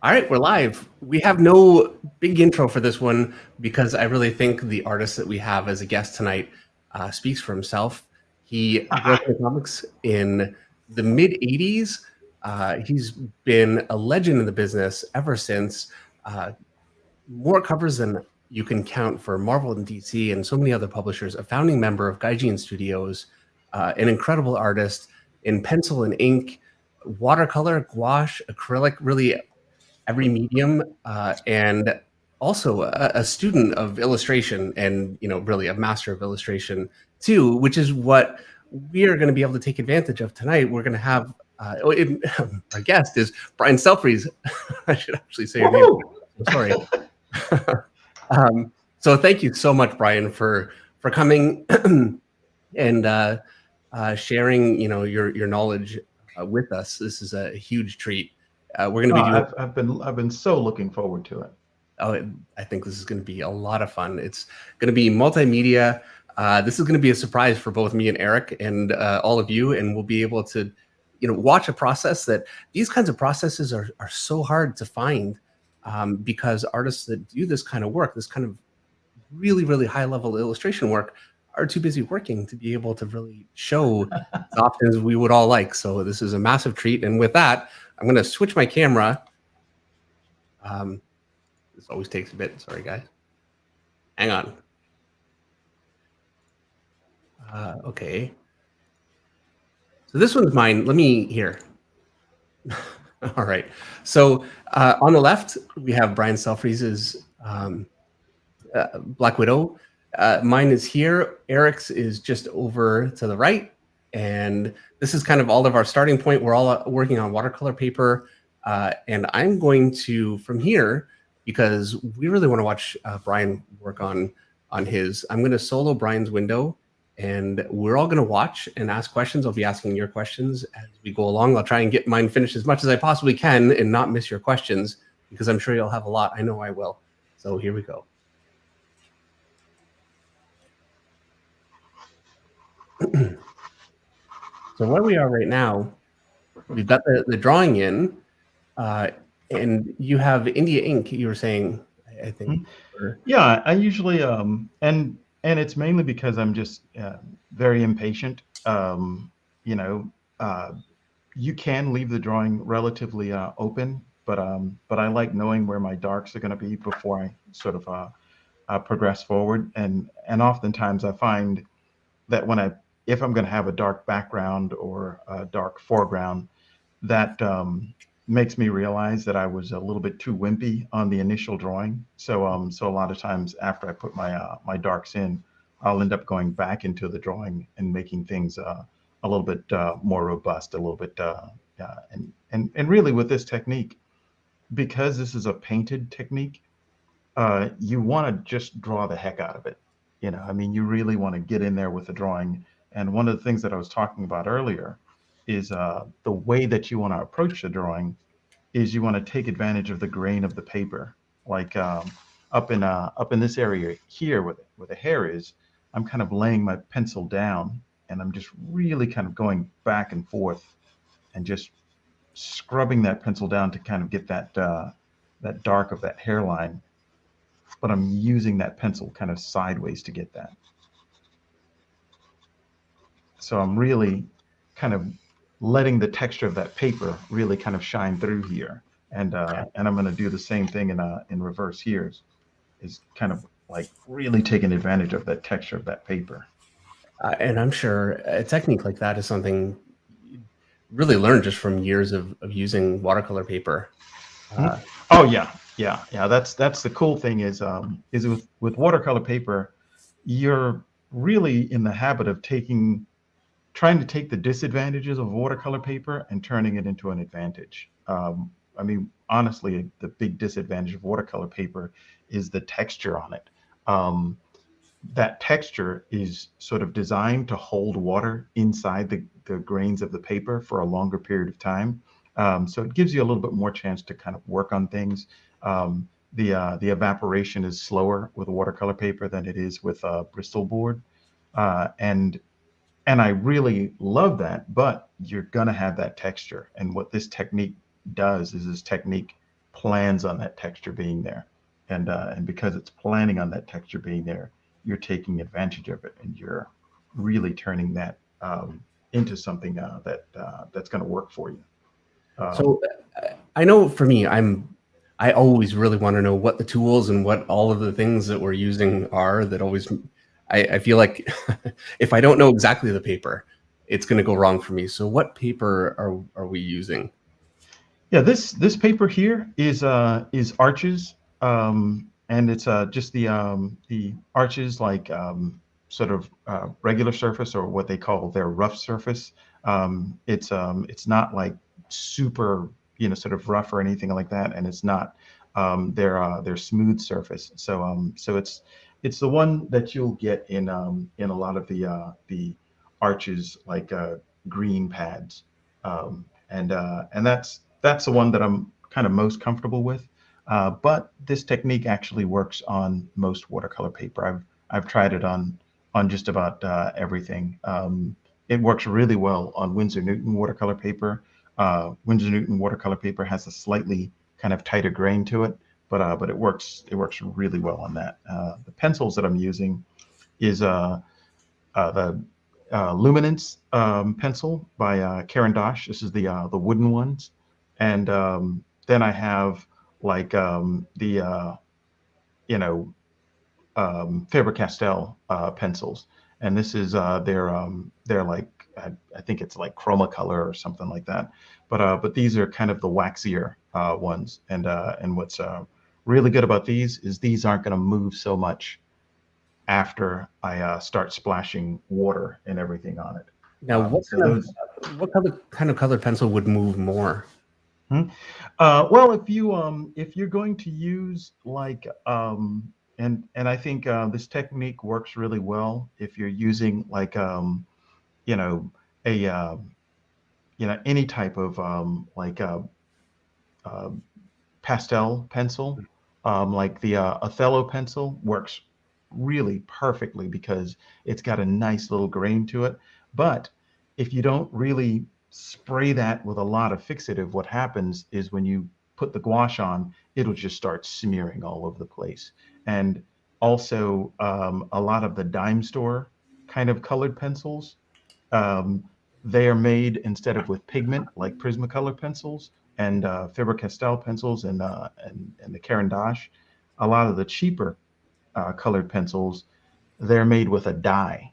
All right, we're live. We have no big intro for this one because I really think the artist that we have as a guest tonight speaks for himself. He grew up in the comics in the mid 80s. He's been a legend in the business ever since. More covers than you can count for Marvel and DC and so many other publishers, a founding member of Gaijin Studios, an incredible artist in pencil and ink, watercolor, gouache, acrylic, really every medium, and also a student of illustration, and really a master of illustration too, which is what we are going to be able to take advantage of tonight. We're going to have our guest is Brian Stelfreeze. I should actually say your name. I'm sorry. So thank you so much, Brian, for coming and sharing your knowledge with us. This is a huge treat. We're going to be doing. I've been so looking forward to it. Oh, I think this is going to be a lot of fun. It's going to be multimedia. This is going to be a surprise for both me and Eric and all of you, and we'll be able to, watch a process that these kinds of processes are so hard to find because artists that do this kind of work, this kind of really, really high level illustration work, are too busy working to be able to really show as often as we would all like. So this is a massive treat. And with that, I'm going to switch my camera. This always takes a bit. Sorry, guys. Hang on. Okay. So this one's mine. Let me here. All right. So on the left, we have Brian Stelfreeze's Black Widow. Mine is here. Eric's is just over to the right. And this is kind of all of our starting point. We're all working on watercolor paper. And I'm going to, from here, because we really want to watch Brian work on his, I'm going to solo Brian's window, and we're all going to watch and ask questions. I'll be asking your questions as we go along. I'll try and get mine finished as much as I possibly can and not miss your questions, because I'm sure you'll have a lot. I know I will. So here we go. So where we are right now, we've got the drawing in, and you have India ink, you were saying, I think. Yeah, I usually and it's mainly because I'm just very impatient. You can leave the drawing relatively open, but I like knowing where my darks are going to be before I sort of progress forward. And oftentimes I find that if I'm going to have a dark background or a dark foreground, that makes me realize that I was a little bit too wimpy on the initial drawing. So a lot of times after I put my darks in, I'll end up going back into the drawing and making things a little bit more robust, a little bit and really with this technique, because this is a painted technique, you want to just draw the heck out of it. I mean, you really want to get in there with the drawing. And one of the things that I was talking about earlier is the way that you want to approach the drawing is you want to take advantage of the grain of the paper. Like up in this area here where the hair is, I'm kind of laying my pencil down and I'm just really kind of going back and forth and just scrubbing that pencil down to kind of get that dark of that hairline. But I'm using that pencil kind of sideways to get that. So I'm really kind of letting the texture of that paper really kind of shine through here. And I'm going to do the same thing in reverse here, is kind of like really taking advantage of that texture of that paper. And I'm sure a technique like that is something you really learned just from years of using watercolor paper. Oh yeah. That's the cool thing is with watercolor paper, you're really in the habit of trying to take the disadvantages of watercolor paper and turning it into an advantage. I mean, honestly, the big disadvantage of watercolor paper is the texture on it. That texture is sort of designed to hold water inside the grains of the paper for a longer period of time. So it gives you a little bit more chance to kind of work on things. The evaporation is slower with watercolor paper than it is with Bristol board. And I really love that, but you're going to have that texture. And what this technique does is this technique plans on that texture being there, and because it's planning on that texture being there, you're taking advantage of it, and you're really turning that into something that's going to work for you. So I know for me, I always really want to know what the tools and what all of the things that we're using are. That always, I feel like if I don't know exactly the paper, it's going to go wrong for me. So what paper are we using? Yeah, this paper here is Arches, and it's just the Arches, like sort of regular surface, or what they call their rough surface. It's not like super, sort of rough or anything like that, and it's not their smooth surface. So it's the one that you'll get in a lot of the Arches, like green pads, and that's the one that I'm kind of most comfortable with. But this technique actually works on most watercolor paper. I've tried it on just about everything. It works really well on Winsor Newton watercolor paper. Winsor Newton watercolor paper has a slightly kind of tighter grain to it, but it works really well on that. The pencils that I'm using is the Luminance pencil by Karen Dosh. This is the wooden ones, and then I have like the you know Faber-Castell pencils, and this is they're like I think it's like Chromacolor or something like that, but these are kind of the waxier ones, and what's really good about these aren't going to move so much after I start splashing water and everything on it. Now, So those. what kind of colored pencil would move more? Hmm? Well, if you're going to use like and I think this technique works really well if you're using like you know a any type of like uh, pastel pencil, like the Othello pencil works really perfectly because it's got a nice little grain to it. But if you don't really spray that with a lot of fixative, what happens is when you put the gouache on, it'll just start smearing all over the place. And also, a lot of the dime store kind of colored pencils, um, they are made instead of with pigment like Prismacolor pencils and Faber-Castell pencils and the Caran d'Ache. A lot of the cheaper colored pencils, they're made with a dye.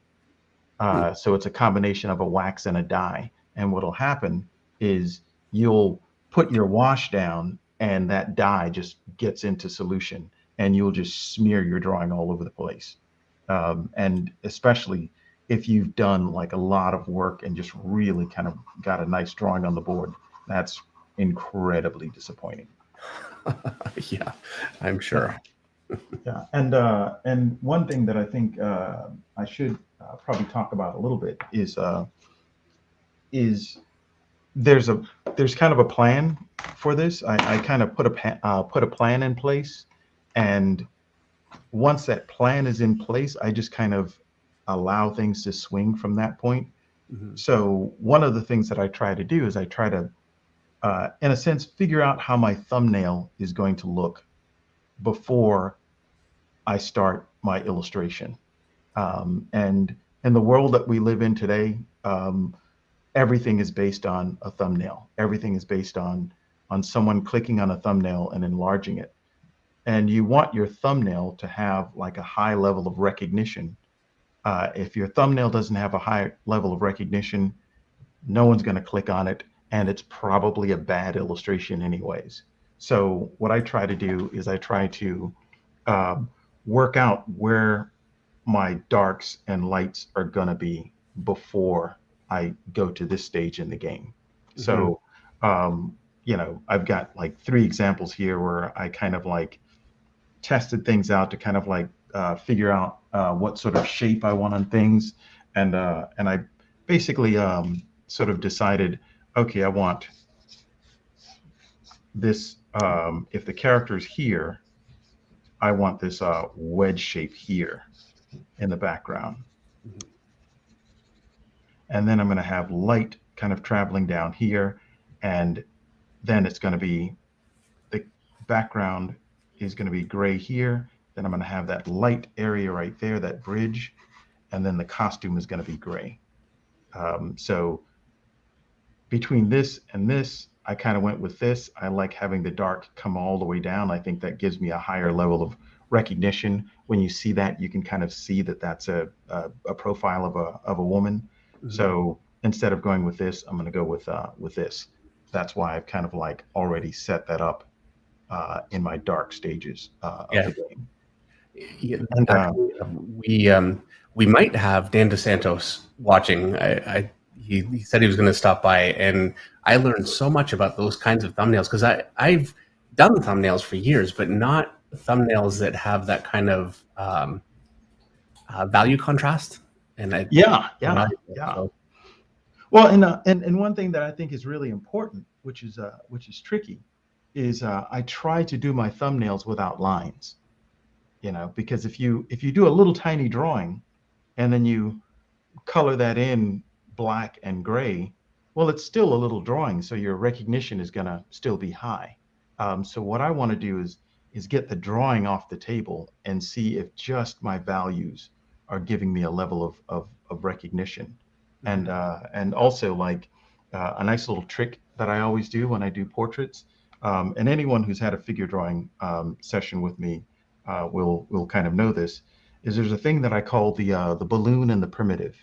Hmm. So it's a combination of a wax and a dye. And what'll happen is you'll put your wash down and that dye just gets into solution and you'll just smear your drawing all over the place. And especially if you've done like a lot of work and just really kind of got a nice drawing on the board, that's incredibly disappointing. Yeah, I'm Yeah. sure. Yeah, and one thing that I think I should probably talk about a little bit is there's a there's kind of a plan for this. I kind of put a plan in place, and once that plan is in place, I just kind of allow things to swing from that point. Mhm. So one of the things that I try to do is I try to, in a sense, figure out how my thumbnail is going to look before I start my illustration. And in the world that we live in today, everything is based on a thumbnail. Everything is based on someone clicking on a thumbnail and enlarging it. And you want your thumbnail to have like a high level of recognition. If your thumbnail doesn't have a high level of recognition, no one's going to click on it, and it's probably a bad illustration anyways. So what I try to do is I try to um, work out where my darks and lights are going to be before I go to this stage in the game. Mhm. So, I've got like three examples here where I kind of like tested things out to kind of like figure out what sort of shape I want on things, and I basically sort of decided, okay, I want this. If the character's here, I want this wedge shape here in the background, Mhm. and then I'm going to have light kind of traveling down here, and then it's going to be the background is going to be gray here. Then I'm going to have that light area right there, that bridge, and then the costume is going to be gray. So between this and this, I kind of went with this. I like having the dark come all the way down. I think that gives me a higher level of recognition. When you see that, you can kind of see that that's a profile of a woman. Mhm. So instead of going with this, I'm going to go with this. That's why I've kind of like already set that up in my dark stages of Yeah. the game. Yeah, And actually, we might have Dan DeSantos watching. He said he was going to stop by, and I learned so much about those kinds of thumbnails because I've done thumbnails for years, but not thumbnails that have that kind of value contrast. And I yeah, yeah, valuable. yeah. So Well, and one thing that I think is really important, which is tricky, is I try to do my thumbnails without lines. You know, because if you do a little tiny drawing and then you color that in black and gray, well, it's still a little drawing, so your recognition is going to still be high. So what I want to do is get the drawing off the table and see if just my values are giving me a level of recognition. And also like a nice little trick that I always do when I do portraits, and anyone who's had a figure drawing session with me will kind of know this, is there's a thing that I call the balloon and the primitive.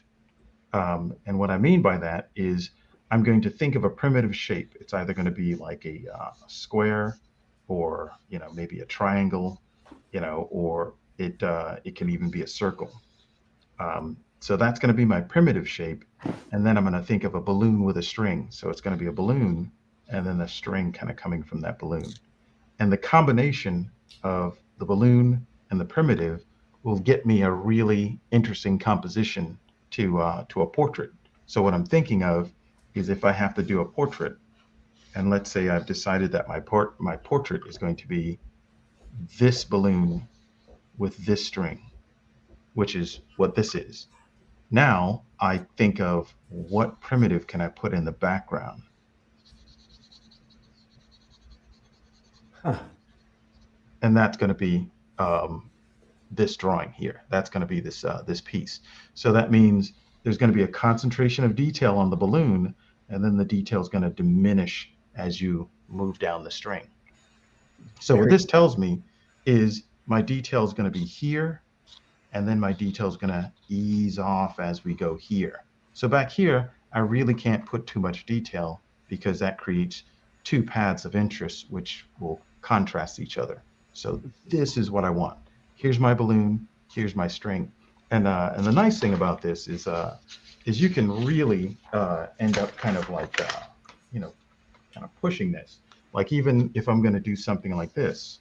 And what I mean by that is I'm going to think of a primitive shape. It's either going to be like a square, or maybe a triangle, or it can even be a circle. So that's going to be my primitive shape, and then I'm going to think of a balloon with a string. So it's going to be a balloon, and then the string kind of coming from that balloon. And the combination of the balloon and the primitive will get me a really interesting composition to a portrait. So what I'm thinking of is if I have to do a portrait, and let's say I've decided that my portrait is going to be this balloon with this string, which is what this is. Now I think of what primitive can I put in the background, huh. and that's going to be this drawing here. That's going to be this piece. So that means there's going to be a concentration of detail on the balloon, and then the detail is going to diminish as you move down the string. So what Very this tells me is my detail is going to be here, and then my detail is going to ease off as we go here. So back here, I really can't put too much detail because that creates two paths of interest which will contrast each other. So this is what I want. Here's my balloon, here's my string. And the nice thing about this is you can really end up kind of like you know kind of pushing this. Like even if I'm going to do something like this,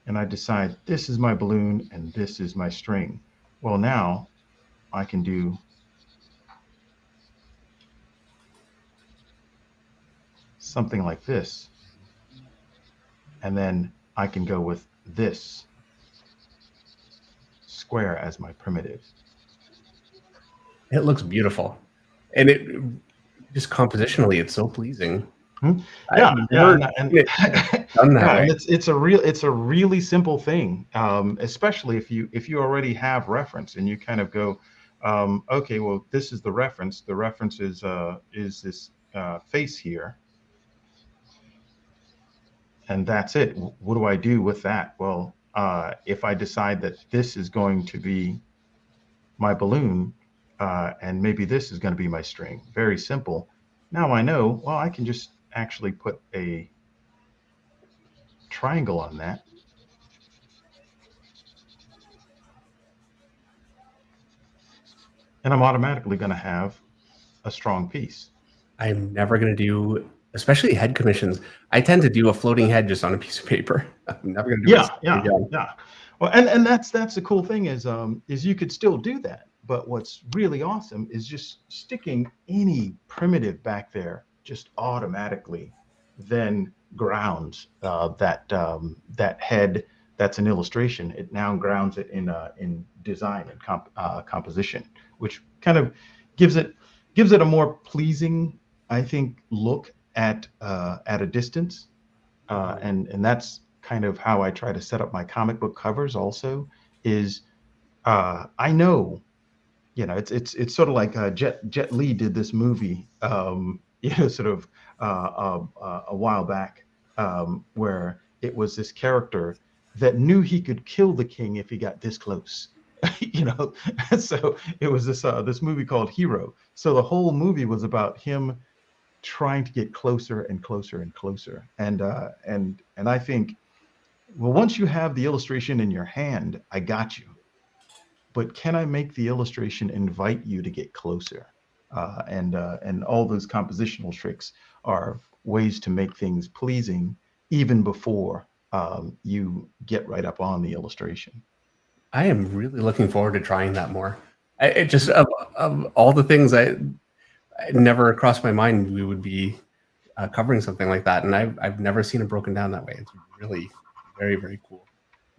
and I decide this is my balloon and this is my string. Well, now I can do something like this, and then I can go with this square as my primitive. It looks beautiful, and it just compositionally, it's so pleasing. Hmm? I've Yeah, yeah, never and seen it done that yeah, way. and it's a really simple thing, especially if you already have reference and you kind of go, okay, well, this is the reference. The reference is this face here, and that's it. What do I do with that? Well, if I decide that this is going to be my balloon, and maybe this is going to be my string, very simple. Now I know, well, I can just actually put a triangle on that, and I'm automatically going to have a strong piece. I'm never going to do, especially head commissions. I tend to do a floating head just on a piece of paper. I'm never going to do Yeah, it yeah, again. yeah. Well, and that's the cool thing is you could still do that. But what's really awesome is just sticking any primitive back there just automatically then grounds that head. That's an illustration. It now grounds it in design and composition, which kind of gives it gives it a more pleasing, I think, look at a distance, and that's kind of how I try to set up my comic book covers. Also, is I know, it's sort of like Jet Li did this movie, sort of a while back, where it was this character that knew he could kill the king if he got this close. you know so it was this movie called Hero. So the whole movie was about him trying to get closer and closer and closer. And I think, well, once you have the illustration in your hand, I got you. But can I make the illustration invite you to get closer? And all those compositional tricks are ways to make things pleasing even before you get right up on the illustration. I am really looking forward to trying that more. It just of all the things I never crossed my mind we would be covering something like that, and I've never seen it broken down that way. It's really very, very cool.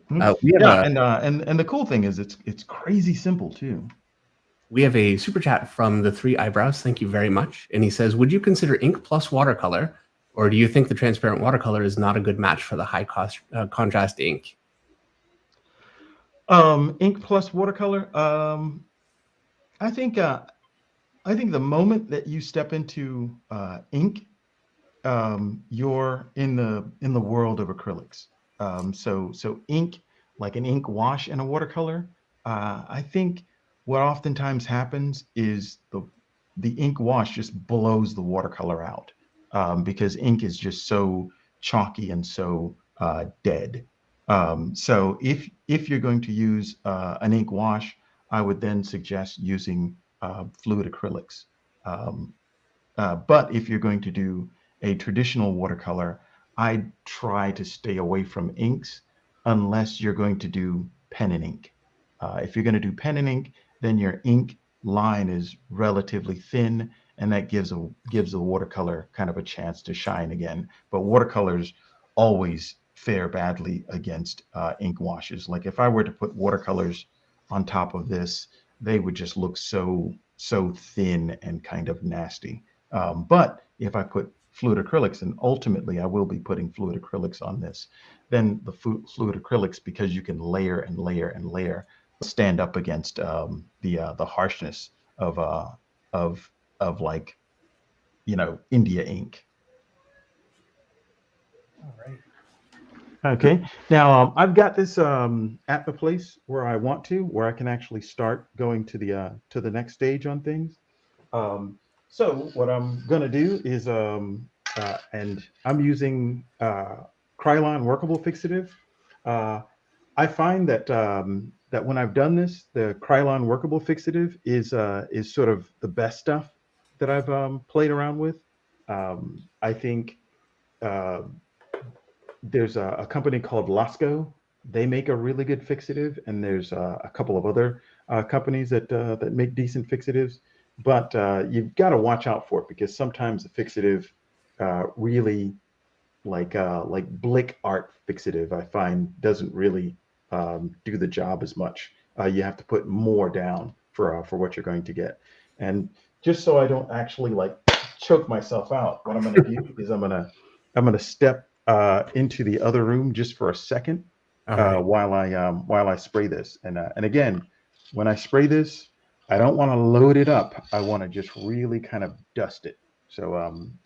We have Yeah, a and the cool thing is it's crazy simple too. we have a super chat from the Three Eyebrows. Thank you very much. And he says, "Would you consider ink plus watercolor, or do you think the transparent watercolor is not a good match for the high cost contrast ink?" Ink plus watercolor. I think I think the moment that you step into ink, you're in the world of acrylics. So ink, like an ink wash and a watercolor. I think what oftentimes happens is the ink wash just blows the watercolor out, because ink is just so chalky and so dead. So if you're going to use an ink wash, I would then suggest using fluid acrylics. Um, but if you're going to do a traditional watercolor, I try to stay away from inks unless you're going to do pen and ink. If you're going to do pen and ink, then your ink line is relatively thin, and that gives a watercolor kind of a chance to shine again. But watercolors always fare badly against ink washes. Like if I were to put watercolors on top of this, they would just look so thin and kind of nasty. But if I put fluid acrylics, and ultimately I will be putting fluid acrylics on this, then the fluid acrylics, because you can layer and layer and layer, stand up against the harshness of of like India ink. All right. Okay. Now I've got this at the place where I want to, where I can actually start going to the next stage on things. So what I'm gonna do is, and I'm using Krylon Workable Fixative. Uh, I find that that when I've done this, the Krylon Workable Fixative is sort of the best stuff that I've played around with. I think uh, there's a company called Lasco. They make a really good fixative, and there's a couple of other companies that make decent fixatives. But you've got to watch out for it, because sometimes the fixative really, like Blick art fixative, I find doesn't really do the job as much. You have to put more down for what you're going to get. And just so I don't actually like choke myself out, what I'm going to do is I'm gonna step into the other room just for a second All right. while I spray this. And again, when I spray this, I don't want to load it up. I want to just really kind of dust it. So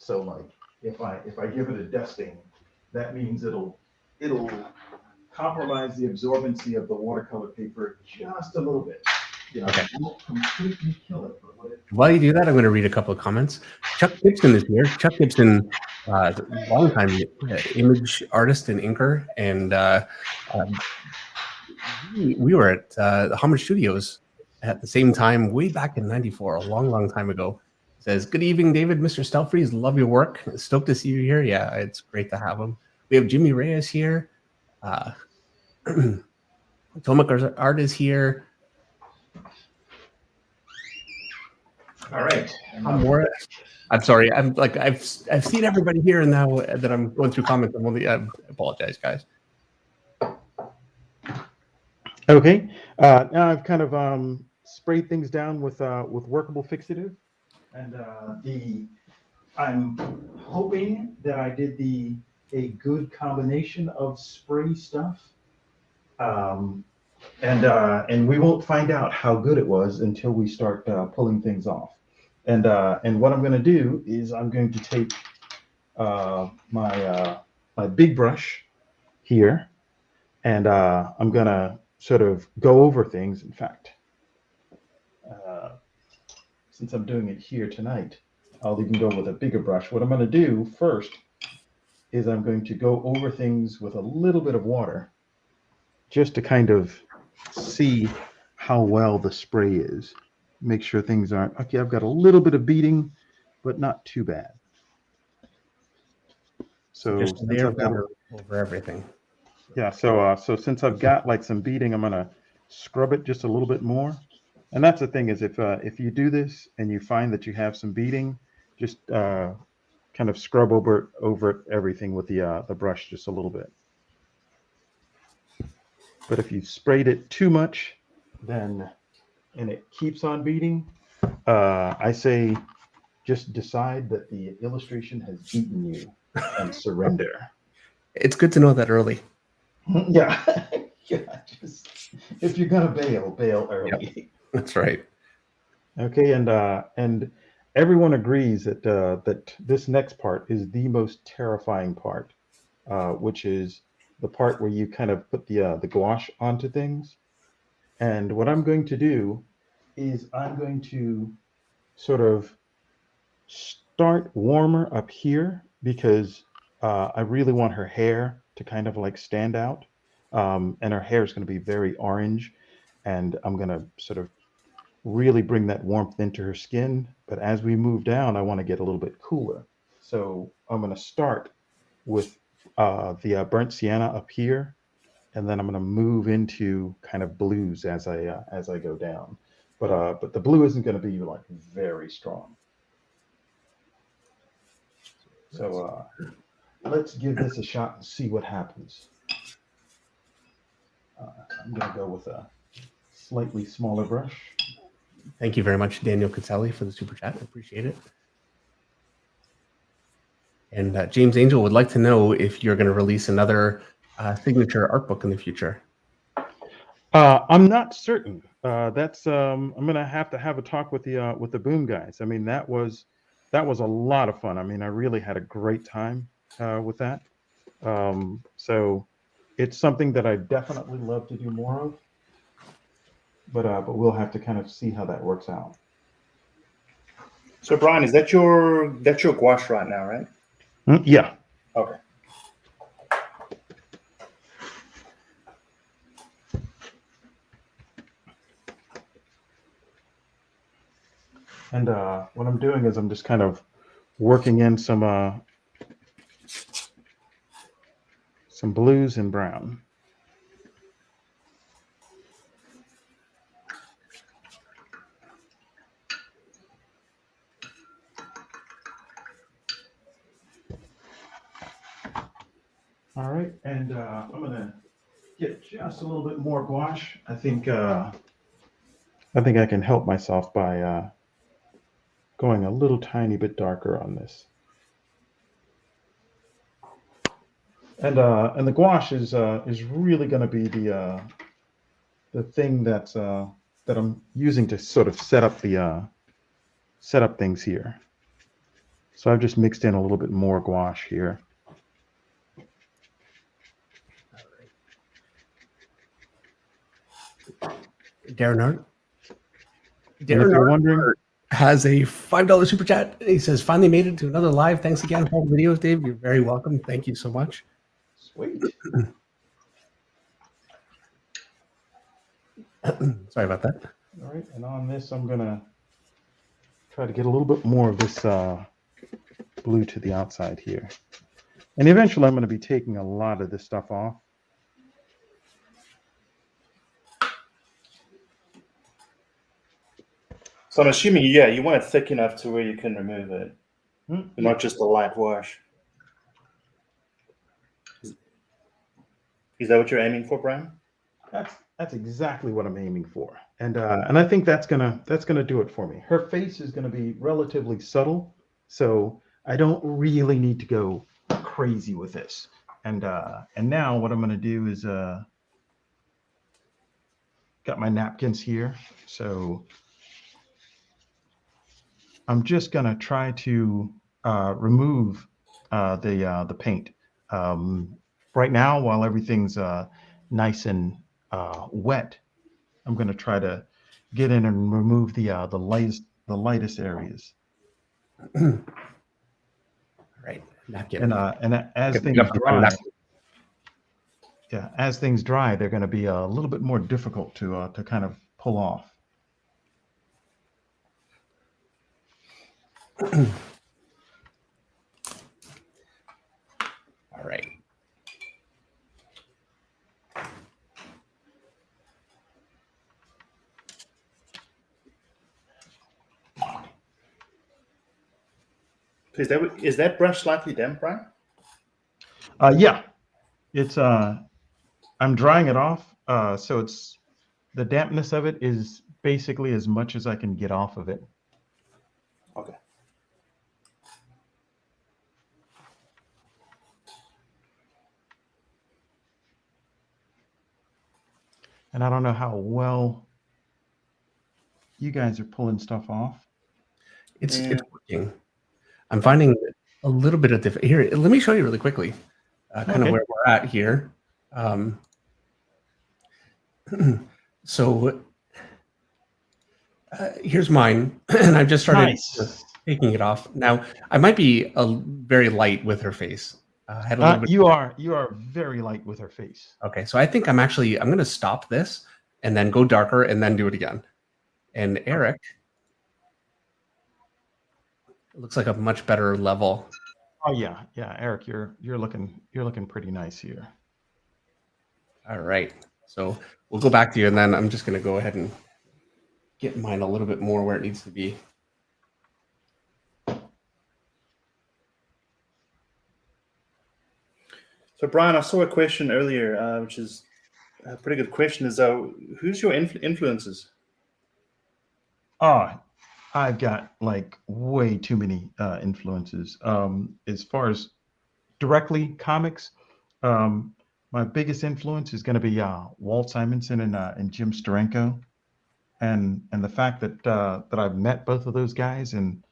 like if I give it a dusting, that means it'll compromise the absorbency of the watercolor paper just a little bit. Okay. It won't completely kill it, but While you do that, I'm going to read a couple of comments. Chuck Gibson is here. Chuck Gibson, longtime image artist and inker, and um, we were at the Homage Studios at the same time, way back in '94, a long, long time ago. Says, "Good evening, David. Mr. Stelfreeze, love your work. Stoked to see you here. Yeah, it's great to have him. We have Jimmy Reyes here. Uh, Tomac Art is here. all right. Tom Morris. I'm sorry. I'm like I've seen everybody here, and now that I'm going through comments, I apologize, guys. Okay. Now I've kind of sprayed things down with Workable Fixative, and I'm hoping that I did a good combination of spray stuff. And we won't find out how good it was until we start pulling things off. And what I'm going to do is I'm going to take my big brush here, and I'm going to sort of go over things. In fact, since I'm doing it here tonight, I'll even go with a bigger brush. What I'm going to do first is I'm going to go over things with a little bit of water, just to kind of see how well the spray is. Make sure things aren't, okay, I've got a little bit of beading, but not too bad. So just since layer I've got, over everything. yeah, so since I've got like some beading, I'm gonna scrub it just a little bit more. And that's the thing is if you do this and you find that you have some beading, just kind of scrub over everything with the brush just a little bit. But if you sprayed it too much, then and it keeps on beating, I say just decide that the illustration has beaten you and surrender. It's good to know that early. Yeah, yeah. Just if you're gonna bail early. Yep. That's right. Okay, and everyone agrees that that this next part is the most terrifying part, which is the part where you kind of put the gouache onto things. And what I'm going to do is I'm going to sort of start warmer up here because I really want her hair to kind of like stand out. And her hair is going to be very orange. And I'm going to sort of really bring that warmth into her skin. But as we move down, I want to get a little bit cooler. So I'm going to start with the burnt sienna up here. And then I'm going to move into kind of blues as I go down. But the blue isn't going to be like very strong. So let's give this a shot and see what happens. I'm going to go with a slightly smaller brush. Thank you very much, Daniel Caselli, for the super chat. I appreciate it. And James Angel would like to know if you're going to release another signature art book in the future. I'm not certain. That's I'm going to have a talk with the Boom guys. I mean, that was a lot of fun. I mean, I really had a great time with that. So it's something that I definitely love to do more of. But we'll have to kind of see how that works out. So Brian, is that your gouache right now, right? Yeah. Okay. And what I'm doing is I'm just kind of working in some blues and brown. All right, and I'm gonna get just a little bit more gouache. I think I can help myself by going a little tiny bit darker on this. And the gouache is really going to be the thing that I'm using to sort of set up things here. So I've just mixed in a little bit more gouache here. Darren Hart. And if you're wondering, has a $5 super chat. He says, finally made it to another live. Thanks again for all the videos, Dave. You're very welcome. Thank you so much. Sweet. Sorry about that. All right, and on this, I'm gonna try to get a little bit more of this blue to the outside here. And eventually I'm gonna be taking a lot of this stuff off. So I'm assuming, yeah, you want it thick enough to where you can remove it, not just a light wash. Is that what you're aiming for, Brian? That's exactly what I'm aiming for, and I think that's gonna do it for me. Her face is gonna be relatively subtle, so I don't really need to go crazy with this. And now what I'm going to do is got my napkins here. So I'm just going to try to remove the paint. Right now, while everything's nice and wet, I'm going to try to get in and remove the lightest areas. All right, napkin. And as things dry, as things dry, they're going to be a little bit more difficult to kind of pull off. All right. Is that brush slightly damp, Brian? Yeah, it's I'm drying it off, so it's the dampness of it is basically as much as I can get off of it. Okay. And I don't know how well you guys are pulling stuff off. It's working. I'm finding a little bit of different here. Let me show you really quickly, kind of where we're at here. So here's mine, and I've just started taking it off. Now I might be very light with her face. I had a little bit. You are very light with her face. Okay, so I think I'm going to stop this and then go darker and then do it again. And Eric, it looks like a much better level. Oh yeah, Eric, you're looking pretty nice here. All right, so we'll go back to you, and then I'm just going to go ahead and get mine a little bit more where it needs to be. So Brian, I saw a question earlier, which is a pretty good question. Is who's your influences? Oh, I've got like way too many influences. As far as directly comics, my biggest influence is going to be Walt Simonson and Jim Steranko, and the fact that that I've met both of those guys and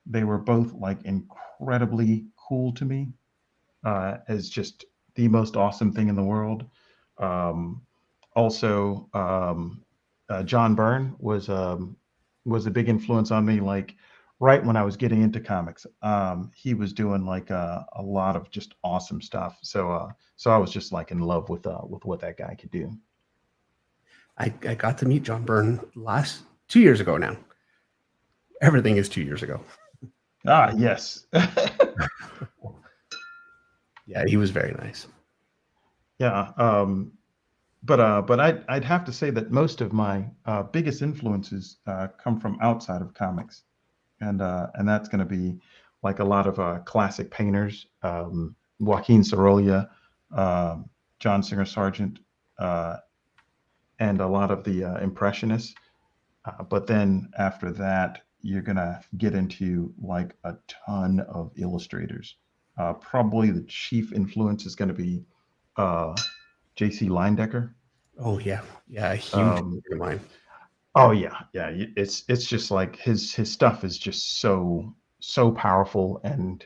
they were both like incredibly cool to me, as just the most awesome thing in the world. Also, John Byrne was a big influence on me. Like right when I was getting into comics, he was doing like a lot of just awesome stuff. So I was just like in love with what that guy could do. I got to meet John Byrne 2 years ago now. Everything is 2 years ago. Ah, yes. Yeah, he was very nice. Yeah. But I'd have to say that most of my biggest influences come from outside of comics, and that's going to be like a lot of classic painters, Joaquin Sorolla, John Singer Sargent, and a lot of the impressionists. But then after that, you're going to get into like a ton of illustrators. Probably the chief influence is going to be J.C. Lindecker. Oh yeah, huge of mine. Oh yeah. It's just like his stuff is just so powerful and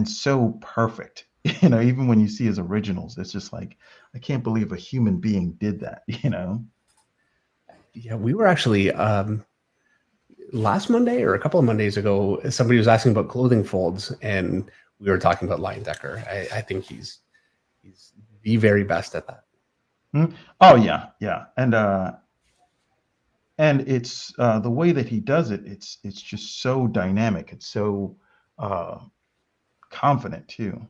so perfect. Even when you see his originals, it's just like I can't believe a human being did that. Yeah, we were actually last Monday or a couple of Mondays ago. Somebody was asking about clothing folds, and we were talking about Lindecker. I think he's the very best at that. Oh yeah, and it's the way that he does it. It's just so dynamic. It's so confident too.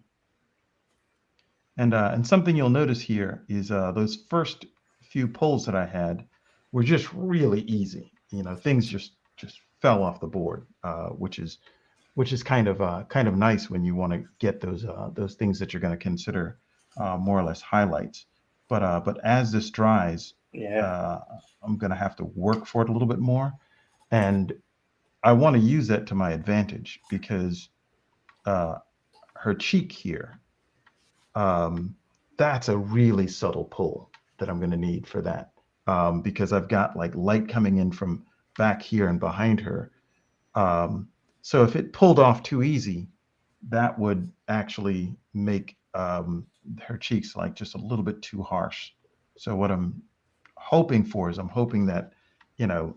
And something you'll notice here is those first few pulls that I had were just really easy. Things just fell off the board, which is kind of nice when you want to get those things that you're going to consider more or less highlights. But as this dries, I'm going to have to work for it a little bit more, and I want to use that to my advantage because her cheek here, that's a really subtle pull that I'm going to need for that, because I've got like light coming in from back here and behind her. So if it pulled off too easy, that would actually make her cheeks like just a little bit too harsh. So what I'm hoping for is I'm hoping that,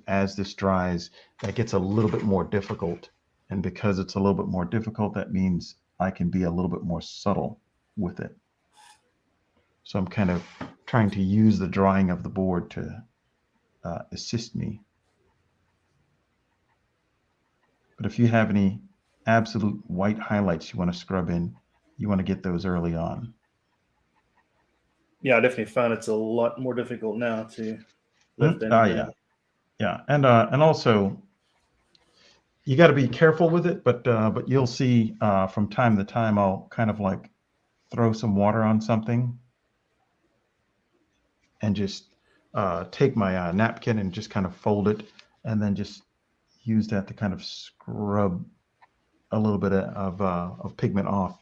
as this dries, that gets a little bit more difficult. And because it's a little bit more difficult, that means I can be a little bit more subtle with it. So I'm kind of trying to use the drying of the board to assist me. But if you have any absolute white highlights you want to scrub in, you want to get those early on. Yeah, I definitely found it's a lot more difficult now to lift anything. Yeah, and also you got to be careful with it, but you'll see from time to time I'll kind of like throw some water on something and just take my napkin and just kind of fold it, and then just use that to kind of scrub a little bit of pigment off.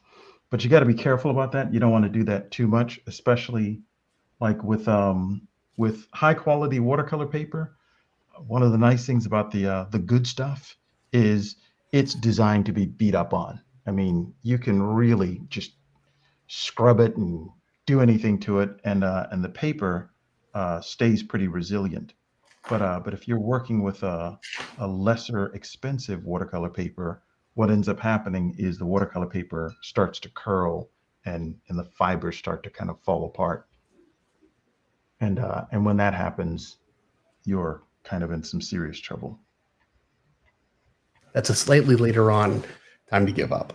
But you got to be careful about that. You don't want to do that too much, especially like with high quality watercolor paper. One of the nice things about the good stuff is it's designed to be beat up on. I mean, you can really just scrub it and do anything to it, and the paper stays pretty resilient. But if you're working with a lesser expensive watercolor paper, what ends up happening is the watercolor paper starts to curl, and the fibers start to kind of fall apart. And when that happens, you're kind of in some serious trouble. That's a slightly later on time to give up.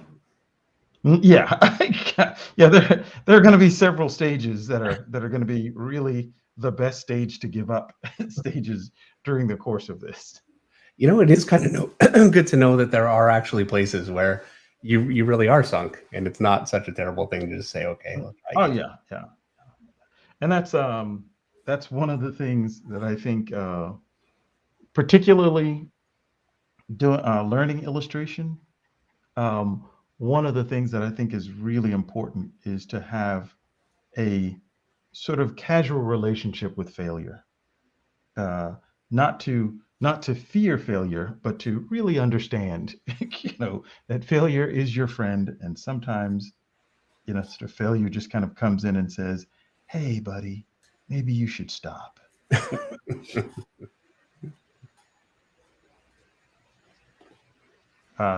Yeah, yeah. There are going to be several stages that are going to be really the best stage to give up stages during the course of this. It is kind of good to know that there are actually places where you really are sunk, and it's not such a terrible thing to just say, okay, let's try again. Yeah. And that's one of the things that I think, particularly doing learning illustration. One of the things that I think is really important is to have a sort of casual relationship with failure. Not to fear failure, but to really understand, that failure is your friend, and sometimes, sort of failure just kind of comes in and says, "Hey, buddy, maybe you should stop."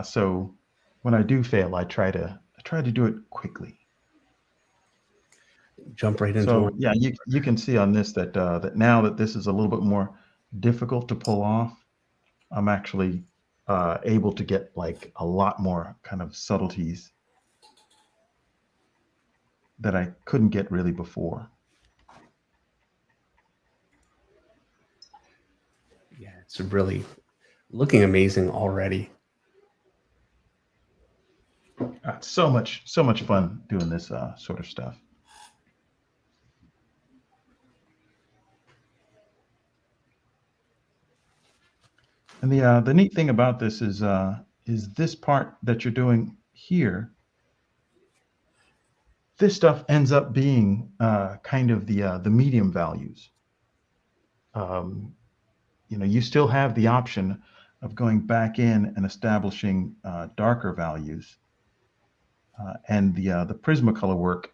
So when I do fail, I try to do it quickly. Jump right into So it. yeah, you can see on this that that now that this is a little bit more difficult to pull off, I'm actually able to get like a lot more kind of subtleties that I couldn't get really before. Yeah, it's really looking amazing already. It's so much fun doing this sort of stuff. And the neat thing about this is this part that you're doing here. This stuff ends up being kind of the medium values. You still have the option of going back in and establishing darker values, and the Prismacolor work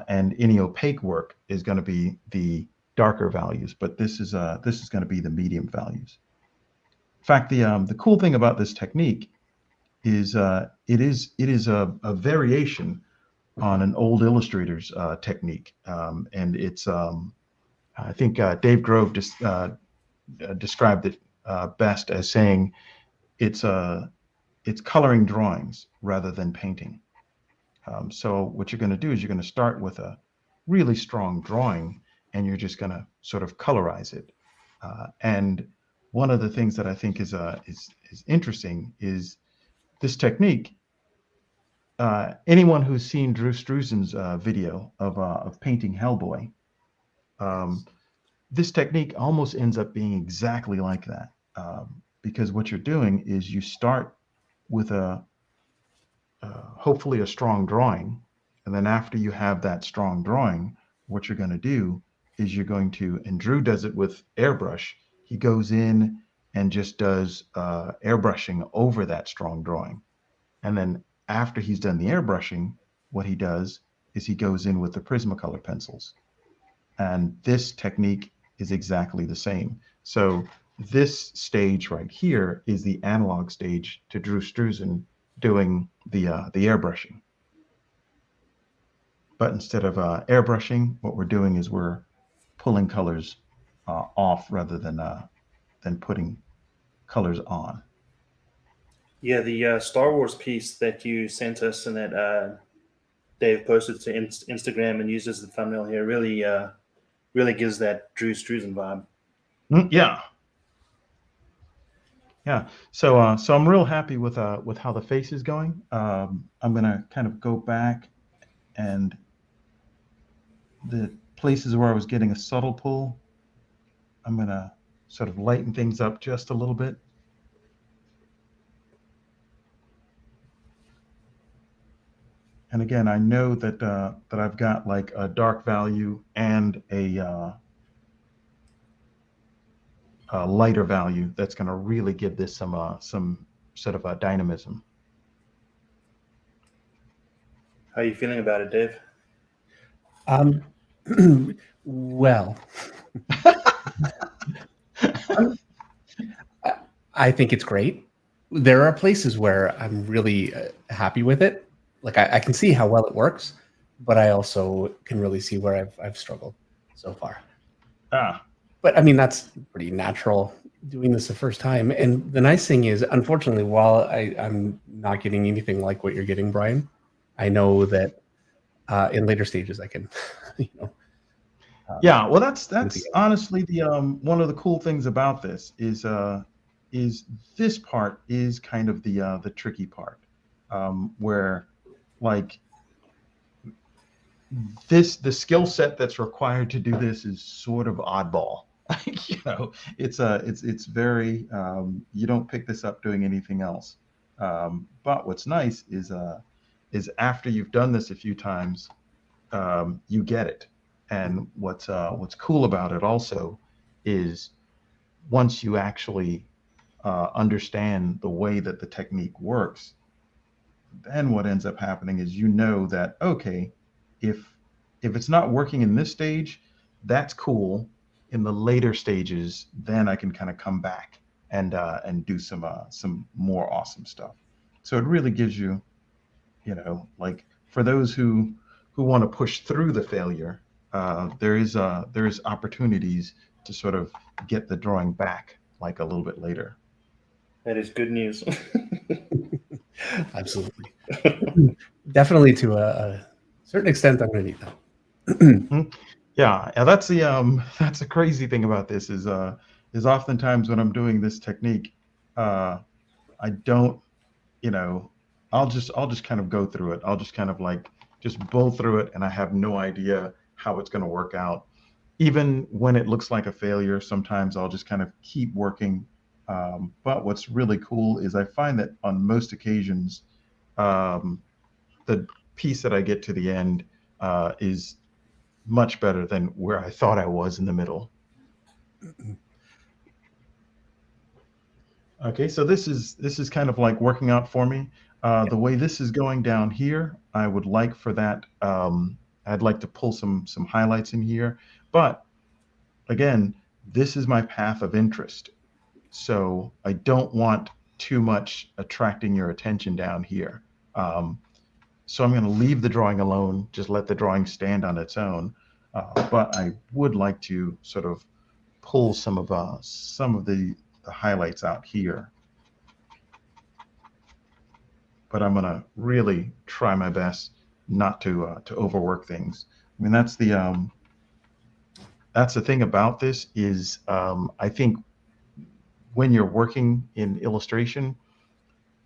and any opaque work is going to be the darker values, but this is going to be the medium values. In fact, the cool thing about this technique is it is a variation on an old illustrator's technique, and it's I think Dave Grove just described it best as saying it's coloring drawings rather than painting. So what you're going to do is you're going to start with a really strong drawing, and you're just going to sort of colorize it. And one of the things that I think is interesting is this technique. Anyone who's seen Drew Struzan's video of painting Hellboy, this technique almost ends up being exactly like that, because what you're doing is you start with a hopefully a strong drawing. And then after you have that strong drawing, what you're going to do is you're going to, and Drew does it with airbrush. He goes in and just does airbrushing over that strong drawing. And then after he's done the airbrushing, what he does is he goes in with the Prismacolor pencils. And this technique is exactly the same. So this stage right here is the analog stage to Drew Struzan doing the airbrushing. But instead of airbrushing, what we're doing is we're pulling colors off rather than putting colors on. Yeah, the Star Wars piece that you sent us and that Dave posted to Instagram and used as the thumbnail here really gives that Drew Struzan vibe. Yeah. Yeah. So I'm real happy with how the face is going. I'm gonna kind of go back and the places where I was getting a subtle pull, I'm gonna sort of lighten things up just a little bit. And again, I know that that I've got like a dark value and a lighter value that's going to really give this some sort of a dynamism. How are you feeling about it, Dave? Well, I think it's great. There are places where I'm really happy with it. Like I can see how well it works, but I also can really see where I've struggled so far. But I mean, that's pretty natural doing this the first time. And the nice thing is, unfortunately, while I'm not getting anything like what you're getting, Brian, I know that in later stages I can, you know. Yeah, well, that's honestly the one of the cool things about this is this part is kind of the tricky part, where like the skill set that's required to do this is sort of oddball. You know, it's very you don't pick this up doing anything else. But what's nice is after you've done this a few times, you get it. And what's cool about it also is once you actually understand the way that the technique works, then what ends up happening is you know that okay, if it's not working in this stage, that's cool. In the later stages, then I can kind of come back and do some more awesome stuff. So it really gives you, you know, like for those who want to push through the failure, there is opportunities to sort of get the drawing back like a little bit later. That is good news. Absolutely. Definitely to a certain extent, I'm going to need that. Yeah, that's the crazy thing about this is oftentimes when I'm doing this technique, I don't, you know, I'll just kind of go through it. I'll just kind of like just blow through it, and I have no idea how it's going to work out. Even when it looks like a failure, sometimes I'll just kind of keep working. But what's really cool is I find that on most occasions, the piece that I get to the end is much better than where I thought I was in the middle. Okay, so this is kind of like working out for me. The way this is going down here, I would like for that. I'd like to pull some highlights in here, but again, this is my path of interest. So I don't want too much attracting your attention down here. So I'm going to leave the drawing alone, just let the drawing stand on its own. But I would like to sort of pull some of the highlights out here. But I'm going to really try my best not to overwork things. I mean, that's the thing about this is I think when you're working in illustration,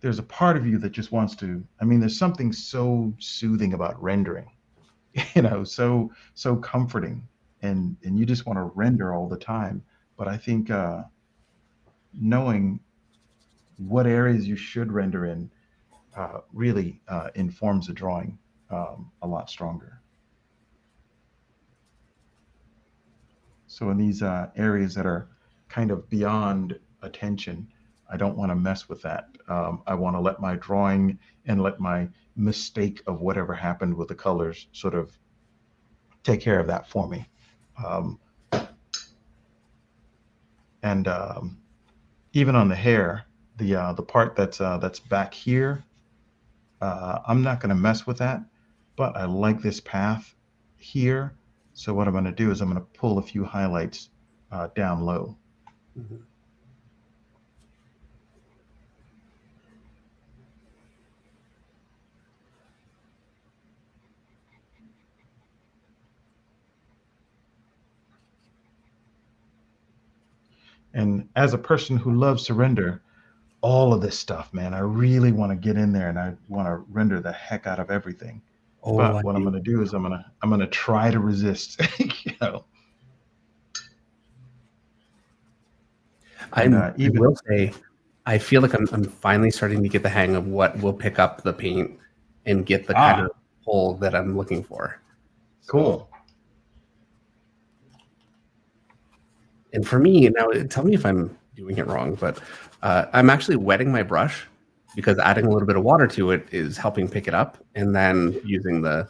there's a part of you that just wants to, I mean, there's something so soothing about rendering, you know, so comforting, and you just want to render all the time. But I think knowing what areas you should render in really informs the drawing a lot stronger. So in these areas that are kind of beyond attention, I don't want to mess with that. I want to let my drawing and let my mistake of whatever happened with the colors sort of take care of that for me. Um, and even on the hair, the part that's back here, I'm not going to mess with that, but I like this path here. So what I'm going to do is I'm going to pull a few highlights down low. Mhm. And as a person who loves to render all of this stuff, man, I really want to get in there and I want to render the heck out of everything. Oh, But I what I'm do. going to do is I'm gonna try to resist, you know. And I even will say, I feel like I'm finally starting to get the hang of what will pick up the paint and get the kind of pull that I'm looking for. So, cool. and for me, now tell me if I'm doing it wrong, but I'm actually wetting my brush because adding a little bit of water to it is helping pick it up, and then using the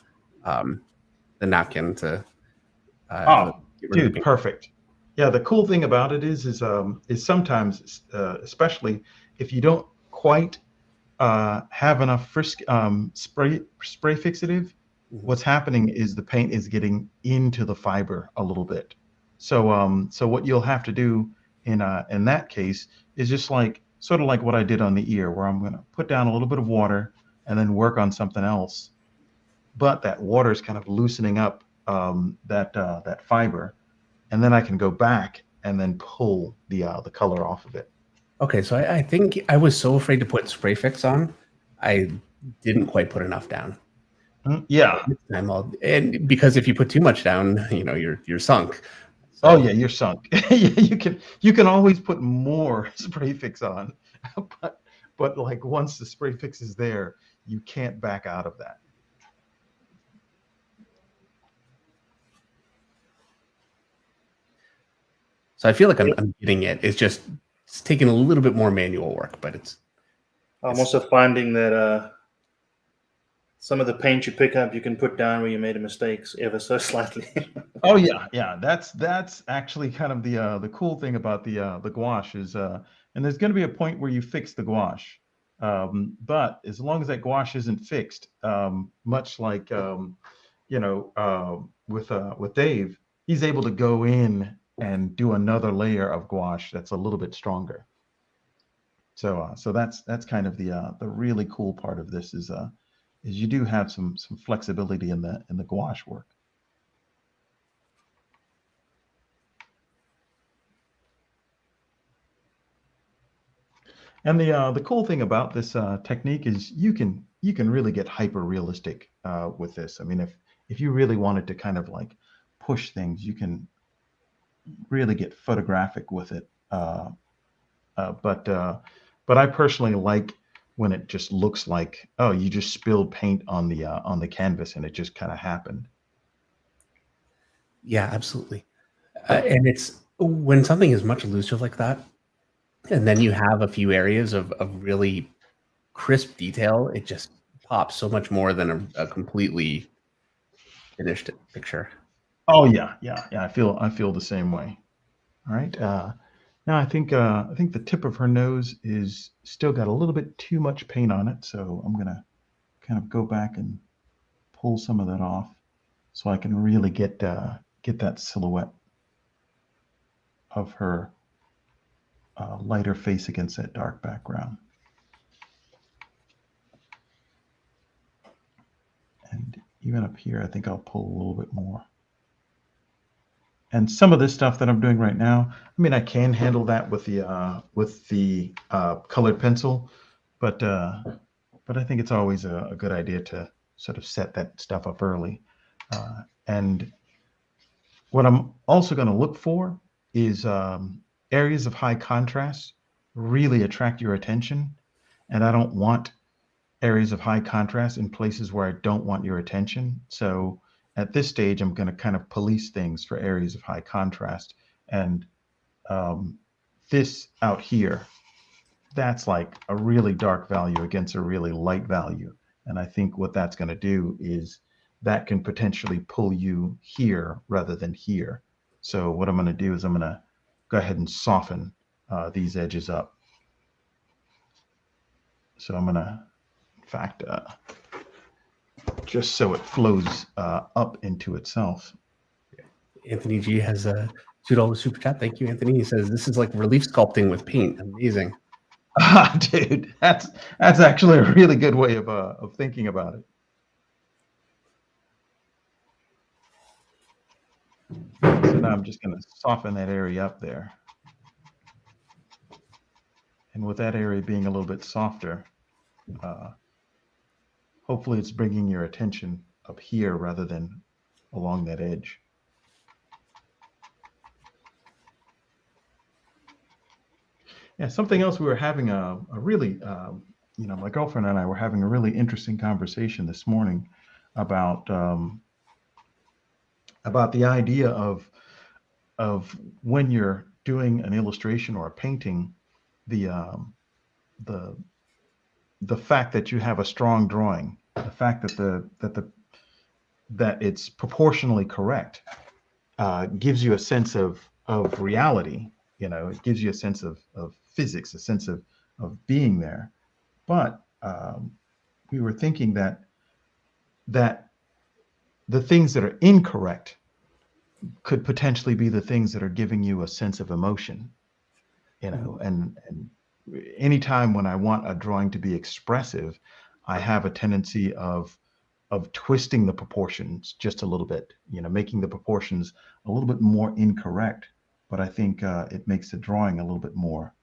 napkin to Oh, get rid of the dude, paint. perfect. Yeah, the cool thing about it is sometimes, especially if you don't quite have enough spray fixative, Mhm. what's happening is the paint is getting into the fiber a little bit. So what you'll have to do in that case is just like sort of like what I did on the ear, where I'm going to put down a little bit of water and then work on something else. But that water is kind of loosening up that fiber, and then I can go back and then pull the color off of it. Okay, so I think I was so afraid to put spray fix on, I didn't quite put enough down. Yeah. This time and because if you put too much down, you're sunk. Oh So yeah, you're sunk. Yeah, you can always put more spray fix on, but like once the spray fix is there, you can't back out of that. I feel like I'm getting it. It's taking a little bit more manual work, but I'm it's also finding that some of the paint you pick up, you can put down where you made a mistakes ever so slightly. Oh yeah, yeah. That's actually kind of the cool thing about the gouache is and there's going to be a point where you fix the gouache, but as long as that gouache isn't fixed, much like with Dave, he's able to go in and do another layer of gouache that's a little bit stronger. So that's kind of the really cool part of this is you do have some flexibility in the gouache work. And the cool thing about this technique is you can really get hyper realistic with this. I mean, if you really wanted to kind of like push things, you can really get photographic with it. But I personally like when it just looks like, oh, you just spilled paint on the canvas and it just kind of happened. yeah, absolutely. And it's when something is much looser like that, and then you have a few areas of really crisp detail, it just pops so much more than a completely finished picture. Oh yeah, yeah, yeah. I feel the same way. All right. Now I think the tip of her nose is still got a little bit too much paint on it, so I'm gonna kind of go back and pull some of that off, so I can really get that silhouette of her lighter face against that dark background. And even up here, I think I'll pull a little bit more. And some of this stuff that I'm doing right now, I mean, I can handle that with the colored pencil, but I think it's always a good idea to sort of set that stuff up early. And what I'm also going to look for is areas of high contrast really attract your attention, and I don't want areas of high contrast in places where I don't want your attention. So at this stage, I'm going to kind of police things for areas of high contrast. And this out here, that's like a really dark value against a really light value. And I think what that's going to do is that can potentially pull you here rather than here. So what I'm going to do is I'm going to go ahead and soften these edges up. So I'm going to, in fact, just so it flows up into itself. Anthony G has a $2 super chat. Thank you, Anthony. He says this is like relief sculpting with paint. Amazing. Dude, that's actually a really good way of thinking about it. So now I'm just going to soften that area up there. And with that area being a little bit softer, hopefully it's bringing your attention up here rather than along that edge. Yeah, something else, we were having a really, my girlfriend and I were having a really interesting conversation this morning about the idea of when you're doing an illustration or a painting, the fact that you have a strong drawing, the fact that it's proportionally correct, gives you a sense of reality. It gives you a sense of physics, a sense of being there. But we were thinking that the things that are incorrect could potentially be the things that are giving you a sense of emotion. And anytime when I want a drawing to be expressive, I have a tendency of twisting the proportions just a little bit, making the proportions a little bit more incorrect. But I think it makes the drawing a little bit more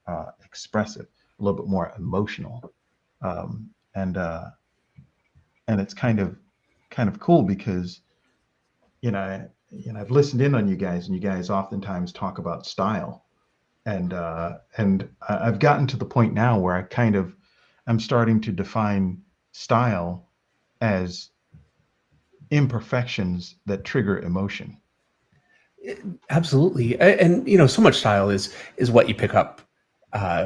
expressive, a little bit more emotional, and it's kind of cool because I've listened in on you guys, and you guys oftentimes talk about style, and I've gotten to the point now where I'm starting to define style as imperfections that trigger emotion. Absolutely. And so much style is what you pick up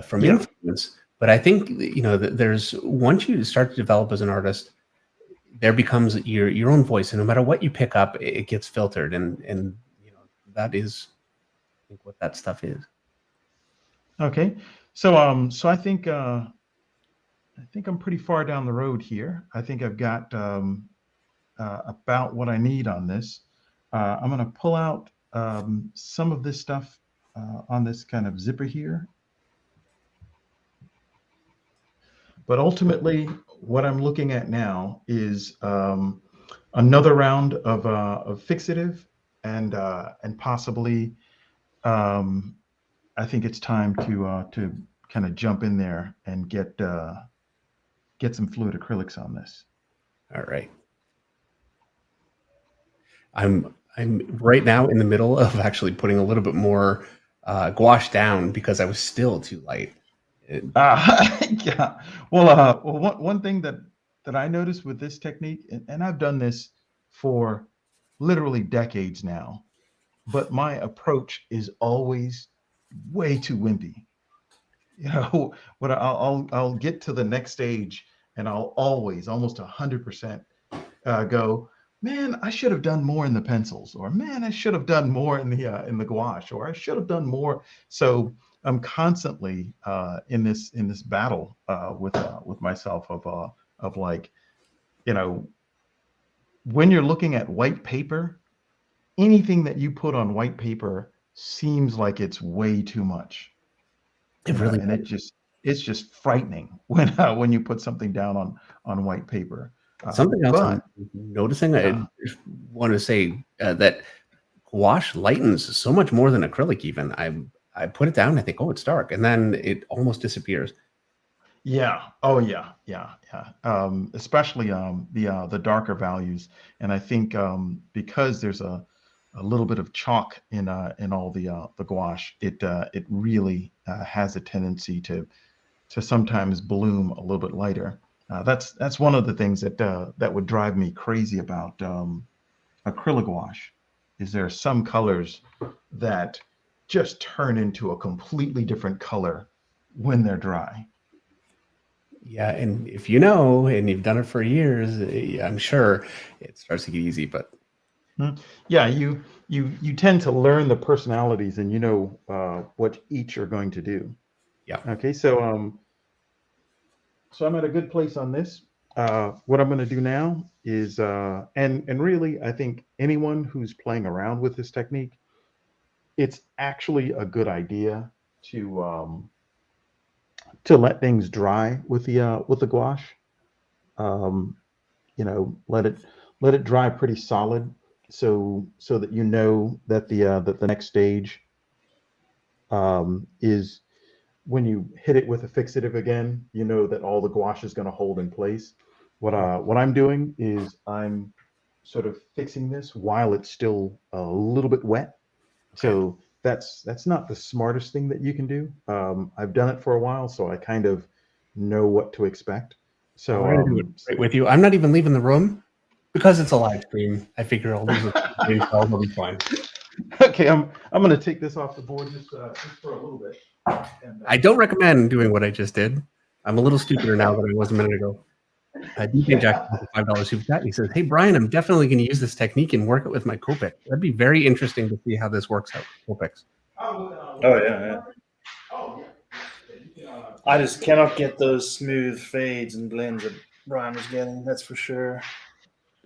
from influence. But I think there's, once you start to develop as an artist, there becomes your own voice, and no matter what you pick up, it gets filtered, and that is, I think, what that stuff is. Okay, so I think I'm pretty far down the road here. I think I've got about what I need on this. I'm going to pull out some of this stuff on this kind of zipper here. But ultimately, what I'm looking at now is another round of fixative, and possibly I think it's time to kind of jump in there and get some fluid acrylics on this. All right. I'm right now in the middle of actually putting a little bit more gouache down because I was still too light. Yeah. Well, one thing that I noticed with this technique, and I've done this for literally decades now, but my approach is always way too wimpy. When I'll get to the next stage, and I'll always, almost 100%, go, man, I should have done more in the pencils, or man, I should have done more in the gouache, or I should have done more. So I'm constantly in this battle with myself of like, when you're looking at white paper, anything that you put on white paper seems like it's way too much. It really, and it's just frightening when you put something down on white paper. Something else I'm noticing, I just want to say that gouache lightens so much more than acrylic. Even I put it down, I think, oh, it's dark, and then it almost disappears. Yeah. Oh, yeah. Especially the darker values, and I think because there's a little bit of chalk in all the gouache, it really has a tendency to sometimes bloom a little bit lighter. That's one of the things that would drive me crazy about acrylic gouache. Is there some colors that just turn into a completely different color when they're dry? Yeah, and if you know, and you've done it for years, I'm sure it starts to get easy. But Yeah, you tend to learn the personalities, and you know what each are going to do. yeah, Okay, so I'm at a good place on this. What I'm going to do now is, and really, I think anyone who's playing around with this technique, it's actually a good idea to let things dry with the gouache. Um, you know, let it dry pretty solid, so that you know that the next stage is when you hit it with a fixative again, you know that all the gouache is going to hold in place. What I'm doing is I'm sort of fixing this while it's still a little bit wet. okay. So that's not the smartest thing that you can do. I've done it for a while, so I kind of know what to expect. Well, So we're gonna do it right with you. I'm not even leaving the room because it's a live stream. I figure all these brain cells will be fine. okay, I'm going to take this off the board just for a little bit. And, I don't recommend doing what I just did. I'm a little stupider now than I was a minute ago. DJ Jack has a $5 super chat. He says, "Hey Brian, I'm definitely going to use this technique and work it with my Copic. That'd be very interesting to see how this works out with Copics." Oh yeah, yeah. I just cannot get those smooth fades and blends that Brian was getting. That's for sure.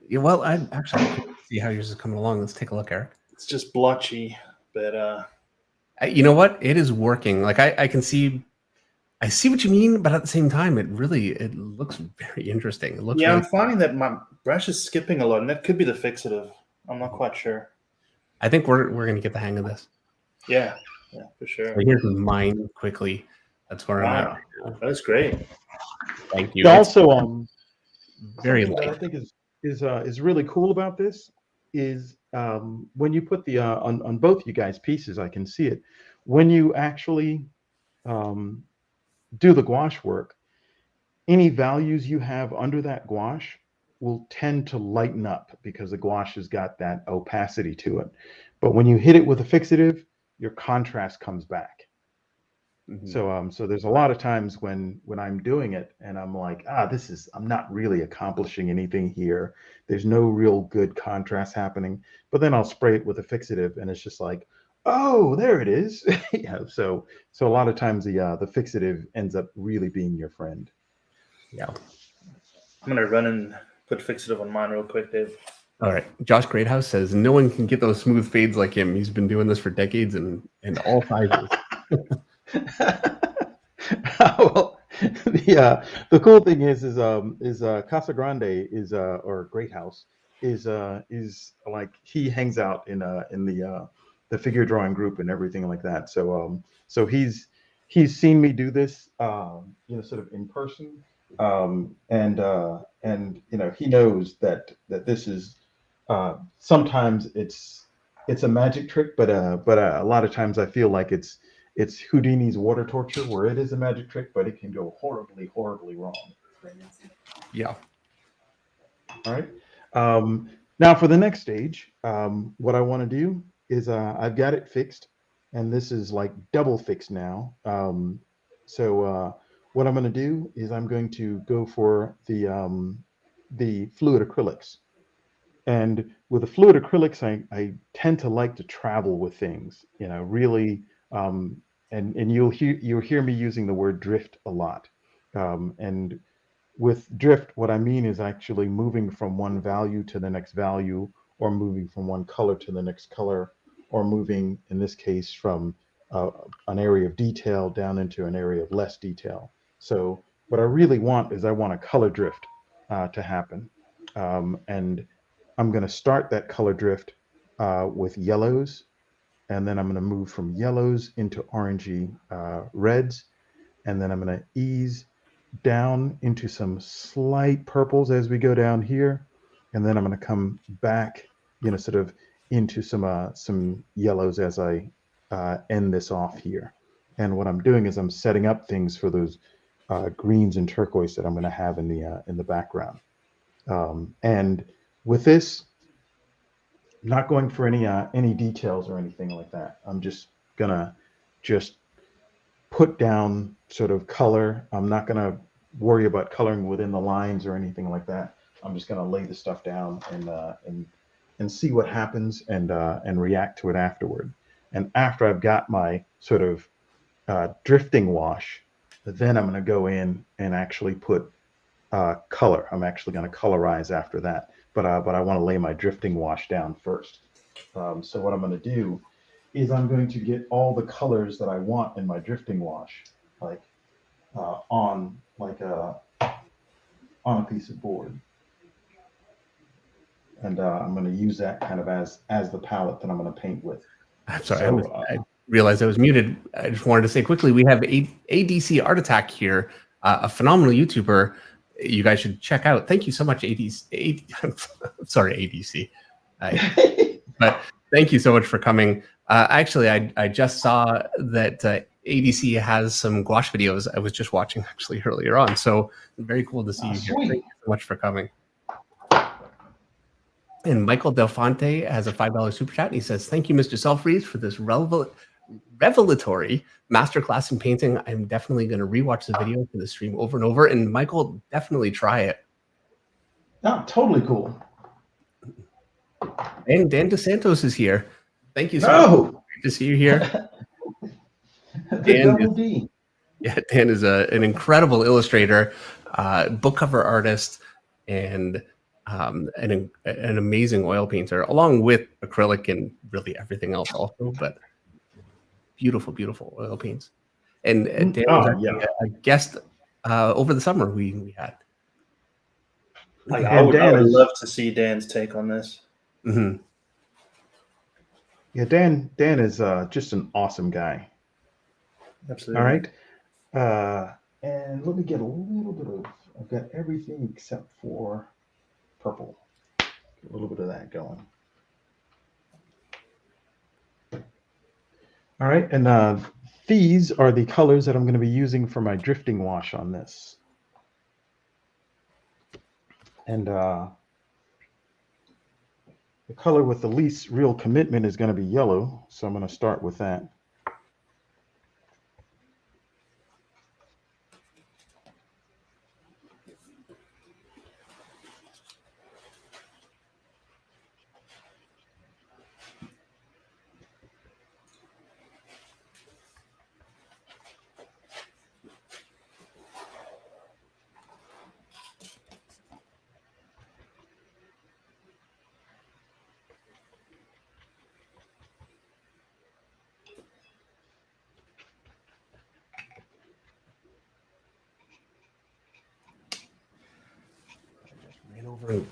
Yeah, well, I'm curious to see how yours is coming along. Let's take a look, Eric. It's just blotchy, but You know what? It is working. Like I can see, I see what you mean, but at the same time, it looks very interesting. It looks yeah, really. I'm finding that my brush is skipping a lot, and that could be the fixative. I'm not quite sure. I think we're going to get the hang of this. Yeah, for So sure. here's mine quickly. That's where I'm at Wow, right now. that's great. Thank you. Also, Very something that I light. think is really cool about this is when you put the on both you guys' pieces, I can see it. When you actually um, do the gouache work, any values you have under that gouache will tend to lighten up because the gouache has got that opacity to it. But when you hit it with a fixative, your contrast comes back. Mm-hmm. So there's a lot of times when I'm doing it and I'm like, I'm not really accomplishing anything here. There's no real good contrast happening. But then I'll spray it with a fixative and it's just like, oh, there it is. So a lot of times the fixative ends up really being your friend. Yeah. I'm gonna run and put fixative on mine real quick, Dave. All right. Josh Greathouse says no one can get those smooth fades like him. He's been doing this for decades and all sizes. Well, the cool thing is Casa Grande is or Great House is like he hangs out in the figure drawing group and everything like that. So he's seen me do this sort of in person, and he knows that this is sometimes it's a magic trick, but a lot of times I feel like it's Houdini's water torture, where it is a magic trick, but it can go horribly, horribly wrong. Yeah. All right. Now for the next stage, what I want to do is I've got it fixed, and this is like double fixed now. So what I'm going to do is I'm going to go for the fluid acrylics. And with the fluid acrylics, I tend to like to travel with things, really. And you'll hear me using the word drift a lot. And with drift, what I mean is actually moving from one value to the next value, or moving from one color to the next color, or moving, in this case, from an area of detail down into an area of less detail. So what I really want is I want a color drift to happen. And I'm going to start that color drift with yellows, and then I'm going to move from yellows into orangey reds, and then I'm going to ease down into some slight purples as we go down here, and then I'm going to come back, sort of into some yellows as I end this off here. And what I'm doing is I'm setting up things for those greens and turquoise that I'm going to have in the background. And with this, I'm not going for any details or anything like that. I'm just gonna just put down sort of color. I'm not gonna worry about coloring within the lines or anything like that. I'm just gonna lay the stuff down and see what happens and react to it afterward. And after I've got my sort of drifting wash, then I'm gonna go in and actually put color. I'm actually gonna colorize after that. But I want to lay my drifting wash down first. So what I'm going to do is I'm going to get all the colors that I want in my drifting wash, like on a piece of board, and I'm going to use that kind of as the palette that I'm going to paint with. I'm sorry, So, I realized I was muted. I just wanted to say quickly, we have ADC Art Attack here, a phenomenal YouTuber. You guys should check out. Thank you so much, ADC. Sorry, ADC. But thank you so much for coming. Actually, I just saw that ADC has some gouache videos I was just watching actually earlier on. So very cool to see you here. Thank you so much for coming. And Michael Del Fonte has a $5 super chat. And he says, "Thank you, Mr. Stelfreeze, for this revelatory masterclass in painting. I'm definitely going to rewatch the video for the stream over and over. And Michael, definitely try it." Oh, totally cool. And Dan DeSantos is here. Thank you so much. Great to see you here. Dan is an incredible illustrator, book cover artist, and an amazing oil painter, along with acrylic and really everything else also. But beautiful, beautiful oil paints. And Dan was actually a guest over the summer we had. I would love to see Dan's take on this. Mm-hmm. Yeah, Dan is just an awesome guy. Absolutely. All right. And let me get a little bit of, I've got everything except for purple. Get a little bit of that going. All right, and these are the colors that I'm going to be using for my drifting wash on this. And the color with the least real commitment is going to be yellow, so I'm going to start with that. Ran over and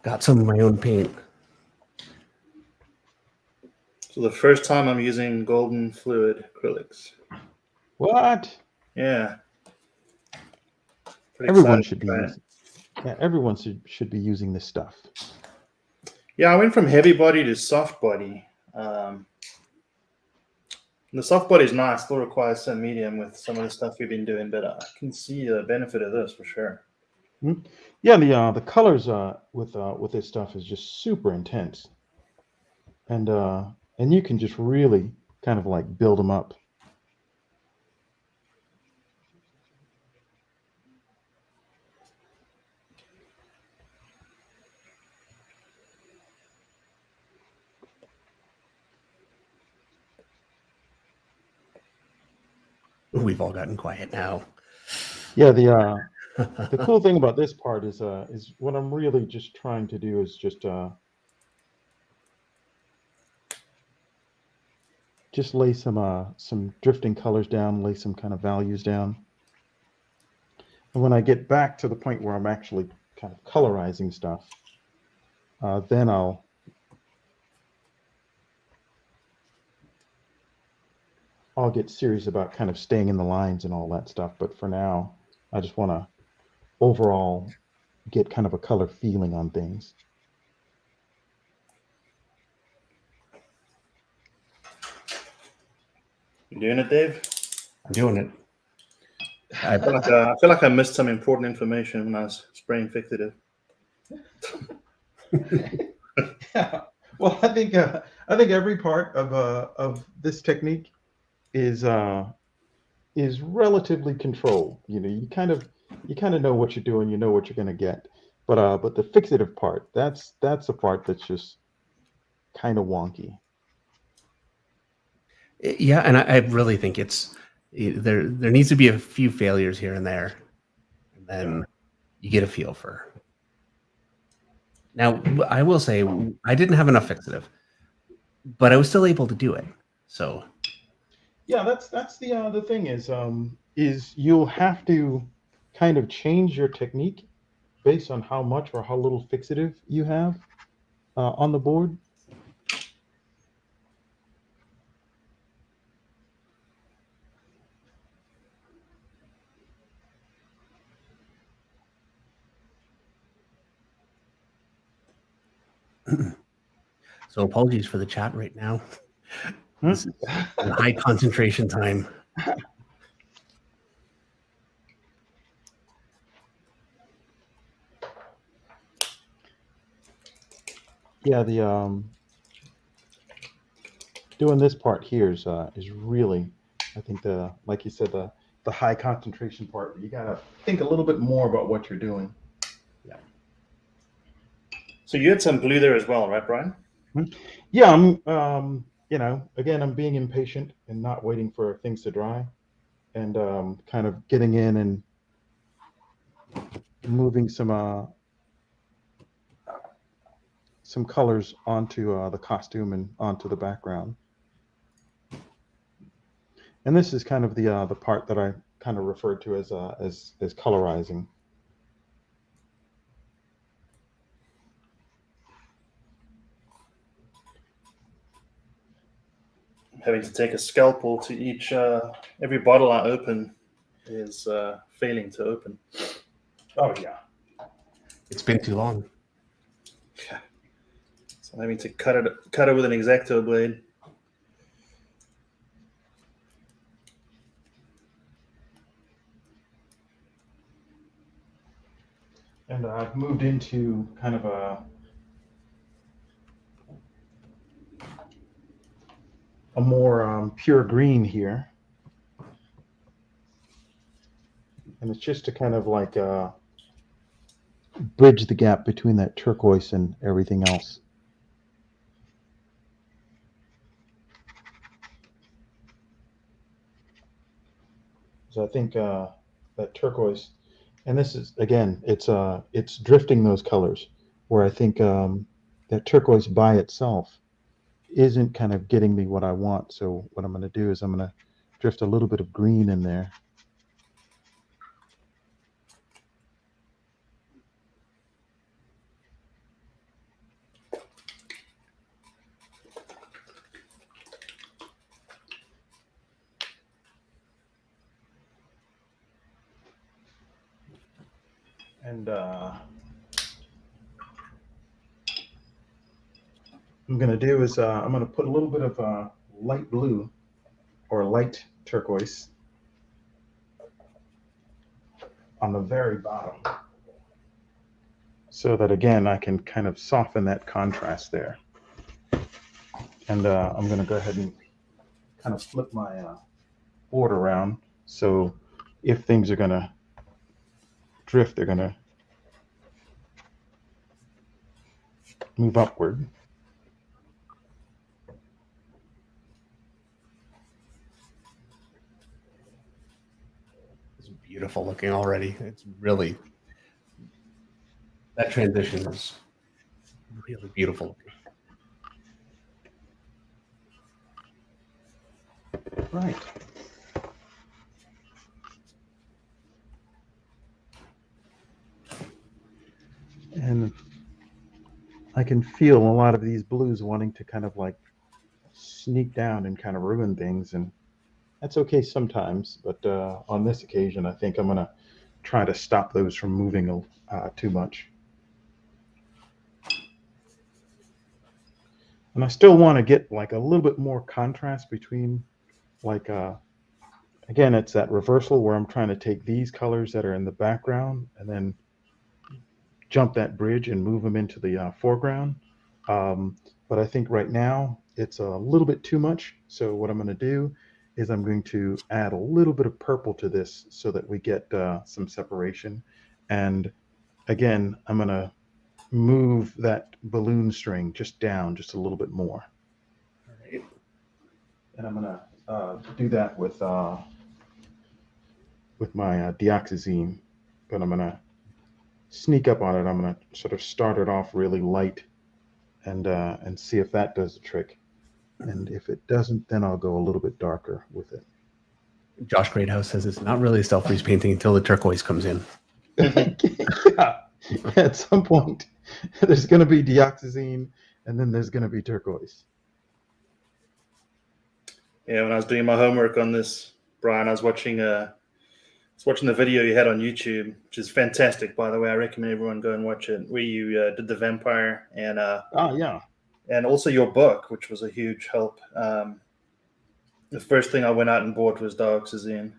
got some of my own paint. So the first time I'm using golden fluid acrylics. What? Yeah. Everyone should be using. Yeah, everyone should be using this stuff. Yeah, I went from heavy body to soft body. The soft body is nice. Still requires some medium with some of the stuff we've been doing, but I can see the benefit of this for sure. Yeah, the colors with this stuff is just super intense, and you can just really kind of like build them up. We've all gotten quiet now. Yeah, the cool thing about this part is what I'm really just trying to do is just lay some drifting colors down, lay some kind of values down. And when I get back to the point where I'm actually kind of colorizing stuff, then I'll get serious about kind of staying in the lines and all that stuff. But for now, I just want to overall get kind of a color feeling on things. You doing it, Dave? I'm doing it. I feel like I missed some important information when I was spraying fixative. Yeah. Well, I think every part of this technique is relatively controlled. You know, you kind of know what you're doing. You know what you're going to get. But the fixative part, that's the part that's just kind of wonky. Yeah, and I really think there needs to be a few failures here and there, and then you get a feel for. Now, I will say I didn't have enough fixative, but I was still able to do it. So Yeah, that's the thing is you'll have to kind of change your technique based on how much or how little fixative you have on the board. So apologies for the chat right now. This is high concentration time. Yeah, the doing this part here is really, I think like you said, the high concentration part. You gotta think a little bit more about what you're doing. Yeah. So you had some blue there as well, right, Brian? Yeah, I'm you know, again, I'm being impatient and not waiting for things to dry, and kind of getting in and moving some colors onto the costume and onto the background. And this is kind of the part that I kind of referred to as colorizing. Having to take a scalpel to each every bottle I open is failing to open. Oh yeah. It's been too long. So I'm having to cut it with an X-Acto blade. And I've moved into kind of a more pure green here. And it's just to kind of like bridge the gap between that turquoise and everything else. So I think that turquoise, and this is again, it's drifting those colors, where I think that turquoise by itself isn't kind of getting me what I want. So what I'm going to do is I'm going to drift a little bit of green in there. And I'm going to do is I'm going to put a little bit of light blue or light turquoise on the very bottom, so that again I can kind of soften that contrast there. And I'm going to go ahead and kind of flip my board around, so if things are going to drift, they're going to move upward. It's beautiful looking already. It's really, that transition is really beautiful looking. Right. And I can feel a lot of these blues wanting to kind of like sneak down and kind of ruin things, and that's okay sometimes, but on this occasion I think I'm going to try to stop those from moving too much. And I still want to get like a little bit more contrast between like again, it's that reversal where I'm trying to take these colors that are in the background and then jump that bridge and move them into the foreground. But I think right now it's a little bit too much. So what I'm going to do is I'm going to add a little bit of purple to this so that we get some separation. And again, I'm going to move that balloon string just down just a little bit more. All right. And I'm going to do that with my deoxazine, but I'm going to sneak up on it. I'm going to sort of start it off really light and see if that does the trick. And if it doesn't, then I'll go a little bit darker with it. Josh Greathouse says it's not really a Stelfreeze painting until the turquoise comes in. Yeah, at some point, there's going to be deoxazine, and then there's going to be turquoise. Yeah, when I was doing my homework on this, Brian, I was watching the video you had on YouTube, which is fantastic, by the way. I recommend everyone go and watch it, where you did the vampire and Yeah. and also your book, which was a huge help. The first thing I went out and bought was dioxazine.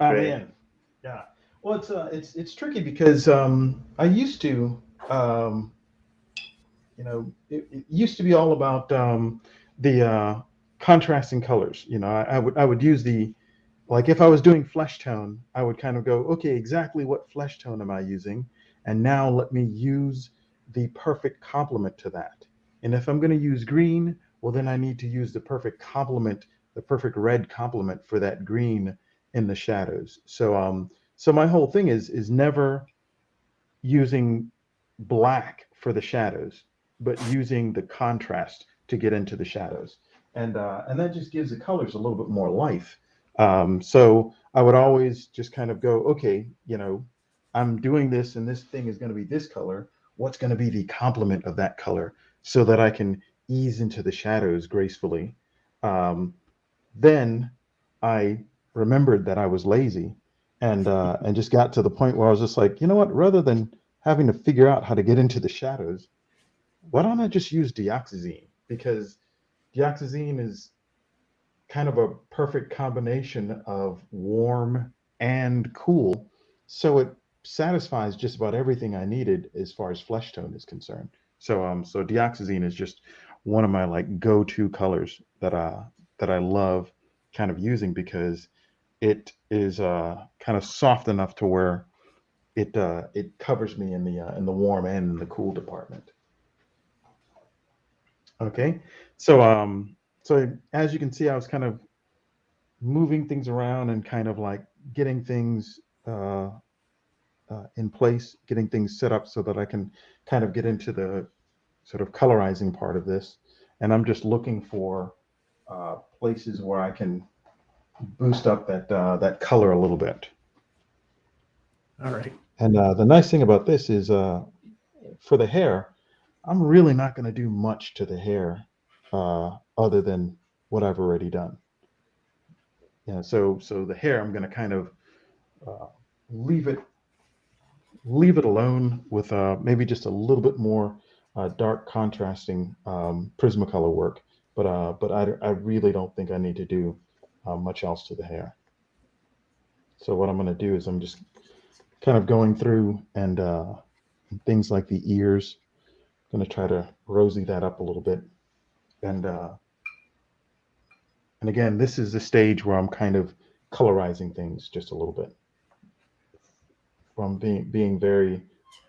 Oh Great. man, yeah. Well, it's tricky because I used to, it used to be all about the contrasting colors. I would use like if I was doing flesh tone, I would kind of go, okay, exactly what flesh tone am I using? And now let me use the perfect complement to that. And if I'm going to use green, well, then I need to use the perfect complement, the perfect red complement for that green in the shadows. So my whole thing is never using black for the shadows, but using the contrast to get into the shadows. And that just gives the colors a little bit more life. So I would always just kind of go, okay, I'm doing this and this thing is going to be this color. What's going to be the complement of that color so that I can ease into the shadows gracefully? Then I remembered that I was lazy and just got to the point where I was just like, you know what, rather than having to figure out how to get into the shadows, why don't I just use deoxazine? Because deoxazine is kind of a perfect combination of warm and cool. So it satisfies just about everything I needed as far as flesh tone is concerned. So deoxazine is just one of my like go-to colors that I love kind of using because it is kind of soft enough to where it covers me in the warm and in the cool department. Okay, so as you can see, I was kind of moving things around and kind of like getting things in place, getting things set up so that I can kind of get into the sort of colorizing part of this. And I'm just looking for places where I can boost up that color a little bit. All right. And the nice thing about this is for the hair, I'm really not going to do much to the hair other than what I've already done. Yeah, so the hair, I'm going to kind of uh, leave it alone with maybe just a little bit more dark contrasting Prismacolor work. But I really don't think I need to do much else to the hair. So what I'm going to do is I'm just kind of going through and things like the ears. I'm going to try to rosy that up a little bit. And again, this is the stage where I'm kind of colorizing things just a little bit. From being very,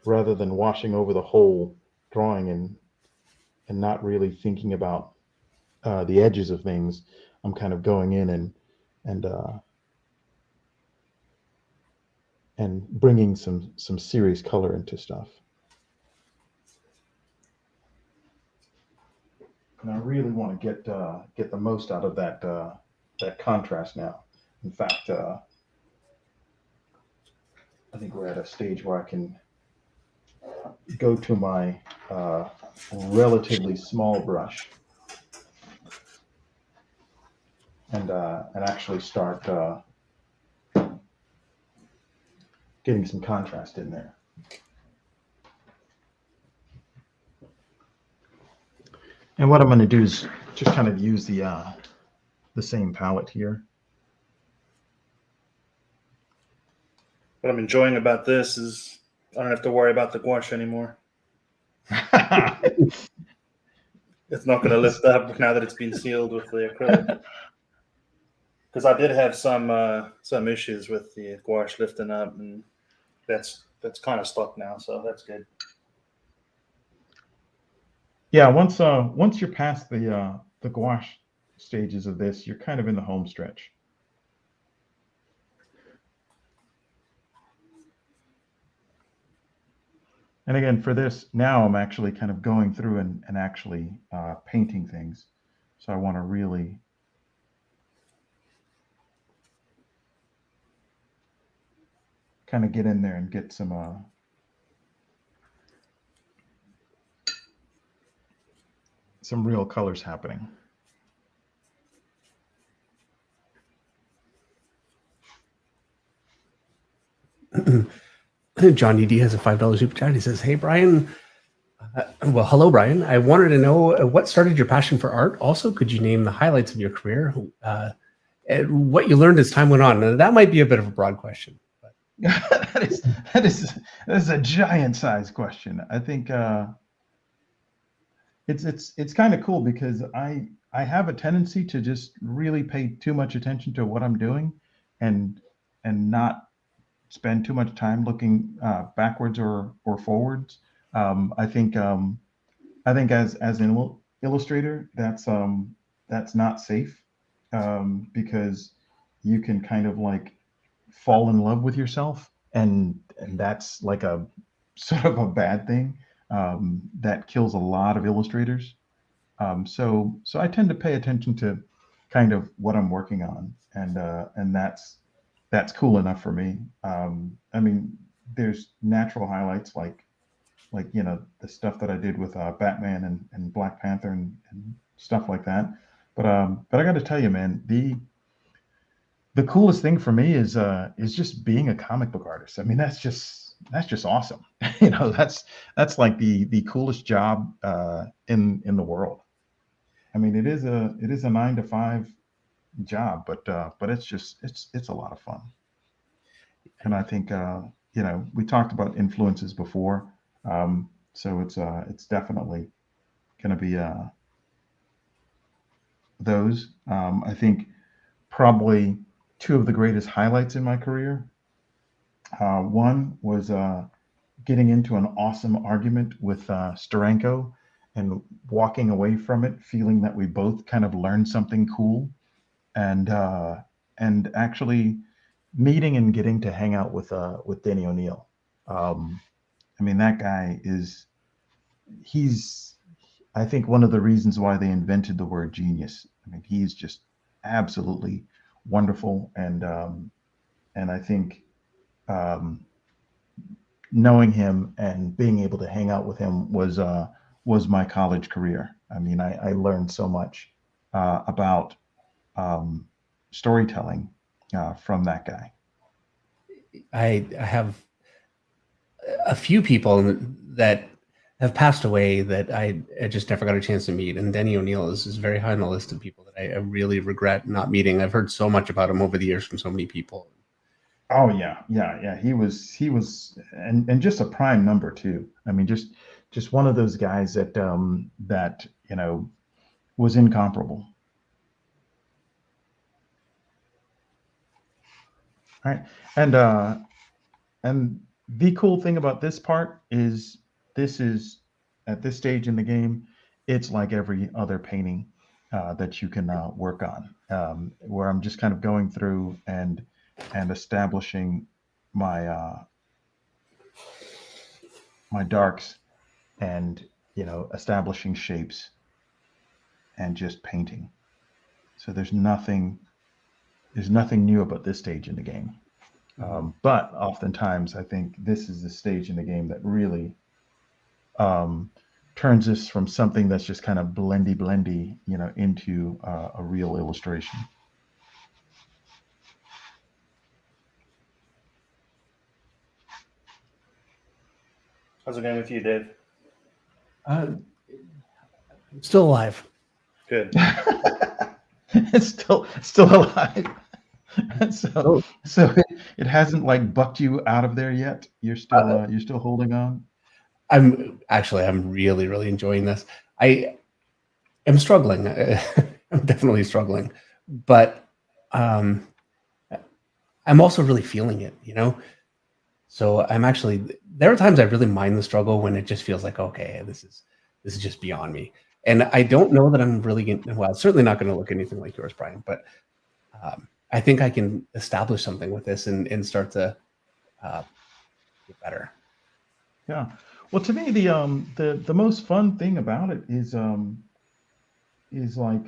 rather than washing over the whole drawing and not really thinking about the edges of things, I'm kind of going in and bringing some serious color into stuff. And I really want to get the most out of that contrast now. In fact, I think we're at a stage where I can go to my relatively small brush and actually start getting some contrast in there. And what I'm going to do is just kind of use the same palette here What I'm enjoying about this is I don't have to worry about the gouache anymore. It's not going to lift up now that it's been sealed with the acrylic. Because I did have some issues with the gouache lifting up, and that's kind of stopped now, so that's good. Yeah, once you're past the gouache stages of this, you're kind of in the home stretch. And again, for this, now I'm actually kind of going through and actually painting things. So I want to really kind of get in there and get some real colors happening. John ED has a $5 super chat. He says, "Hey Brian, well, hello Brian. I wanted to know what started your passion for art. Also, could you name the highlights of your career and what you learned as time went on?" Now, that might be a bit of a broad question. But. that is a giant size question. I think it's kind of cool because I have a tendency to just really pay too much attention to what I'm doing, and not spend too much time looking backwards or forwards. I think as an illustrator, that's not safe, because you can kind of like fall in love with yourself, and that's like a sort of a bad thing that kills a lot of illustrators. So I tend to pay attention to kind of what I'm working on, and that's cool enough for me. I mean, there's natural highlights like the stuff that I did with Batman and Black Panther and stuff like that. But I got to tell you, man, the coolest thing for me is just being a comic book artist. I mean, that's just awesome. That's like the coolest job in the world. I mean, it is a 9 to 5 job, but it's a lot of fun. And I think we talked about influences before, so it's definitely going to be those. I think probably two of the greatest highlights in my career. One was getting into an awesome argument with Steranko and walking away from it, feeling that we both kind of learned something cool, and actually meeting and getting to hang out with Denny O'Neil. I mean, that guy he's I think one of the reasons why they invented the word genius. I mean, he's just absolutely wonderful, and I think knowing him and being able to hang out with him was my college career. I mean, I learned so much about storytelling from that guy. I have a few people that have passed away that I just never got a chance to meet, and Denny O'Neil is very high on the list of people that I really regret not meeting. I've heard so much about him over the years from so many people. Oh yeah. He was, and just a prime number too. I mean, just one of those guys that was incomparable. All right, and the cool thing about this part is this is at this stage in the game, it's like every other painting that you can work on, where I'm just kind of going through and establishing my my darks, and establishing shapes and just painting. So there's nothing new about this stage in the game. But oftentimes I think this is the stage in the game that really turns this from something that's just kind of blendy, into a real illustration. How's it going with you, Dave? I'm still alive. Good. It's still alive. so Oh, it hasn't like bucked you out of there yet. You're still holding on. I'm really, really enjoying this. I am struggling. I'm definitely struggling, but um, I'm also really feeling it, you know? So I'm actually there are times I really mind the struggle when it just feels like, okay, this is just beyond me. And I don't know that I'm really getting, well, it's certainly not going to look anything like yours, Brian, but I think I can establish something with this and start to uh, get better. Yeah. Well, to me, the most fun thing about it is like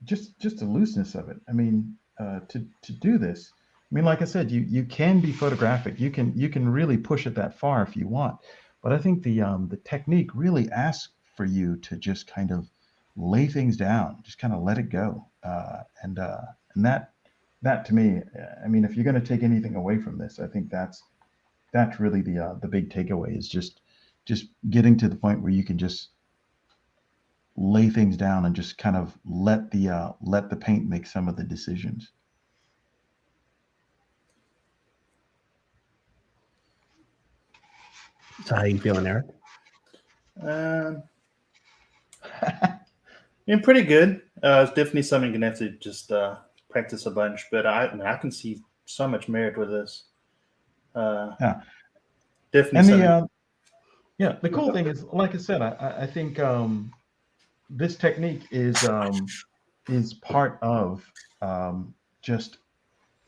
just the looseness of it. I mean, to do this, I mean, like I said, you can be photographic. You can really push it that far if you want. But I think the technique really asks for you to just kind of lay things down, just kind of let it go, and that to me, I mean, if you're going to take anything away from this, I think that's really the big takeaway is just getting to the point where you can just lay things down and just kind of let the paint make some of the decisions. So how you feeling, Eric? Um, yeah, pretty good. It's definitely something you're gonna have to just practice a bunch. But I mean, I can see so much merit with this. Uh, Yeah, definitely and something. yeah, the cool thing is, like I said, I think this technique is part of just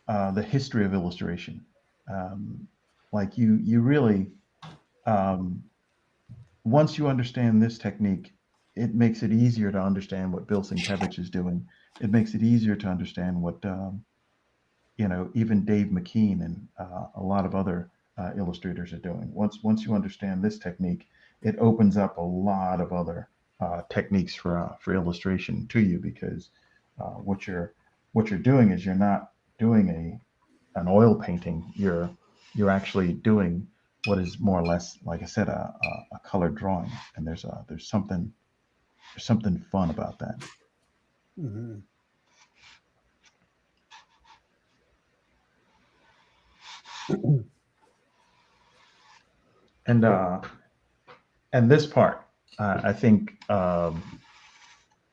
the history of illustration. Um, like you really um, once you understand this technique, it makes it easier to understand what Bill Sienkiewicz is doing. It makes it easier to understand what even Dave McKean and a lot of other illustrators are doing. Once you understand this technique, it opens up a lot of other techniques for illustration to you because what you're doing is you're not doing an oil painting. You're actually doing what is more or less, like I said, a colored drawing, and there's something fun about that. Mhm. And Well, this part, I think,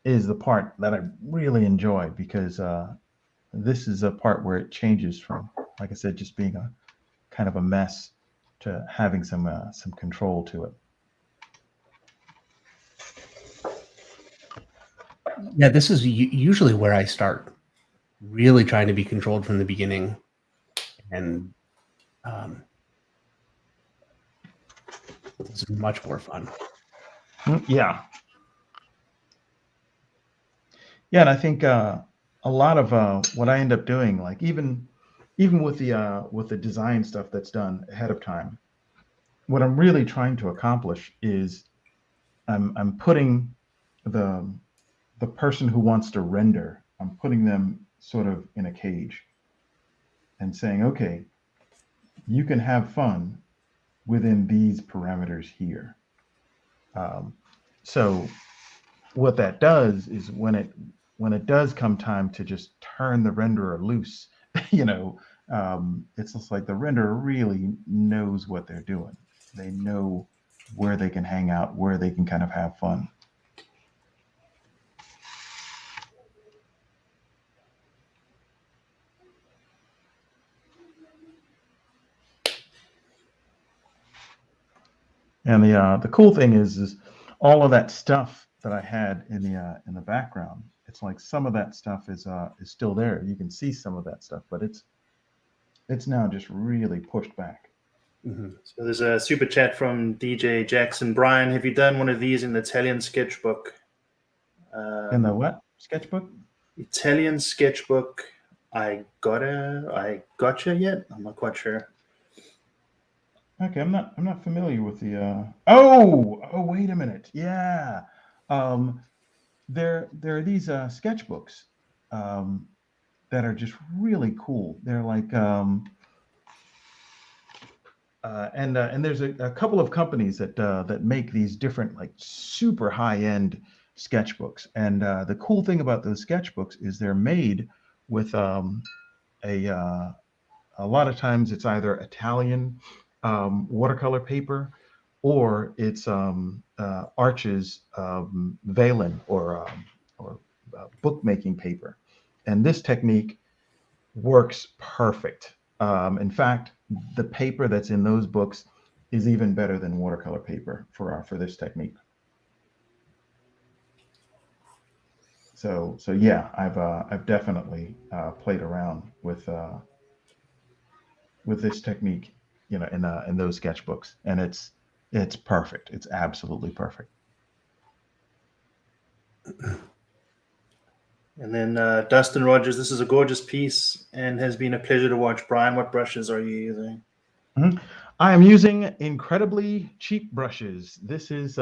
is the part that I really enjoy because this is a part where it changes from, like I said, just being a kind of a mess to having some control to it. yeah, this is usually where I start, really trying to be controlled from the beginning, and um, it's much more fun. Yeah, yeah, and I think a lot of what I end up doing, like even with the design stuff that's done ahead of time, what I'm really trying to accomplish is I'm putting the the person who wants to render, I'm putting them sort of in a cage and saying, okay, you can have fun within these parameters here. Um, so what that does is when it does come time to just turn the renderer loose, you know, it's just like the renderer really knows what they're doing. They know where they can hang out, where they can kind of have fun. And the cool thing is all of that stuff that I had in the background. It's like some of that stuff is still there. You can see some of that stuff, but it's now just really pushed back. Mhm. So there's a super chat from DJ Jackson. Brian, have you done one of these in the Italian sketchbook? In the Um, what sketchbook? Italian sketchbook. I gotcha yet? I'm not quite sure. Okay, I'm not familiar with the. Oh, wait a minute. Yeah, um, there are these sketchbooks um, that are just really cool. They're like and there's a couple of companies that make these different like super high end sketchbooks. And the cool thing about those sketchbooks is they're made with a lot of times it's either Italian watercolor paper, or it's Arches veiling or bookmaking paper. And this technique works perfect. In fact, the paper that's in those books is even better than watercolor paper for this technique. So yeah, I've definitely played around with this technique, in those sketchbooks, and it's perfect. It's absolutely perfect. And then Dustin Rogers, this is a gorgeous piece and has been a pleasure to watch. Brian, what brushes are you using? I am using incredibly cheap brushes. This is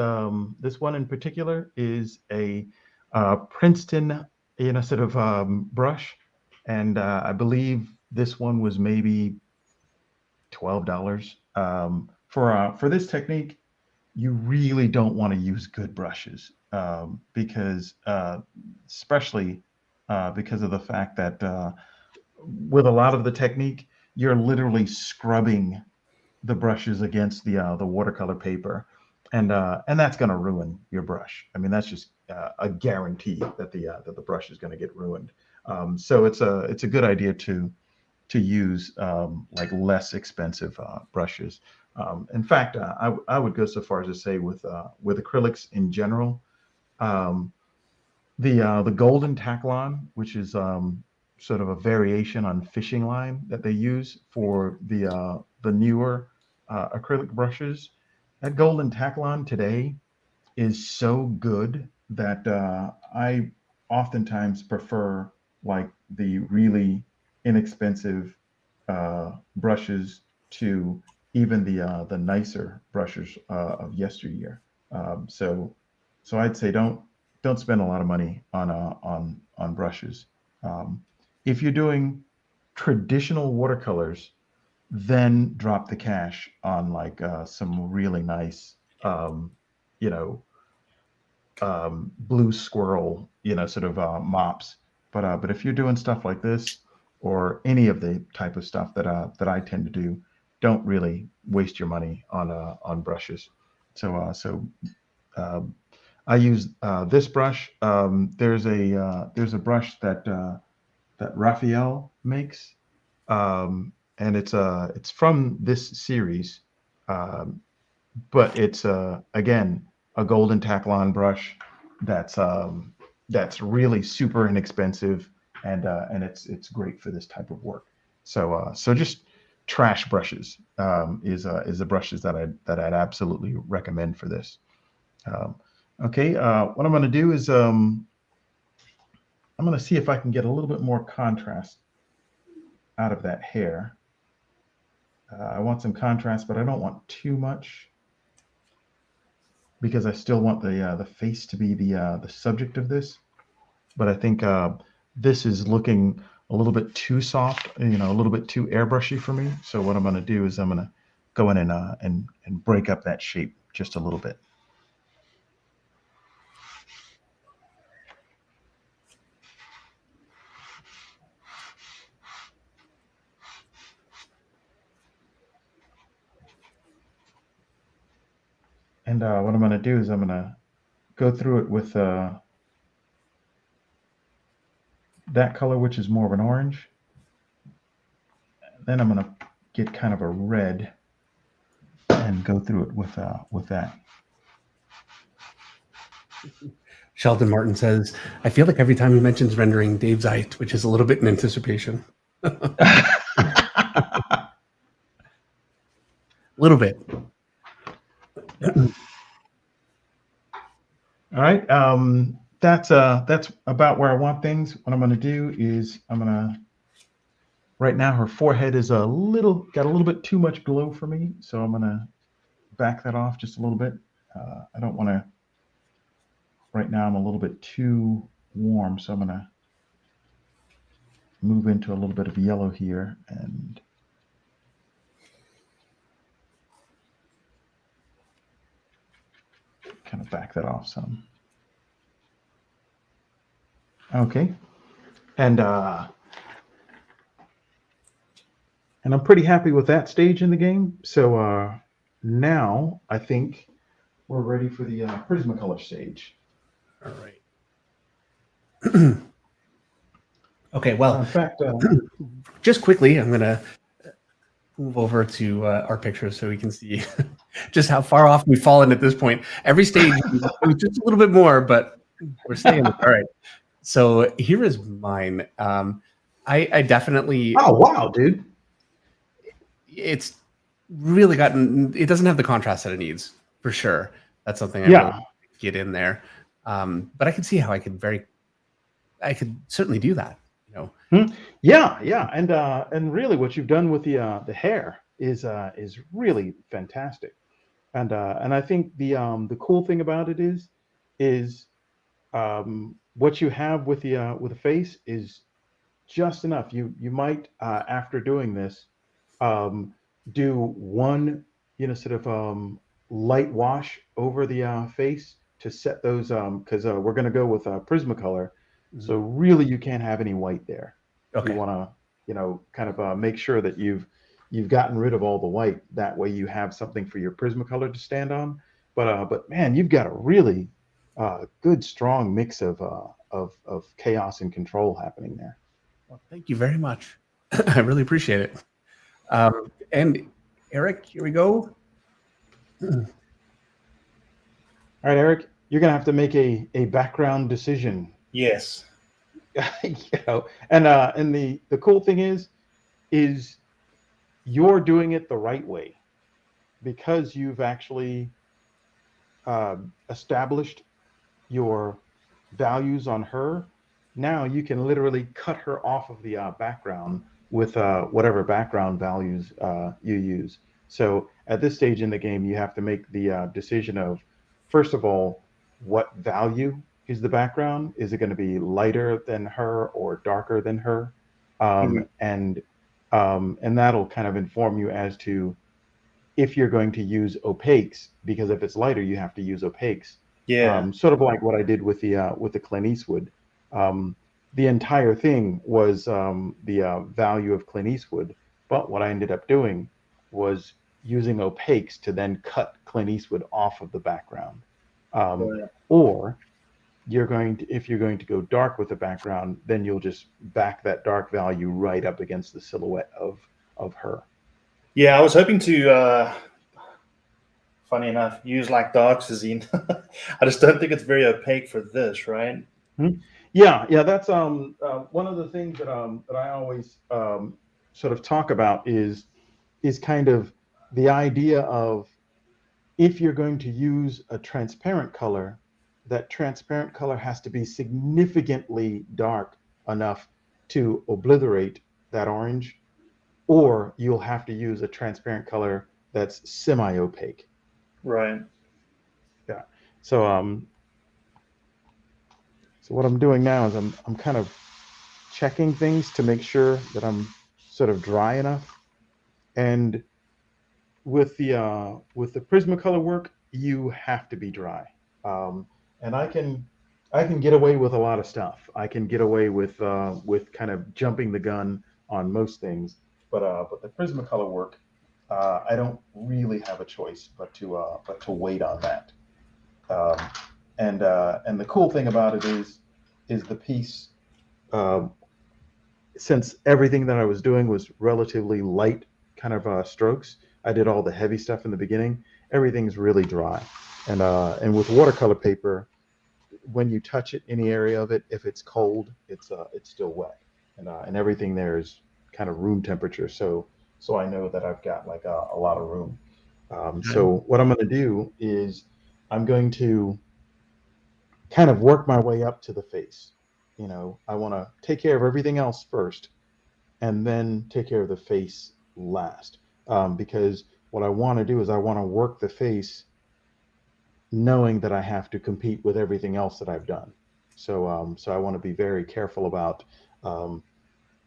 this one in particular is a Princeton, sort of brush, and I believe this one was maybe $12. For this technique, you really don't want to use good brushes, because especially because of the fact that with a lot of the technique, you're literally scrubbing the brushes against the watercolor paper, and that's going to ruin your brush. I mean, that's just a guarantee that the brush is going to get ruined. So it's a good idea to use like less expensive brushes. In fact, I would go so far as to say with acrylics in general, the golden Taklon, which is sort of a variation on fishing line that they use for the newer acrylic brushes. That golden Taklon today is so good that I oftentimes prefer like the really inexpensive brushes to even the nicer brushes of yesteryear. So I'd say don't spend a lot of money on brushes. If you're doing traditional watercolors, then drop the cash on like some really nice, you know, blue squirrel, sort of mops. But if you're doing stuff like this or any of the type of stuff that I tend to do, don't really waste your money on brushes. So I use this brush. There's a brush that Raphael makes, and it's from this series, um, but it's again a golden Taklon brush that's really super inexpensive, and it's great for this type of work. So just trash brushes is the brushes that I'd absolutely recommend for this. Um, okay, what I'm going to do is I'm going to see if I can get a little bit more contrast out of that hair. I want some contrast, but I don't want too much, because I still want the face to be the subject of this. But I think this is looking a little bit too soft, a little bit too airbrushy for me. So what I'm going to do is I'm going to go in and break up that shape just a little bit. And what I'm going to do is I'm going to go through it with that color, which is more of an orange. Then I'm going to get kind of a red and go through it with that. Sheldon Martin says, I feel like every time he mentions rendering, Dave's eye twitches a little bit in anticipation. A little bit. All right. That's about where I want things. What I'm going to do is right now her forehead is got a little bit too much glow for me. So I'm going to back that off just a little bit. I don't want to, right now I'm a little bit too warm. So I'm going to move into a little bit of yellow here and kind of back that off some. Okay. And And I'm pretty happy with that stage in the game. So now I think we're ready for the Prismacolor stage. All right. Okay, well, In fact, just quickly, I'm going to move over to our pictures so we can see just how far off we've fallen at this point. Every stage, it was just a little bit more, but we're staying. All right. So here is mine. I definitely. oh wow, dude! It's really gotten. It doesn't have the contrast that it needs for sure. That's something I really Yeah, get in there. But I can see how I could certainly do that. You know. yeah, and really, what you've done with the hair is really fantastic. And I think the cool thing about it is what you have with the face is just enough. You might after doing this um, do one sort of light wash over the face to set those because we're going to go with Prismacolor. Mhm. So really, you can't have any white there. You Okay. want to kind of make sure that you've gotten rid of all the white. That way, you have something for your Prismacolor to stand on. But man, you've got a really good, strong mix of chaos and control happening there. Well, thank you very much. I really appreciate it. And Eric, here we go. All right, Eric, you're gonna have to make a background decision. Yes. And the cool thing is you're doing it the right way because you've actually established your values on her. Now you can literally cut her off of the background with whatever background values you use. So at this stage in the game, you have to make the decision of, first of all, what value is the background? Is it going to be lighter than her or darker than her? Mhm. And that'll kind of inform you as to if you're going to use opaques, because if it's lighter, you have to use opaques. Yeah. Sort of like what I did with the Clint Eastwood. Um, the entire thing was the value of Clint Eastwood, but what I ended up doing was using opaques to then cut Clint Eastwood off of the background. Um, Right. or if you're going to go dark with the background, then you'll just back that dark value right up against the silhouette of her. Yeah, I was hoping to, funny enough, use like Darkseasine. I just don't think it's very opaque for this, right? Hmm. Yeah, that's one of the things that I always sort of talk about is kind of the idea of if you're going to use a transparent color, that transparent color has to be significantly dark enough to obliterate that orange, or you'll have to use a transparent color that's semi-opaque. Right. Yeah. So so what I'm doing now is I'm kind of checking things to make sure that I'm sort of dry enough. And with the Prismacolor work, you have to be dry. Um, and I can get away with a lot of stuff. I can get away with kind of jumping the gun on most things. But the Prismacolor work, I don't really have a choice but to wait on that. Um, and the cool thing about it is the piece. Um, since everything that I was doing was relatively light kind of strokes, I did all the heavy stuff in the beginning. Everything's really dry, and with watercolor paper, when you touch it, any area of it, if it's cold, it's still wet, and everything there is kind of room temperature. So I know that I've got like a lot of room. So what I'm going to do is I'm going to kind of work my way up to the face. I want to take care of everything else first and then take care of the face last. Because what I want to do is I want to work the face knowing that I have to compete with everything else that I've done. So I want to be very careful about, um,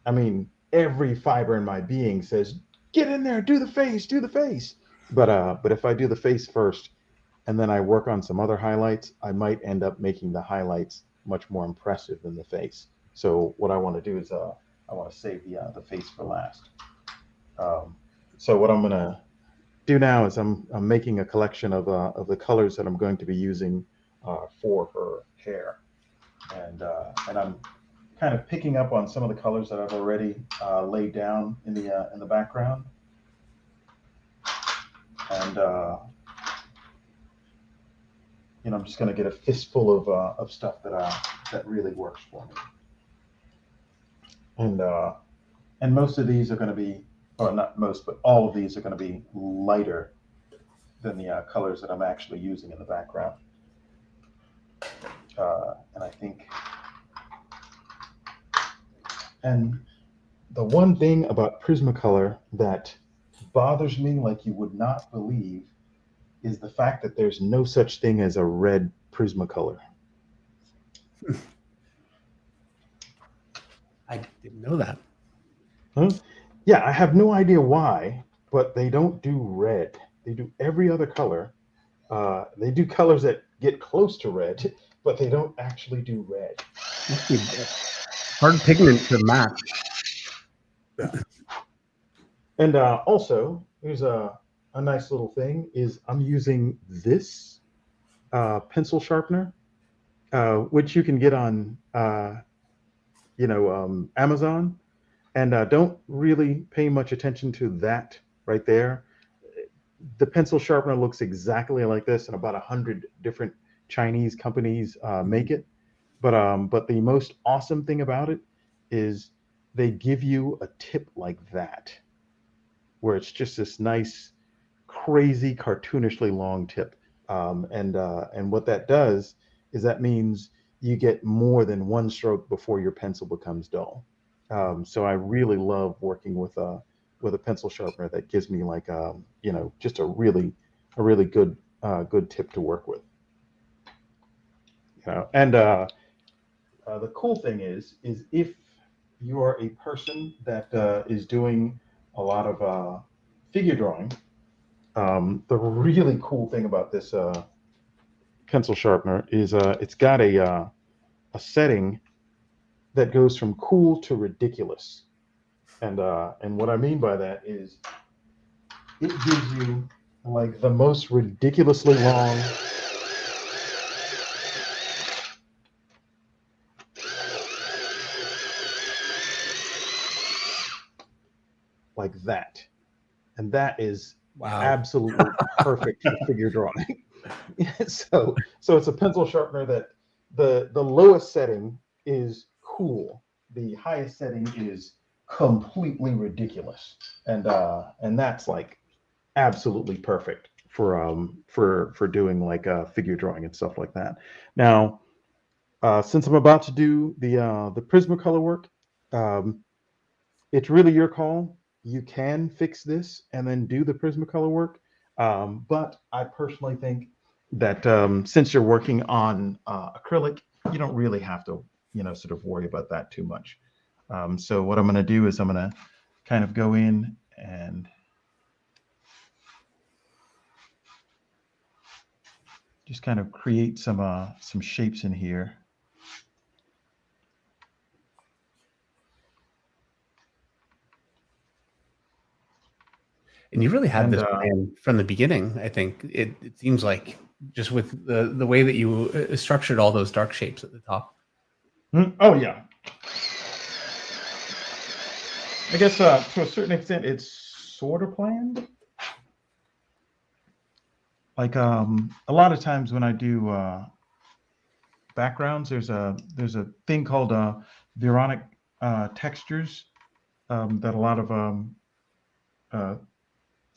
I mean, every fiber in my being says, get in there, do the face. But if I do the face first and then I work on some other highlights, I might end up making the highlights much more impressive than the face. So what I want to do is I want to save the face for last. So what I'm gonna do now is I'm making a collection of the colors that I'm going to be using for her hair, and I'm kind of picking up on some of the colors that I've already laid down in the background, and I'm just going to get a fistful of stuff that really works for me, and most of these are going to be, or not most, but all of these are going to be lighter than the colors that I'm actually using in the background. And I think, and the one thing about Prismacolor that bothers me like you would not believe is the fact that there's no such thing as a red Prismacolor. I didn't know that. Huh? Yeah, I have no idea why, but they don't do red. They do every other color. They do colors that get close to red, but they don't actually do red. Hard pigment to match. Yeah. And also, here's a nice little thing is I'm using this pencil sharpener, which you can get on, Amazon. And don't really pay much attention to that right there. The pencil sharpener looks exactly like this, and about 100 different Chinese companies make it. But the most awesome thing about it is they give you a tip like that, where it's just this nice, crazy, cartoonishly long tip. And what that does is that means you get more than one stroke before your pencil becomes dull. So I really love working with a pencil sharpener that gives me like just a really good tip to work with. And the cool thing is if you are a person that is doing a lot of figure drawing, the really cool thing about this pencil sharpener is it's got a setting that goes from cool to ridiculous. And what I mean by that is it gives you like the most ridiculously long like that. And that is Wow. absolutely perfect for figure drawing. So it's a pencil sharpener that the lowest setting is cool. The highest setting is completely ridiculous. And that's like absolutely perfect for doing like figure drawing and stuff like that. Now, since I'm about to do the Prismacolor work, um, it's really your call. You can fix this and then do the Prismacolor work, but I personally think that since you're working on acrylic, you don't really have to sort of worry about that too much. So what I'm going to do is I'm going to kind of go in and just kind of create some shapes in here. And you really had And this plan from the beginning. I think it seems like just with the way that you structured all those dark shapes at the top. oh yeah, I guess to a certain extent it's sort of planned. Like a lot of times when I do backgrounds, there's a thing called Veronic textures that a lot of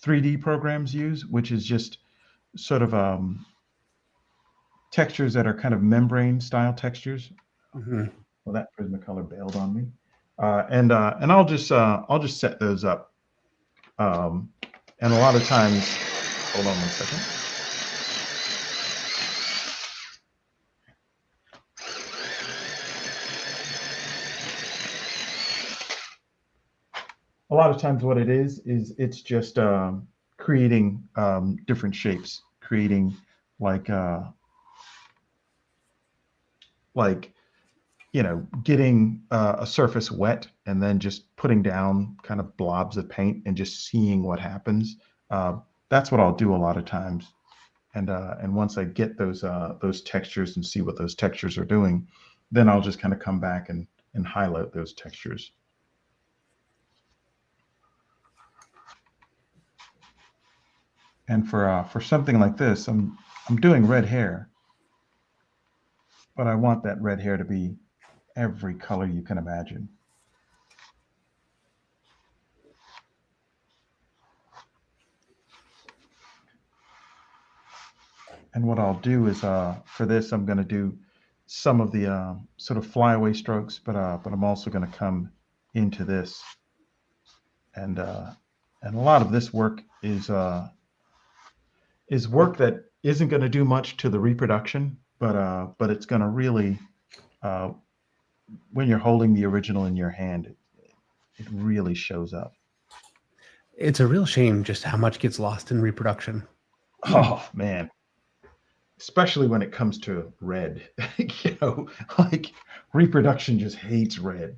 3D programs use, which is just sort of textures that are kind of membrane style textures. Mm-hmm. Well, that Prismacolor bailed on me, and I'll just set those up, and a lot of times, hold on one second. A lot of times what it is it's just creating different shapes, creating like like getting a surface wet and then just putting down kind of blobs of paint and just seeing what happens. That's what I'll do a lot of times. And once I get those textures and see what those textures are doing, then I'll just kind of come back and highlight those textures. And for something like this, I'm doing red hair, but I want that red hair to be every color you can imagine. And what I'll do is for this, I'm going to do some of the sort of flyaway strokes, but I'm also going to come into this, and a lot of this work is work that isn't going to do much to the reproduction, but it's going to really, when you're holding the original in your hand, it really shows up. It's a real shame just how much gets lost in reproduction. Oh man, especially when it comes to red. Like reproduction just hates red.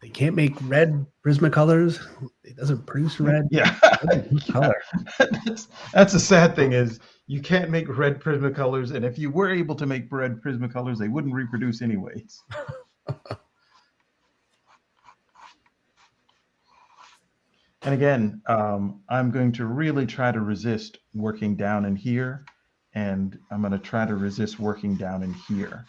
They can't make red Prismacolors. It doesn't produce red. Yeah. Color. That's the sad thing is you can't make red Prismacolors, and if you were able to make red Prismacolors, they wouldn't reproduce anyways. And again, I'm going to really try to resist working down in here, and I'm going to try to resist working down in here,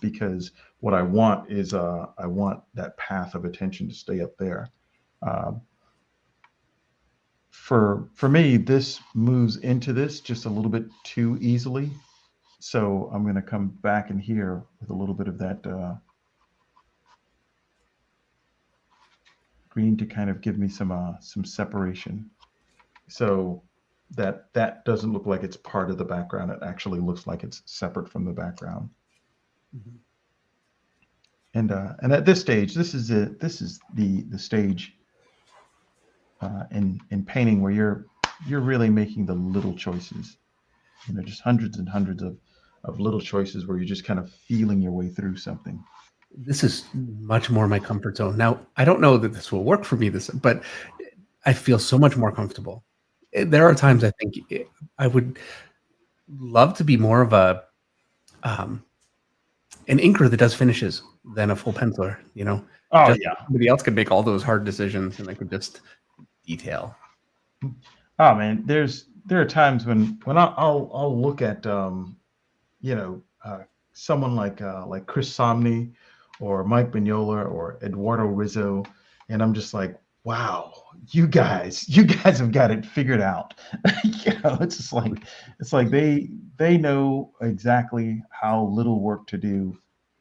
because what I want is I want that path of attention to stay up there. For me, this moves into this just a little bit too easily, so I'm going to come back in here with a little bit of that green to kind of give me some separation, so that doesn't look like it's part of the background. It actually looks like it's separate from the background. Mm-hmm. And at this stage, this is the stage in painting where you're really making the little choices, just hundreds and hundreds of little choices where you're just kind of feeling your way through something. This is much more my comfort zone. Now, I don't know that this will work for me, but I feel so much more comfortable. There are times I think I would love to be more of an inker that does finishes than a full penciler, Oh, just yeah. somebody else could make all those hard decisions and I could just detail. Oh man, there are times when I'll look at someone like Chris Somney or Mike Mignola or Eduardo Rizzo, and I'm just like, wow, you guys have got it figured out. It's like they know exactly how little work to do,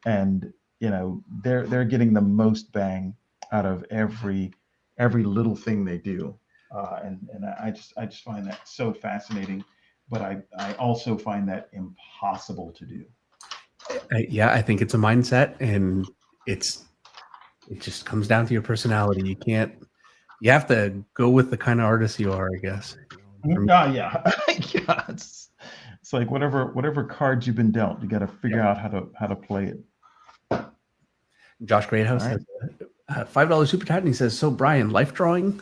and they're getting the most bang out of every little thing they do, and I just find that so fascinating, but I also find that impossible to do. I think it's a mindset, and it just comes down to your personality. You have to go with the kind of artist you are, I guess. Yeah. Yeah, it's like whatever cards you've been dealt, you got to figure out how to play it. Josh Greathouse has a $5 super chat, and he says, "So Brian, life drawing?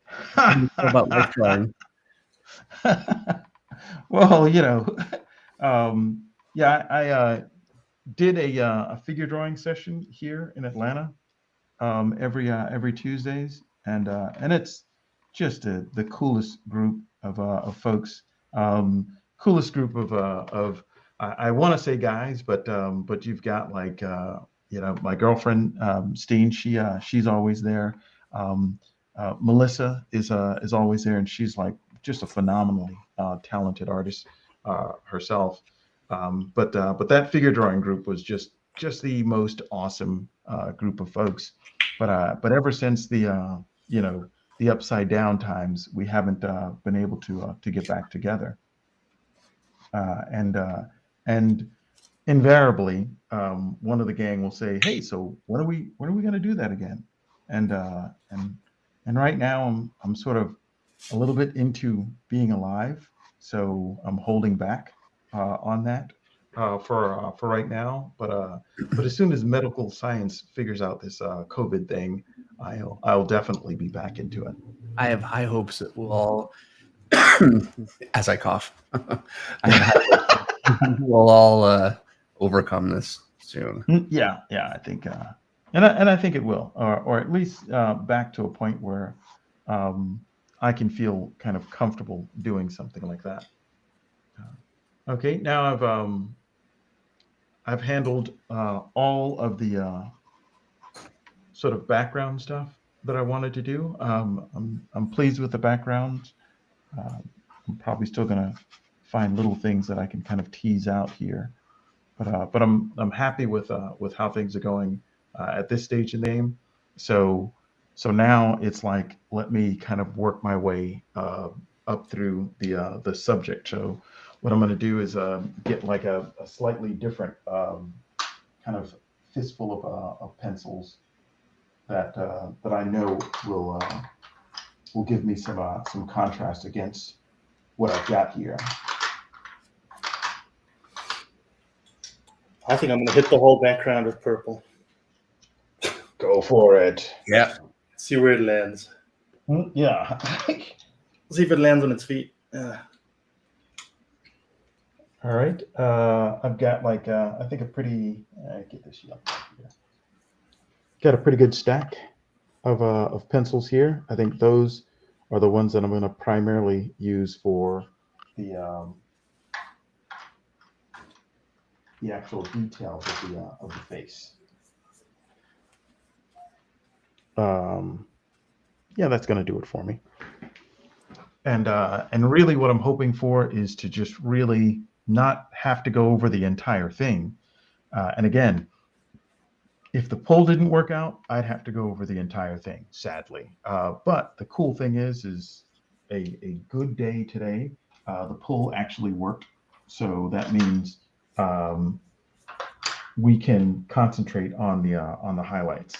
How do you feel about life drawing?" Well, I did a figure drawing session here in Atlanta every Tuesdays, and it's just the coolest group of folks, coolest group of I want to say guys, but you've got like my girlfriend Steen, she's always there. Melissa is always there, and she's like just a phenomenally talented artist herself. But that figure drawing group was just the most awesome group of folks. But ever since the upside down times, we haven't been able to get back together. And invariably, one of the gang will say, "Hey, so when are we going to do that again?" And right now, I'm sort of a little bit into being alive, so I'm holding back on that. for right now. But as soon as medical science figures out this COVID thing, I'll definitely be back into it. I have high hopes that we'll all, as I cough, I have high hopes that we'll all overcome this soon. Yeah, I think, and I think it will, or at least back to a point where I can feel kind of comfortable doing something like that. Okay, now I've handled all of the sort of background stuff that I wanted to do. I'm pleased with the background. I'm probably still gonna find little things that I can kind of tease out here, but I'm happy with how things are going at this stage in the game. So now it's like, let me kind of work my way up through the subject. So what I'm going to do is get like a slightly different kind of fistful of pencils that I know will give me some contrast against what I've got here. I think I'm going to hit the whole background with purple. Go for it. Yeah. See where it lands. Yeah. See if it lands on its feet. All right. I've got like I think a pretty get this yellow here. Got a pretty good stack of pencils here. I think those are the ones that I'm going to primarily use for the actual details of the face. Yeah, that's going to do it for me. And really what I'm hoping for is to just really not have to go over the entire thing. And again, if the pull didn't work out, I'd have to go over the entire thing, sadly. But the cool thing is a good day today. The pull actually worked. So that means we can concentrate on the highlights.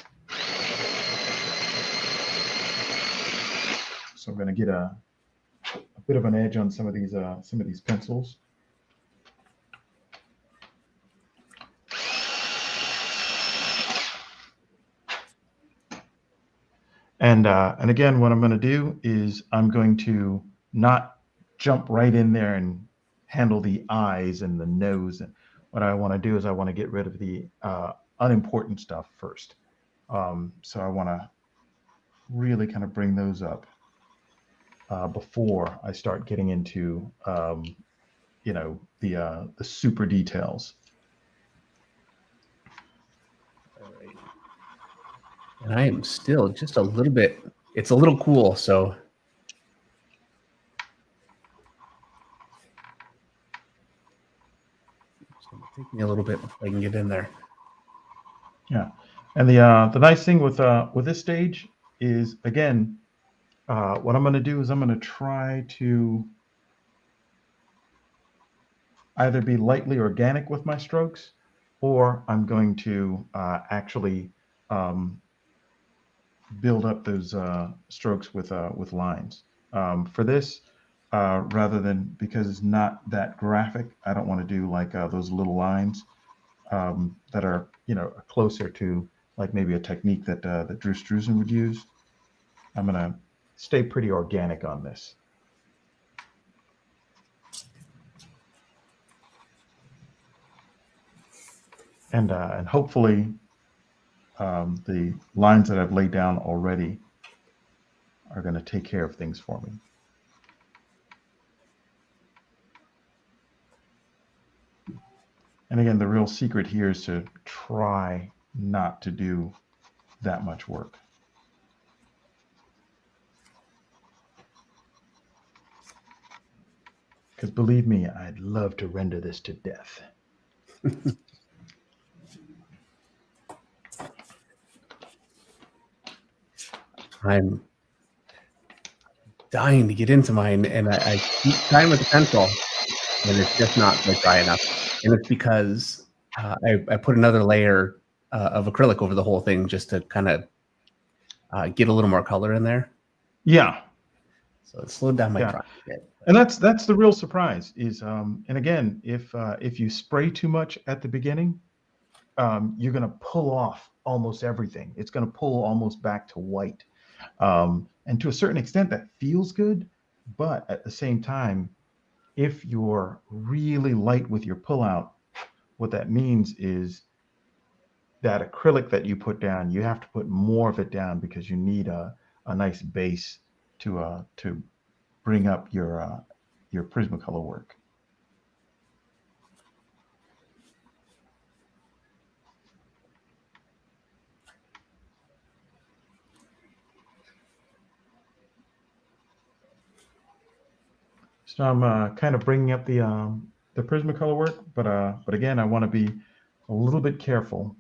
So I'm going to get a bit of an edge on some of these pencils. And again, what I'm going to do is I'm going to not jump right in there and handle the eyes and the nose. And what I want to do is I want to get rid of the unimportant stuff first. So I want to really kind of bring those up before I start getting into the super details. All right. And I am still just a little bit, it's a little cool, so. It's going to take me a little bit before I can get in there. Yeah, and the nice thing with this stage is, again, what I'm going to do is I'm going to try to either be lightly organic with my strokes, or I'm going to actually build up those strokes with lines. For this, rather than, because it's not that graphic, I don't want to do like those little lines that are closer to like maybe a technique that Drew Struzan would use. I'm going to stay pretty organic on this. And hopefully the lines that I've laid down already are going to take care of things for me. And again, the real secret here is to try not to do that much work. Because believe me, I'd love to render this to death. I'm dying to get into mine, and I keep trying with the pencil, and it's just not quite dry enough. And it's because I put another layer of acrylic over the whole thing just to kind of get a little more color in there. Yeah. So it slowed down my Yeah. dry a bit. And that's the real surprise is, and again, if you spray too much at the beginning, you're going to pull off almost everything. It's going to pull almost back to white. And to a certain extent, that feels good. But at the same time, if you're really light with your pullout, what that means is that acrylic that you put down, you have to put more of it down because you need a nice base to bring up your Prismacolor work. So I'm kind of bringing up the Prismacolor work, but again, I want to be a little bit careful.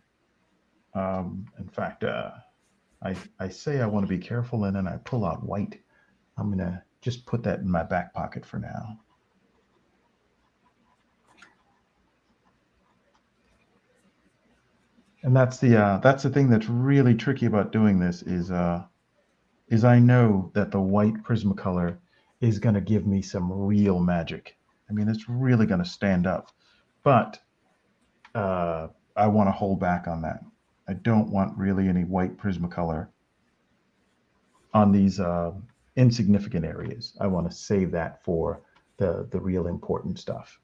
In fact, I say I want to be careful, and then I pull out white. I'm gonna just put that in my back pocket for now. And that's the thing that's really tricky about doing this is I know that the white Prismacolor is going to give me some real magic. I mean, it's really going to stand up, but I want to hold back on that. I don't want really any white Prismacolor on these insignificant areas. I want to save that for the real important stuff.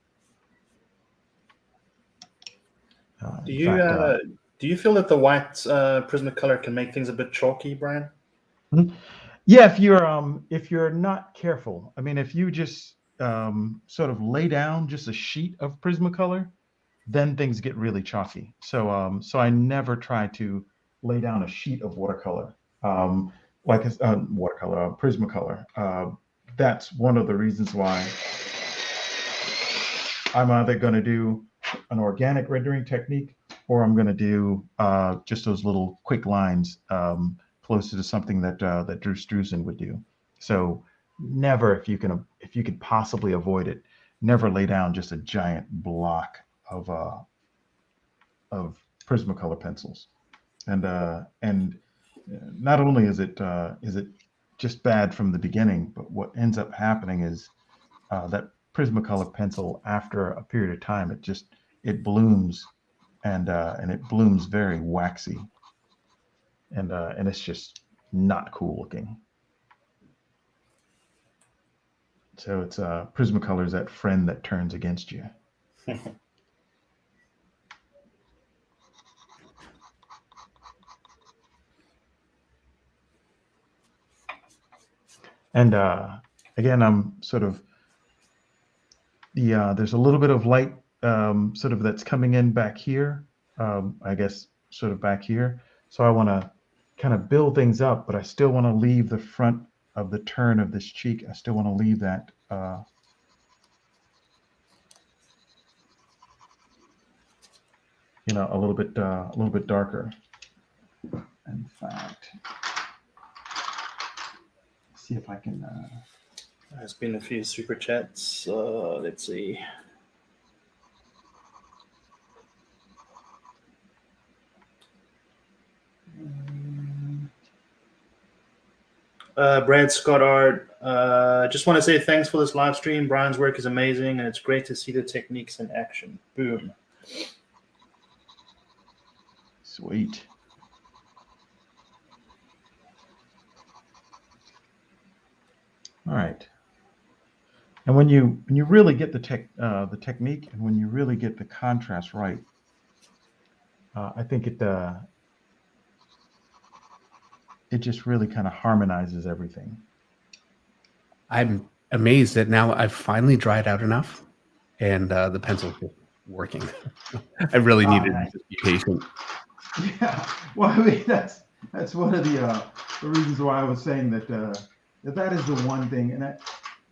Do you feel that the white Prismacolor can make things a bit chalky, Brian? Yeah, if you're not careful. I mean, if you just sort of lay down just a sheet of Prismacolor, then things get really chalky. So I never try to lay down a sheet of watercolor, like watercolor, Prismacolor. That's one of the reasons why I'm either going to do an organic rendering technique, or I'm going to do just those little quick lines closer to something that Drew Struzan would do. So never, if you could possibly avoid it, never lay down just a giant block of Prismacolor pencils. And not only is it just bad from the beginning, but what ends up happening is that Prismacolor pencil, after a period of time, it blooms, and it blooms very waxy, and it's just not cool looking. So it's Prismacolor is that friend that turns against you. And again, I'm sort of there's a little bit of light sort of that's coming in back here, I guess sort of back here. So I want to kind of build things up, but I still want to leave the front of the turn of this cheek. I still want to leave that a little bit darker. In fact, see if I can. There's been a few super chats. Let's see. Brad Scott Art, just want to say thanks for this live stream. Brian's work is amazing, and it's great to see the techniques in action. Boom. Sweet. All right. And when you really get the technique, and when you really get the contrast right, I think it just really kind of harmonizes everything. I'm amazed that now I've finally dried out enough, and the pencil's just working. I really needed to be patient. Yeah, well, I mean that's one of the reasons why I was saying that that is the one thing,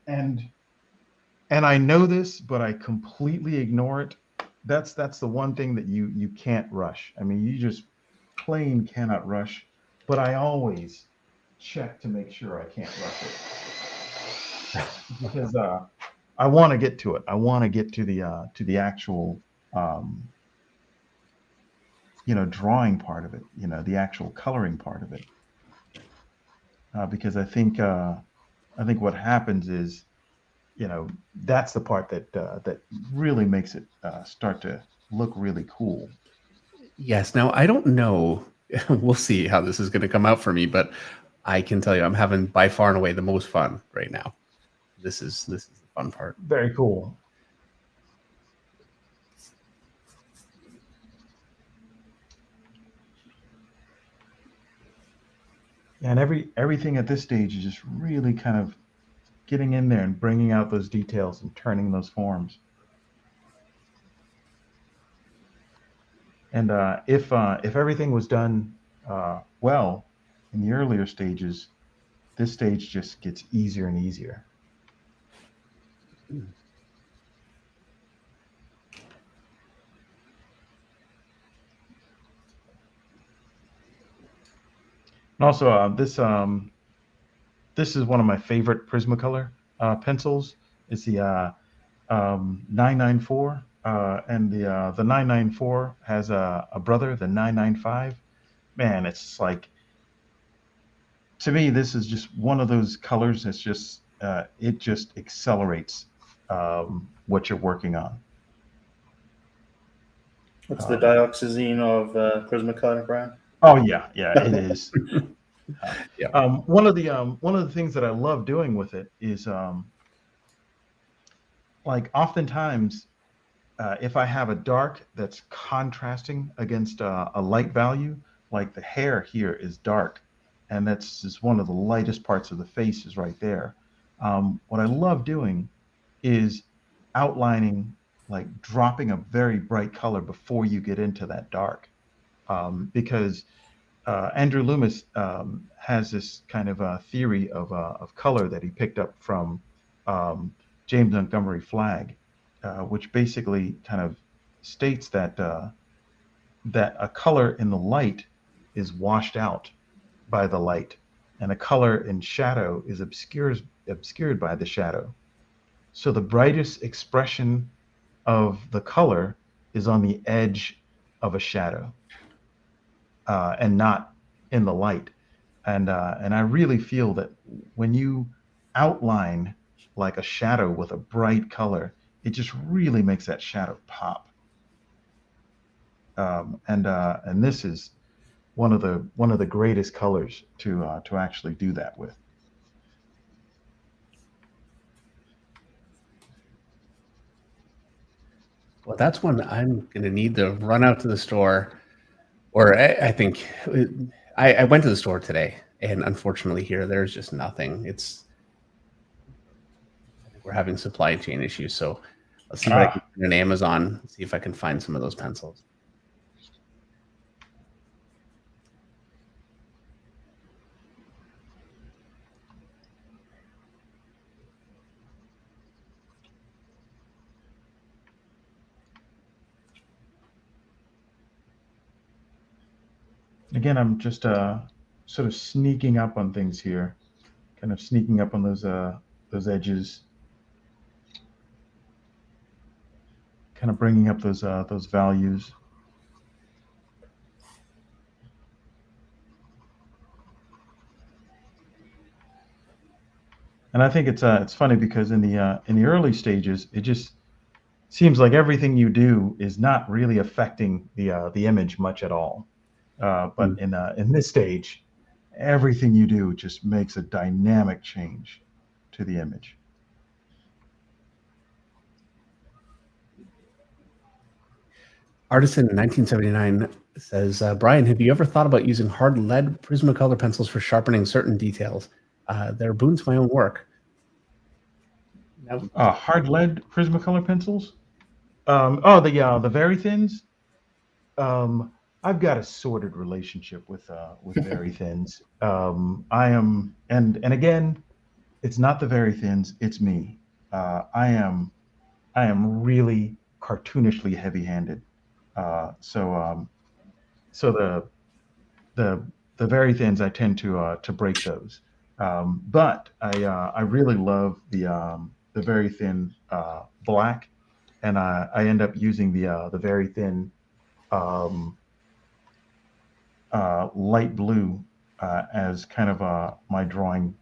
and I know this, but I completely ignore it. That's the one thing that you can't rush. I mean, you just plain cannot rush. But I always check to make sure I can't rush it because I want to get to it. I want to get to the actual drawing part of it. The actual coloring part of it. Because I think what happens is that's the part that really makes it start to look really cool. Yes. Now I don't know. We'll see how this is going to come out for me, but I can tell you I'm having by far and away the most fun right now. This is the fun part. Very cool. And everything at this stage is just really kind of getting in there and bringing out those details and turning those forms. And if everything was done well in the earlier stages, this stage just gets easier and easier. Mm. And also, this is one of my favorite Prismacolor pencils. It's the 994, and the 994 has a brother, the 995. Man, it's like, to me, this is just one of those colors that's just it just accelerates what you're working on. What's the dioxazine of Prismacolor, Brian? Oh yeah, it is. Yeah. One of the things that I love doing with it is like oftentimes if I have a dark that's contrasting against a light value, like the hair here is dark, and that's just one of the lightest parts of the face is right there. What I love doing is outlining, like dropping a very bright color before you get into that dark, because Andrew Loomis has this kind of theory of color that he picked up from James Montgomery Flagg, which basically kind of states that that a color in the light is washed out by the light, and a color in shadow is obscured by the shadow. So the brightest expression of the color is on the edge of a shadow, and not in the light. And I really feel that when you outline like a shadow with a bright color, it just really makes that shadow pop. And this is one of the greatest colors to actually do that with. Well, that's one I'm going to need to run out to the store, or I think I went to the store today, and unfortunately here there's just nothing. I think we're having supply chain issues, so I'll see what I can Ah, find on Amazon, see if I can find some of those pencils. again, I'm just sort of sneaking up on things here, kind of sneaking up on those edges, kind of bringing up those values. And I think it's funny because in the early stages, it just seems like everything you do is not really affecting the image much at all. But Mm. in this stage, everything you do just makes a dynamic change to the image. Artisan 1979 says, Brian, have you ever thought about using hard lead Prismacolor pencils for sharpening certain details? They're boons to my own work. Now, Hard lead Prismacolor pencils. The very thins. I've got a sorted relationship with very thins. I am, and again, it's not the very thins. It's me. I am really cartoonishly heavy-handed. So so the the very thins I tend to break those. But I really love the very thin black, and I end up using the very thin um, light blue as kind of my drawing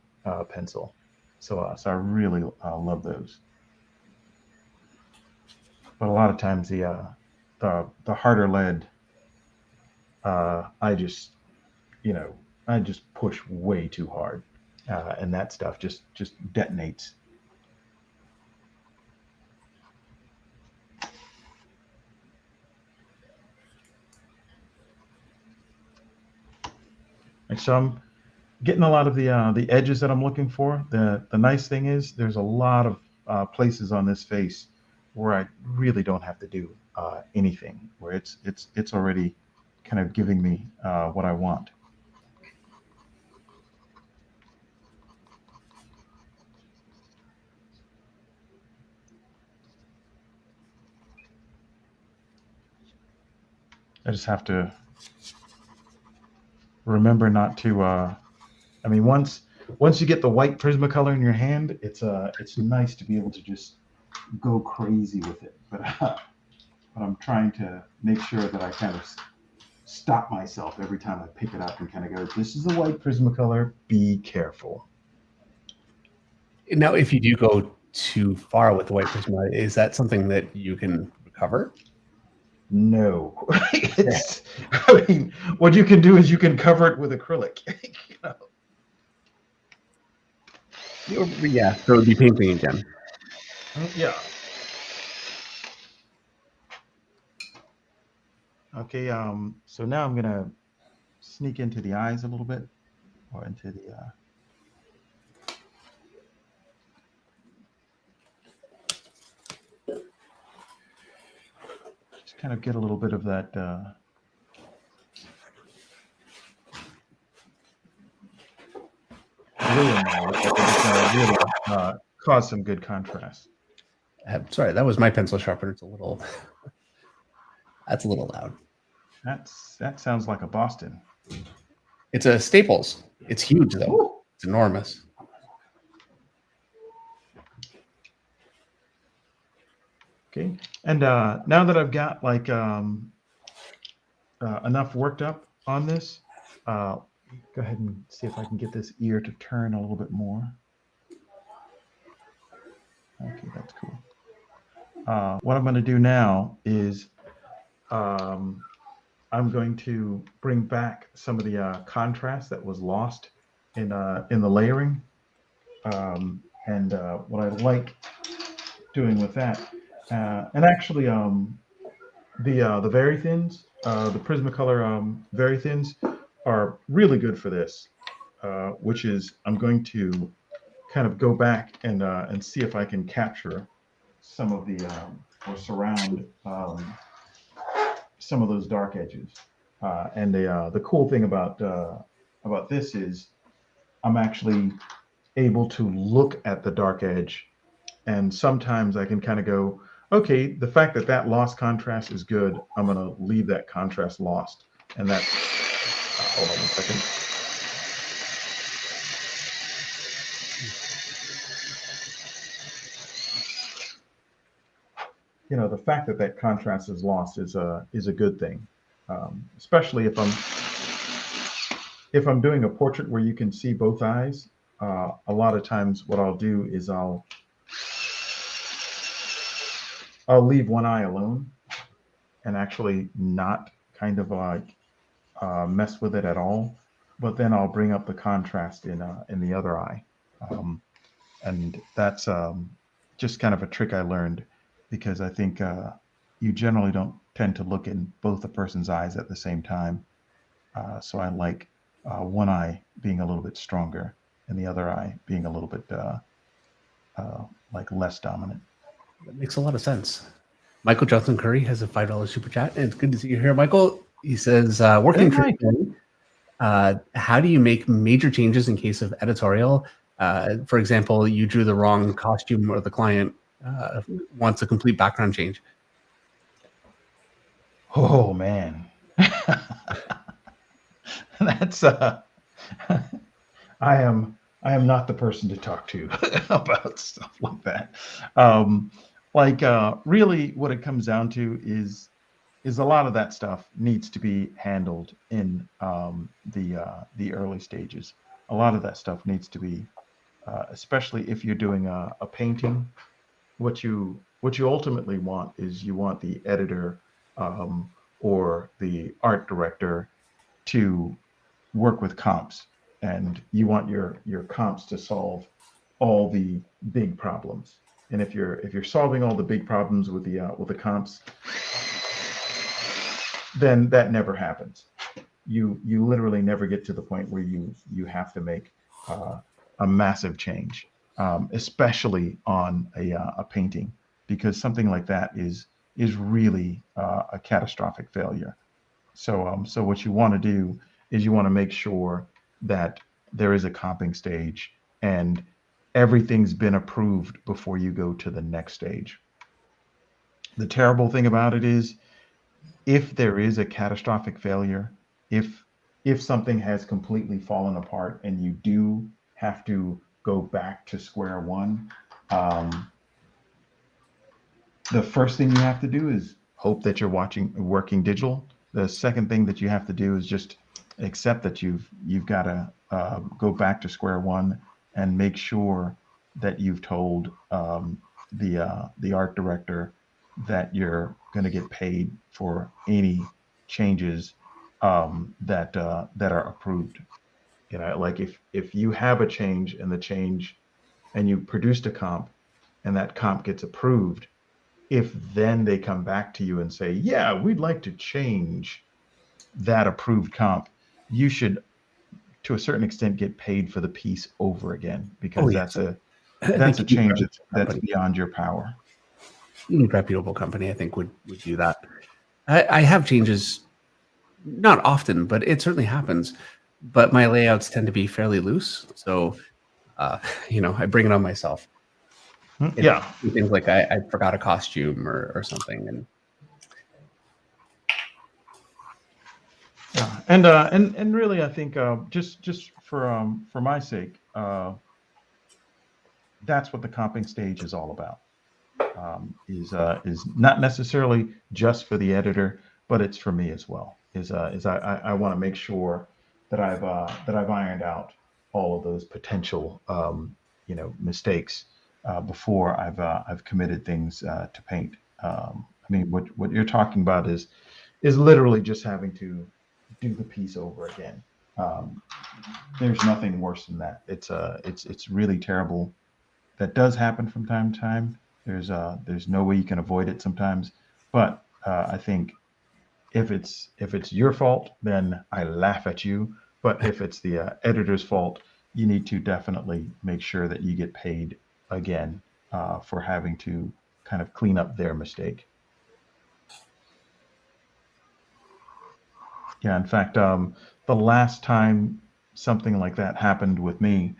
pencil. So I really love those. But a lot of times the harder lead, I just I just push way too hard, and that stuff just detonates. And so I'm getting a lot of the edges that I'm looking for. The nice thing is there's a lot of places on this face where I really don't have to do anything, where it's already kind of giving me what I want. I just have to remember not to. I mean, once you get the white Prismacolor in your hand, it's nice to be able to just go crazy with it. But I'm trying to make sure that I kind of stop myself every time I pick it up and kind of go, "This is the white Prismacolor. Be careful." Now, if you do go too far with the white Prisma, is that something that you can recover? No, I mean, what you can do is you can cover it with acrylic. you know? Yeah, so it would be painting again. Yeah. Okay. So now I'm gonna sneak into the eyes a little bit, or into the. Just kind of get a little bit of that. Really cause some good contrast. Sorry, that was my pencil sharpener. It's a little. That's a little loud. That sounds like a Boston. It's a Staples. It's huge though. Ooh. It's enormous. Okay, and now that I've got like enough worked up on this, go ahead and see if I can get this ear to turn a little bit more. Okay, that's cool. What I'm going to do now is I'm going to bring back some of the contrast that was lost in the layering. And what I like doing with that, and actually the very thins, the Prismacolor very thins are really good for this, which is I'm going to kind of go back and see if I can capture some of the or surround some of those dark edges. And the cool thing about this is I'm actually able to look at the dark edge, and sometimes I can kind of go, okay, the fact that that lost contrast is good, I'm going to leave that contrast lost. And that's, hold on 1 second. You know, the fact that that contrast is lost is a good thing, especially if I'm doing a portrait where you can see both eyes. A lot of times what I'll do is I'll leave one eye alone and actually not kind of like mess with it at all. But then I'll bring up the contrast in the other eye, and that's just kind of a trick I learned, because I think you generally don't tend to look in both a person's eyes at the same time. So I like one eye being a little bit stronger and the other eye being a little bit like less dominant. That makes a lot of sense. Michael Johnson Curry has a $5 super chat, and it's good to see you here, Michael. He says, working through how do you make major changes in case of editorial? For example, you drew the wrong costume, or the client wants a complete background change. Oh man, that's I am not the person to talk to about stuff like that. Really, what it comes down to is a lot of that stuff needs to be handled in the early stages. A lot of that stuff needs to be especially if you're doing a painting. What you ultimately want is you want the editor or the art director to work with comps, and you want your comps to solve all the big problems. And if you're solving all the big problems with the comps, then that never happens. You literally never get to the point where you have to make uh, a massive change, especially on a painting, because something like that is really a catastrophic failure. So what you want to do is you want to make sure that there is a comping stage and everything's been approved before you go to the next stage. The terrible thing about it is if there is a catastrophic failure, if if something has completely fallen apart and you do have to go back to square one, um, the first thing you have to do is hope that you're watching working digital. The second thing that you have to do is just accept that you've got to go back to square one and make sure that you've told the art director that you're going to get paid for any changes that are approved. You know, like if you have a change and the change and you produced a comp and that comp gets approved, if then they come back to you and say, yeah, we'd like to change that approved comp, you should, to a certain extent, get paid for the piece over again, Oh because yes, I that's think a any change reputable that's company, beyond your power. any reputable company, I think would do that. I have changes, not often, but it certainly happens. But my layouts tend to be fairly loose, so uh, I bring it on myself. It's Yeah. things like I forgot a costume or something, and Yeah. And really, I think just for my sake, that's what the comping stage is all about. Is not necessarily just for the editor, but it's for me as well. Is I want to make sure that I've ironed out all of those potential mistakes before I've committed things to paint. I mean, what you're talking about is literally just having to do the piece over again. Um, there's nothing worse than that. It's really terrible. That does happen from time to time. There's no way you can avoid it sometimes, but I think if it's your fault, then I laugh at you. But if it's the editor's fault, you need to definitely make sure that you get paid again for having to kind of clean up their mistake. Yeah, in fact, the last time something like that happened with me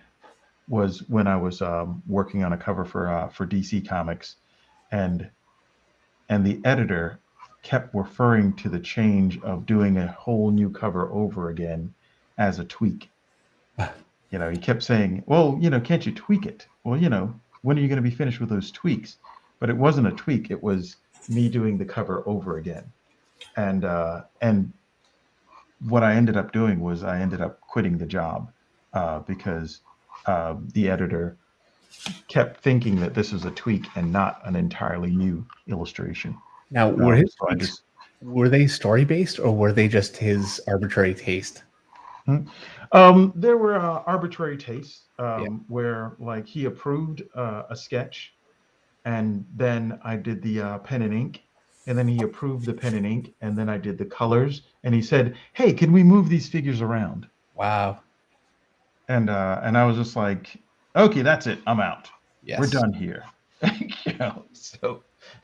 was when I was working on a cover for DC Comics, and the editor kept referring to the change of doing a whole new cover over again as a tweak. You know, he kept saying, "Well, can't you tweak it? Well, when are you going to be finished with those tweaks?" But it wasn't a tweak; it was me doing the cover over again. And what I ended up doing was I ended up quitting the job because the editor kept thinking that this was a tweak and not an entirely new illustration. now were his So I tweaks, just were they story based or were they just his arbitrary taste? Hmm. There were arbitrary tastes Yeah. where, like, he approved a sketch, and then I did the pen and ink, and then he approved the pen and ink, and then I did the colors, and he said, "Hey, can we move these figures around?" Wow. And I was just like, "Okay, that's it. I'm out. We're Yes. done here."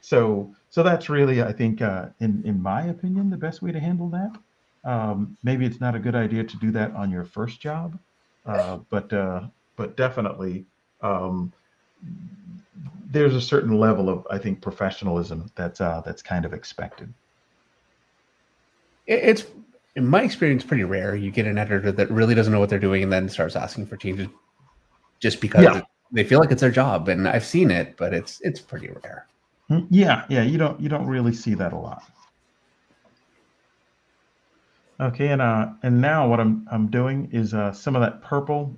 So that's really, I think, in my opinion, the best way to handle that. Maybe it's not a good idea to do that on your first job, but definitely um, there's a certain level of, I think, professionalism that's kind of expected. It's in my experience pretty rare. You get an editor that really doesn't know what they're doing and then starts asking for changes just because Yeah. they feel like it's their job. And I've seen it, but it's pretty rare. Yeah. You don't really see that a lot. Okay, and now what I'm doing is some of that purple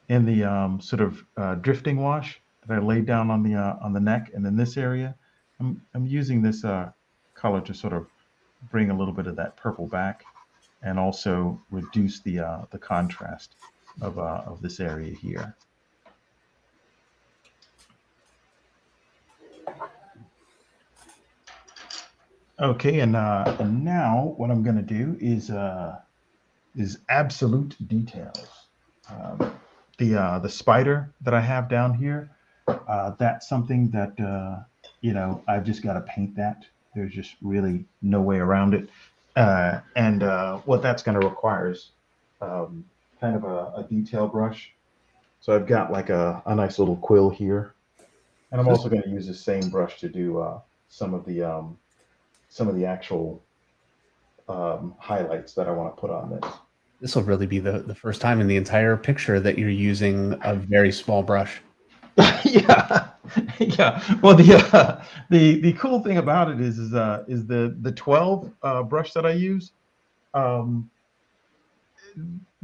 in the sort of drifting wash that I laid down on the neck and in this area, I'm using this color to sort of bring a little bit of that purple back, and also reduce the contrast of this area here. Okay, and now what I'm going to do is absolute details. The spider that I have down here, that's something that I've just got to paint that. There's just really no way around it. And what that's going to require is kind of a detail brush. So I've got like a nice little quill here, and I'm also going to use the same brush to do some of the actual highlights that I want to put on this. This will really be the first time in the entire picture that you're using a very small brush. Yeah, yeah. Well, the cool thing about it is the 12 brush that I use.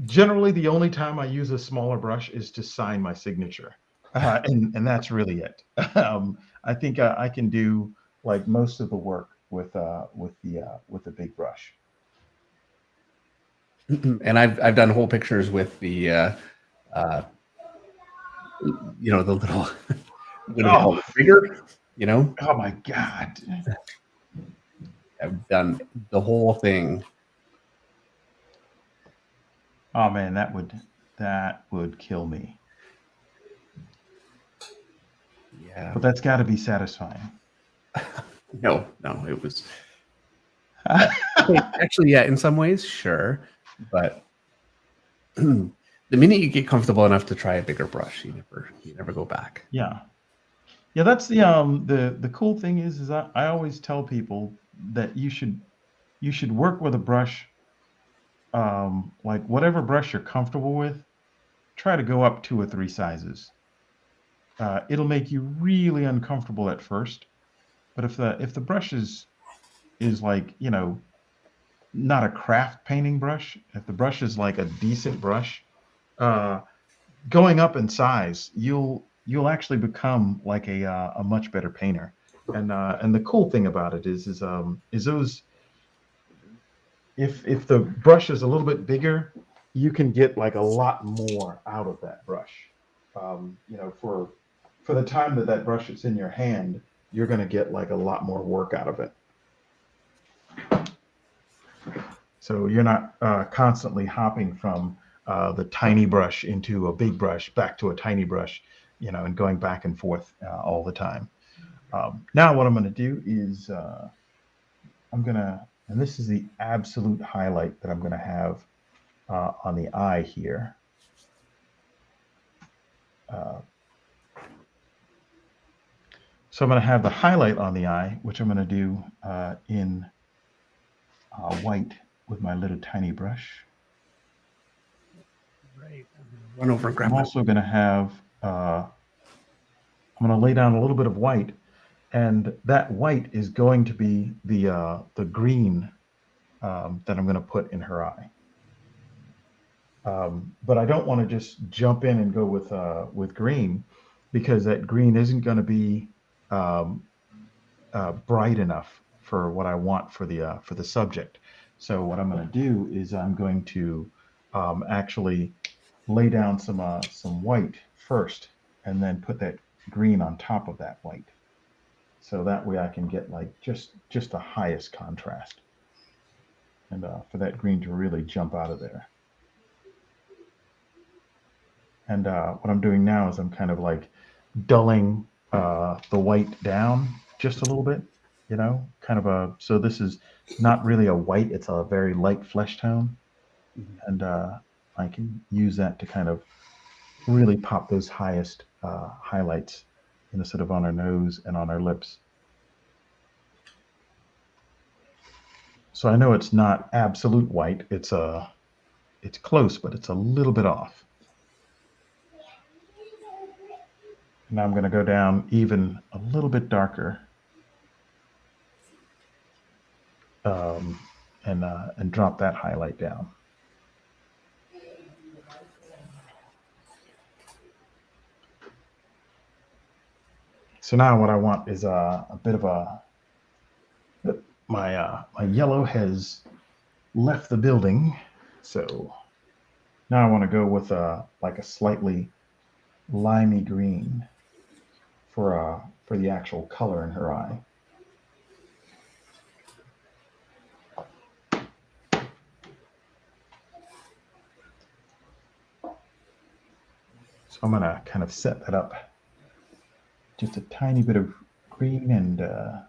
Generally, the only time I use a smaller brush is to sign my signature, and that's really it. I think I can do like most of the work with the big brush. And I've done whole pictures with the the little what do they call it? Rigger, Oh my God. I've done the whole thing. Oh man, that would kill me. Yeah. But that's got to be satisfying. No, it was actually, yeah, in some ways, sure, but the minute you get comfortable enough to try a bigger brush, you never go back. Yeah. Yeah, that's the cool thing is I always tell people that you should work with a brush, like whatever brush you're comfortable with, try to go up 2 or 3 sizes. It'll make you really uncomfortable at first, but if the brush is like, not a craft painting brush, if the brush is like a decent brush, going up in size, you'll actually become like a much better painter. And the cool thing about it is those, if the brush is a little bit bigger, you can get like a lot more out of that brush. For the time that brush is in your hand, you're going to get like a lot more work out of it. So you're not constantly hopping from the tiny brush into a big brush, back to a tiny brush, and going back and forth all the time. Now what I'm going to do is and this is the absolute highlight that I'm going to have on the eye here. So I'm going to have the highlight on the eye, which I'm going to do in white with my little tiny brush. Right. Run over and grab I'm also going to have, I'm going to lay down a little bit of white, and that white is going to be the green that I'm going to put in her eye. But I don't want to just jump in and go with green, because that green isn't going to be bright enough for what I want for the subject. So what I'm going to do is I'm going to actually lay down some white first, and then put that green on top of that white. So that way I can get like just the highest contrast, and for that green to really jump out of there. And what I'm doing now is I'm kind of like dulling the white down just a little bit, so this is not really a white, it's a very light flesh tone. And I can use that to kind of really pop those highest highlights, sort of on our nose and on our lips. So I know it's not absolute white, it's close, but it's a little bit off. Now I'm going to go down even a little bit darker, and drop that highlight down. So now what I want is a bit of a, my yellow has left the building. So now I want to go with like a slightly limey green for the actual color in her eye. So I'm gonna kind of set that up. Just a tiny bit of green and a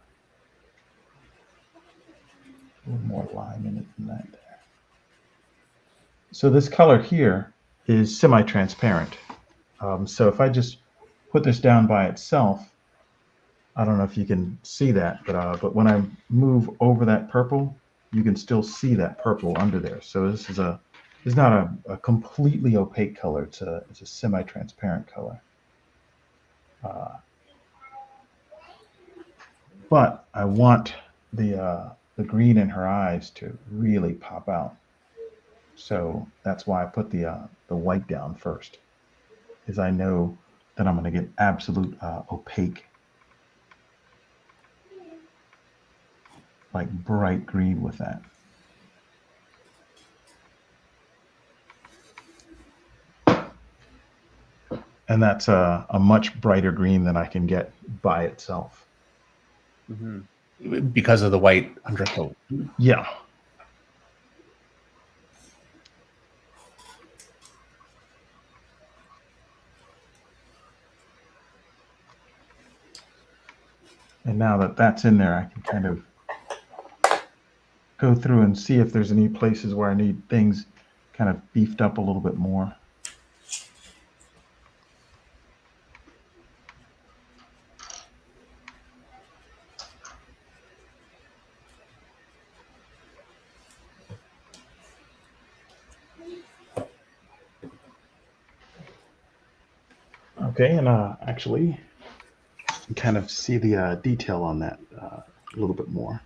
little more lime in it than that there. So this color here is semi-transparent. So if I just put this down by itself, I don't know if you can see that, but when I move over that purple, you can still see that purple under there. So this is it's not a completely opaque color. It's a semi-transparent color. But I want the green in her eyes to really pop out. So that's why I put the white down first, is I know that I'm going to get absolute opaque, like bright green with that. And that's a much brighter green than I can get by itself. Mm-hmm. Because of the white undercoat. Yeah. And now that that's in there, I can kind of go through and see if there's any places where I need things kind of beefed up a little bit more. Okay, and actually, you can kind of see the detail on that a little bit more.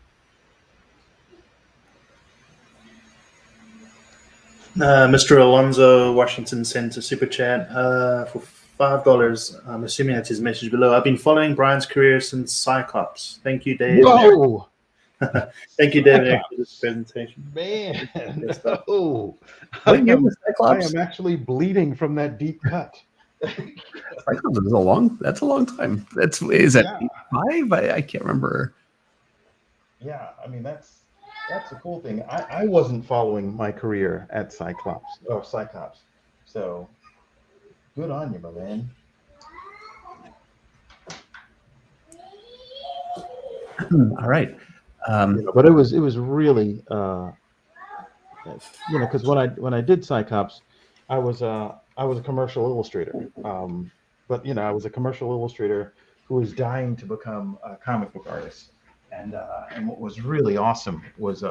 Mr. Alonzo Washington sent a super chat for $5. I'm assuming that's his message below. I've been following Brian's career since Cyclops. Thank you, Dave. Whoa! Thank you, David, for this presentation. Man, no. What year was I Cyclops? am actually bleeding from that deep cut. Cyclops is that's a long time. Is that 5? I can't remember. Yeah, I mean that's the cool thing. I wasn't following my career at Cyclops. So good on you, my man. All right. But it was really because when I did Cyclops, I was a commercial illustrator. But I was a commercial illustrator who was dying to become a comic book artist. And what was really awesome was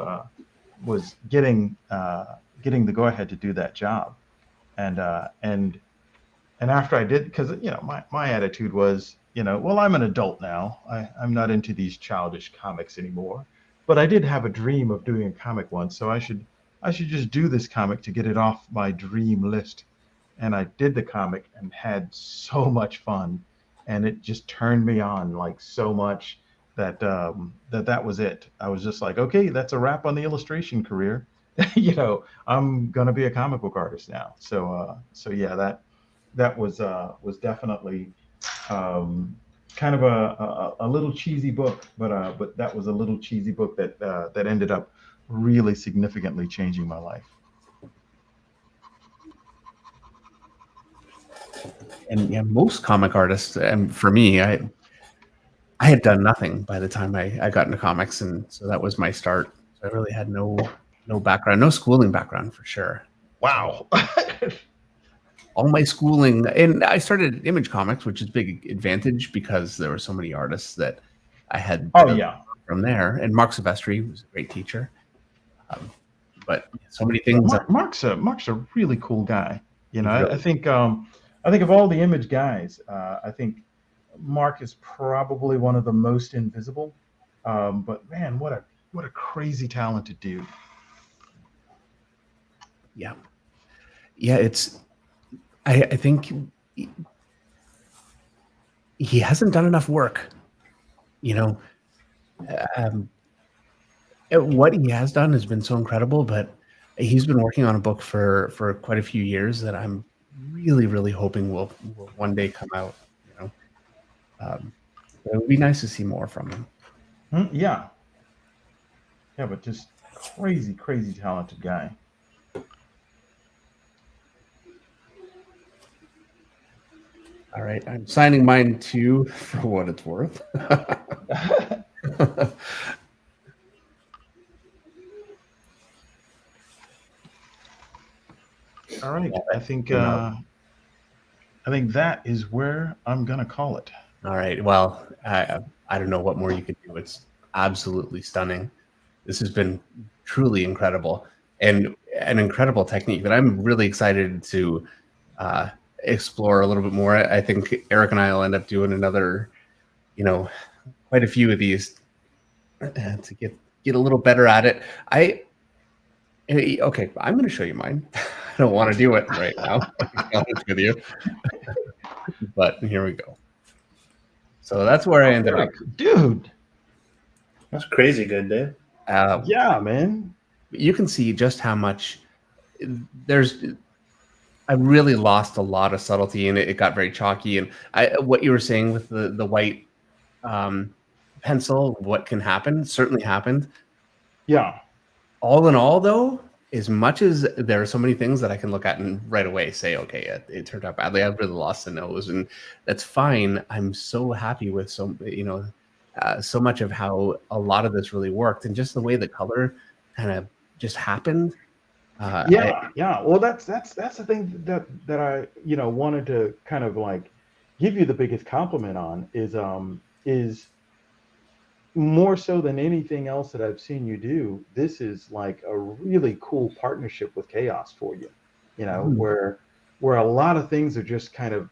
getting the go ahead to do that job. And after I did, because my attitude was, well, I'm an adult now. I'm not into these childish comics anymore. But I did have a dream of doing a comic once, so I should just do this comic to get it off my dream list. And I did the comic and had so much fun, and it just turned me on like so much that that was it. I was just like, okay, that's a wrap on the illustration career. I'm gonna be a comic book artist now. So yeah, that was definitely kind of a little cheesy book, but that was a little cheesy book that ended up really significantly changing my life. And most comic artists, and for me, I had done nothing by the time I got into comics, and so that was my start. So I really had no background, no schooling background for sure. Wow. All my schooling, and I started Image Comics, which is a big advantage because there were so many artists that I had from there. And Mark Silvestri was a great teacher. But so many things. Mark's a really cool guy. I think of all the Image guys, I think Mark is probably one of the most invisible. But man, what a crazy talented dude. Yeah. It's. I think he hasn't done enough work. You know, um, what he has done has been so incredible, but he's been working on a book for quite a few years that I'm really hoping will one day come out. You know, it would be nice to see more from him. Yeah, yeah, but just crazy talented guy. All right, I'm signing mine too for what it's worth. All right, I think You know, that is where I'm gonna call it. all right. Well, I don't know what more you could do. It's absolutely stunning. This has been truly incredible and an incredible technique that I'm really excited to explore a little bit more. I think Eric and I will end up doing another, you know, quite a few of these to get a little better at it. Okay, I'm going to show you mine. I don't want to do it right now, to be honest with you, but here we go. So that's where I ended up. Dude. That's crazy good, Dave. Yeah, man. You can see just how much there's. I really lost a lot of subtlety, and it got very chalky. And what you were saying with the white pencil, what can happen, certainly happened. Yeah. All in all, though, as much as there are so many things that I can look at and right away say, okay, it turned out badly. I really lost the nose, and that's fine. I'm so happy with so much of how a lot of this really worked, and just the way the color kind of just happened. Yeah. Well, that's the thing that I wanted to kind of like give you the biggest compliment on is more so than anything else that I've seen you do. This is like a really cool partnership with Chaos for you, where a lot of things are just kind of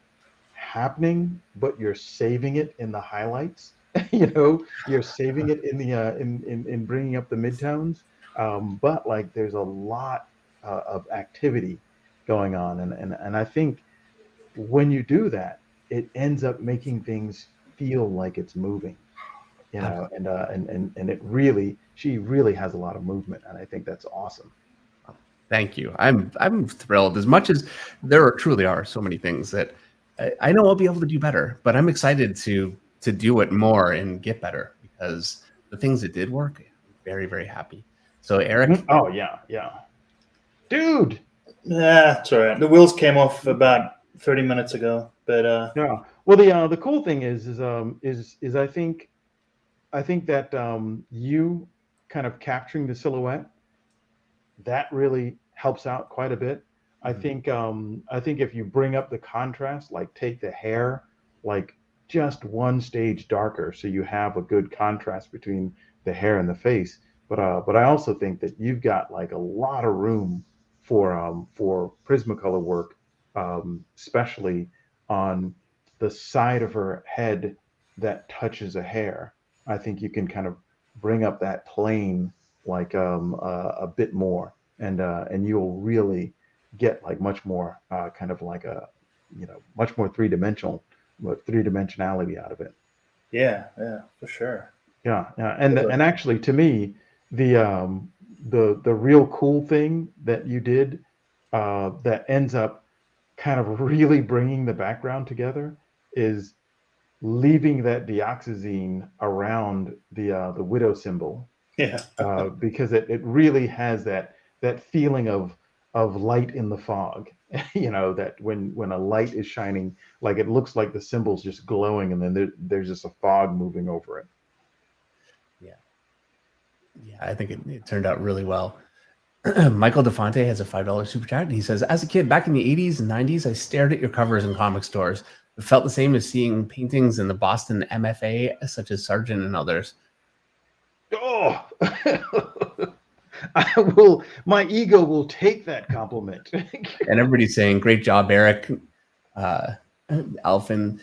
happening, but you're saving it in the highlights. You're saving it in the in bringing up the midtones. But like there's a lot of activity going on, and I think when you do that, it ends up making things feel like it's moving. And she really has a lot of movement, and I think that's awesome. Thank you. I'm thrilled. As much as there truly are so many things that I know I'll be able to do better, but I'm excited to do it more and get better because the things that did work, I'm very happy. So Eric, oh yeah, dude. Yeah, it's all right. The wheels came off about 30 minutes ago, but yeah. Well, the cool thing is I think that you kind of capturing the silhouette, that really helps out quite a bit. I think if you bring up the contrast, like take the hair like just one stage darker, so you have a good contrast between the hair and the face. But I also think that you've got like a lot of room for Prismacolor work, especially on the side of her head that touches a hair. I think you can kind of bring up that plane like a bit more, and you'll really get like much more kind of like a much more three-dimensionality out of it. yeah, for sure. Yeah, and actually to me the real cool thing that you did that ends up kind of really bringing the background together is leaving that dioxazine around the widow symbol. Yeah. Because it really has that feeling of light in the fog. That when a light is shining, like it looks like the symbol's just glowing, and then there's just a fog moving over it. Yeah, I think it turned out really well. Michael DeFonte has a $5 super chat, and he says, "As a kid back in the 80s and 90s, I stared at your covers in comic stores. It felt the same as seeing paintings in the Boston MFA, such as Sargent and others." Oh, I will. My ego will take that compliment. And everybody's saying, "Great job, Eric." Alphin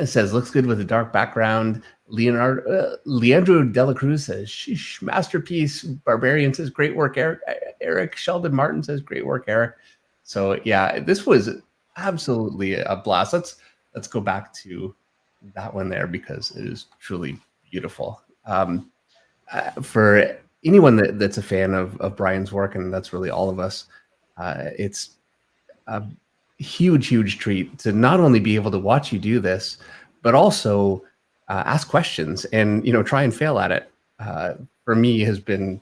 says, "Looks good with a dark background." Leandro Dela Cruz says, "Sheesh, masterpiece." Barbarian says, "Great work, Eric." Eric Sheldon Martin says, "Great work, Eric." So yeah, this was absolutely a blast. Let's go back to that one there because it is truly beautiful. For anyone that's a fan of Brian's work, and that's really all of us, it's a huge treat to not only be able to watch you do this, but also ask questions and try and fail at it. For me, has been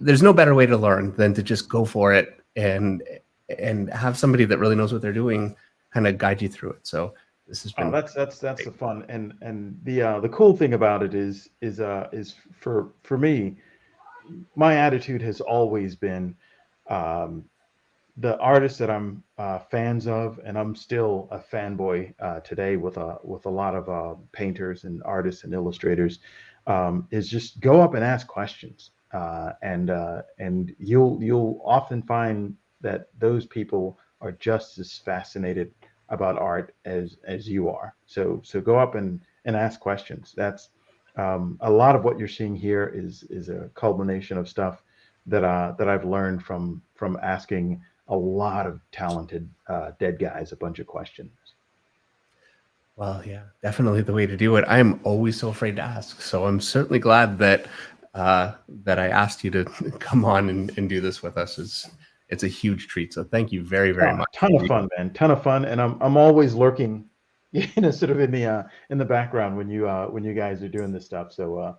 there's no better way to learn than to just go for it and have somebody that really knows what they're doing kind of guide you through it. So this has been that's the fun, and the cool thing about it is for me, my attitude has always been the artists that I'm fans of, and I'm still a fanboy today with a lot of painters and artists and illustrators, is just go up and ask questions, and you'll often find that those people are just as fascinated about art as you are. So go up and ask questions. That's a lot of what you're seeing here is a culmination of stuff that I've learned from asking a lot of talented dead guys a bunch of questions. Well, yeah, definitely the way to do it. I'm always so afraid to ask, so I'm certainly glad that that I asked you to come on and do this with us. It's a huge treat. So thank you very much. Ton of fun, man. Ton of fun, and I'm always lurking, sort of in the background when you guys are doing this stuff. So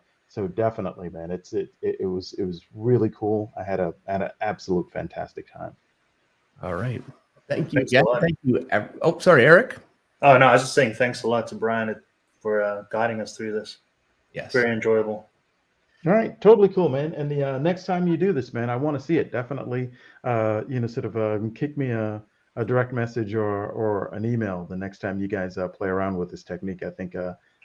definitely, man. It was really cool. I had an absolute fantastic time. All right. Thank you Thanks again. a lot. Thank you. Oh, sorry, Eric. Oh no, I was just saying thanks a lot to Brian for guiding us through this. Yes. Very enjoyable. All right, totally cool, man. And the next time you do this, man, I want to see it. Definitely, sort of kick me a direct message or an email the next time you guys play around with this technique. I think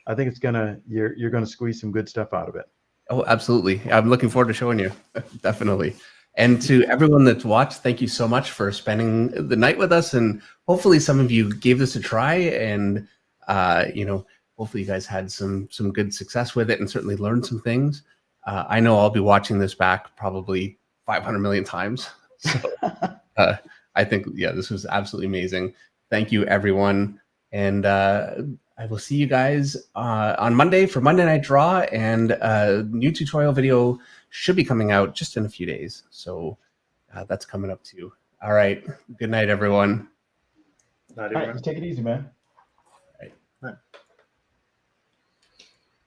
it's you're gonna squeeze some good stuff out of it. Oh, absolutely. I'm looking forward to showing you. Definitely. And to everyone that's watched, thank you so much for spending the night with us. And hopefully some of you gave this a try, and hopefully you guys had some good success with it and certainly learned some things. I know I'll be watching this back probably 500 million times. So I think, yeah, this was absolutely amazing. Thank you, everyone. And I will see you guys on Monday for Monday Night Draw, and a new tutorial video should be coming out just in a few days. So that's coming up too. All right. Good night, everyone. Not All right, you take it easy, man. All right.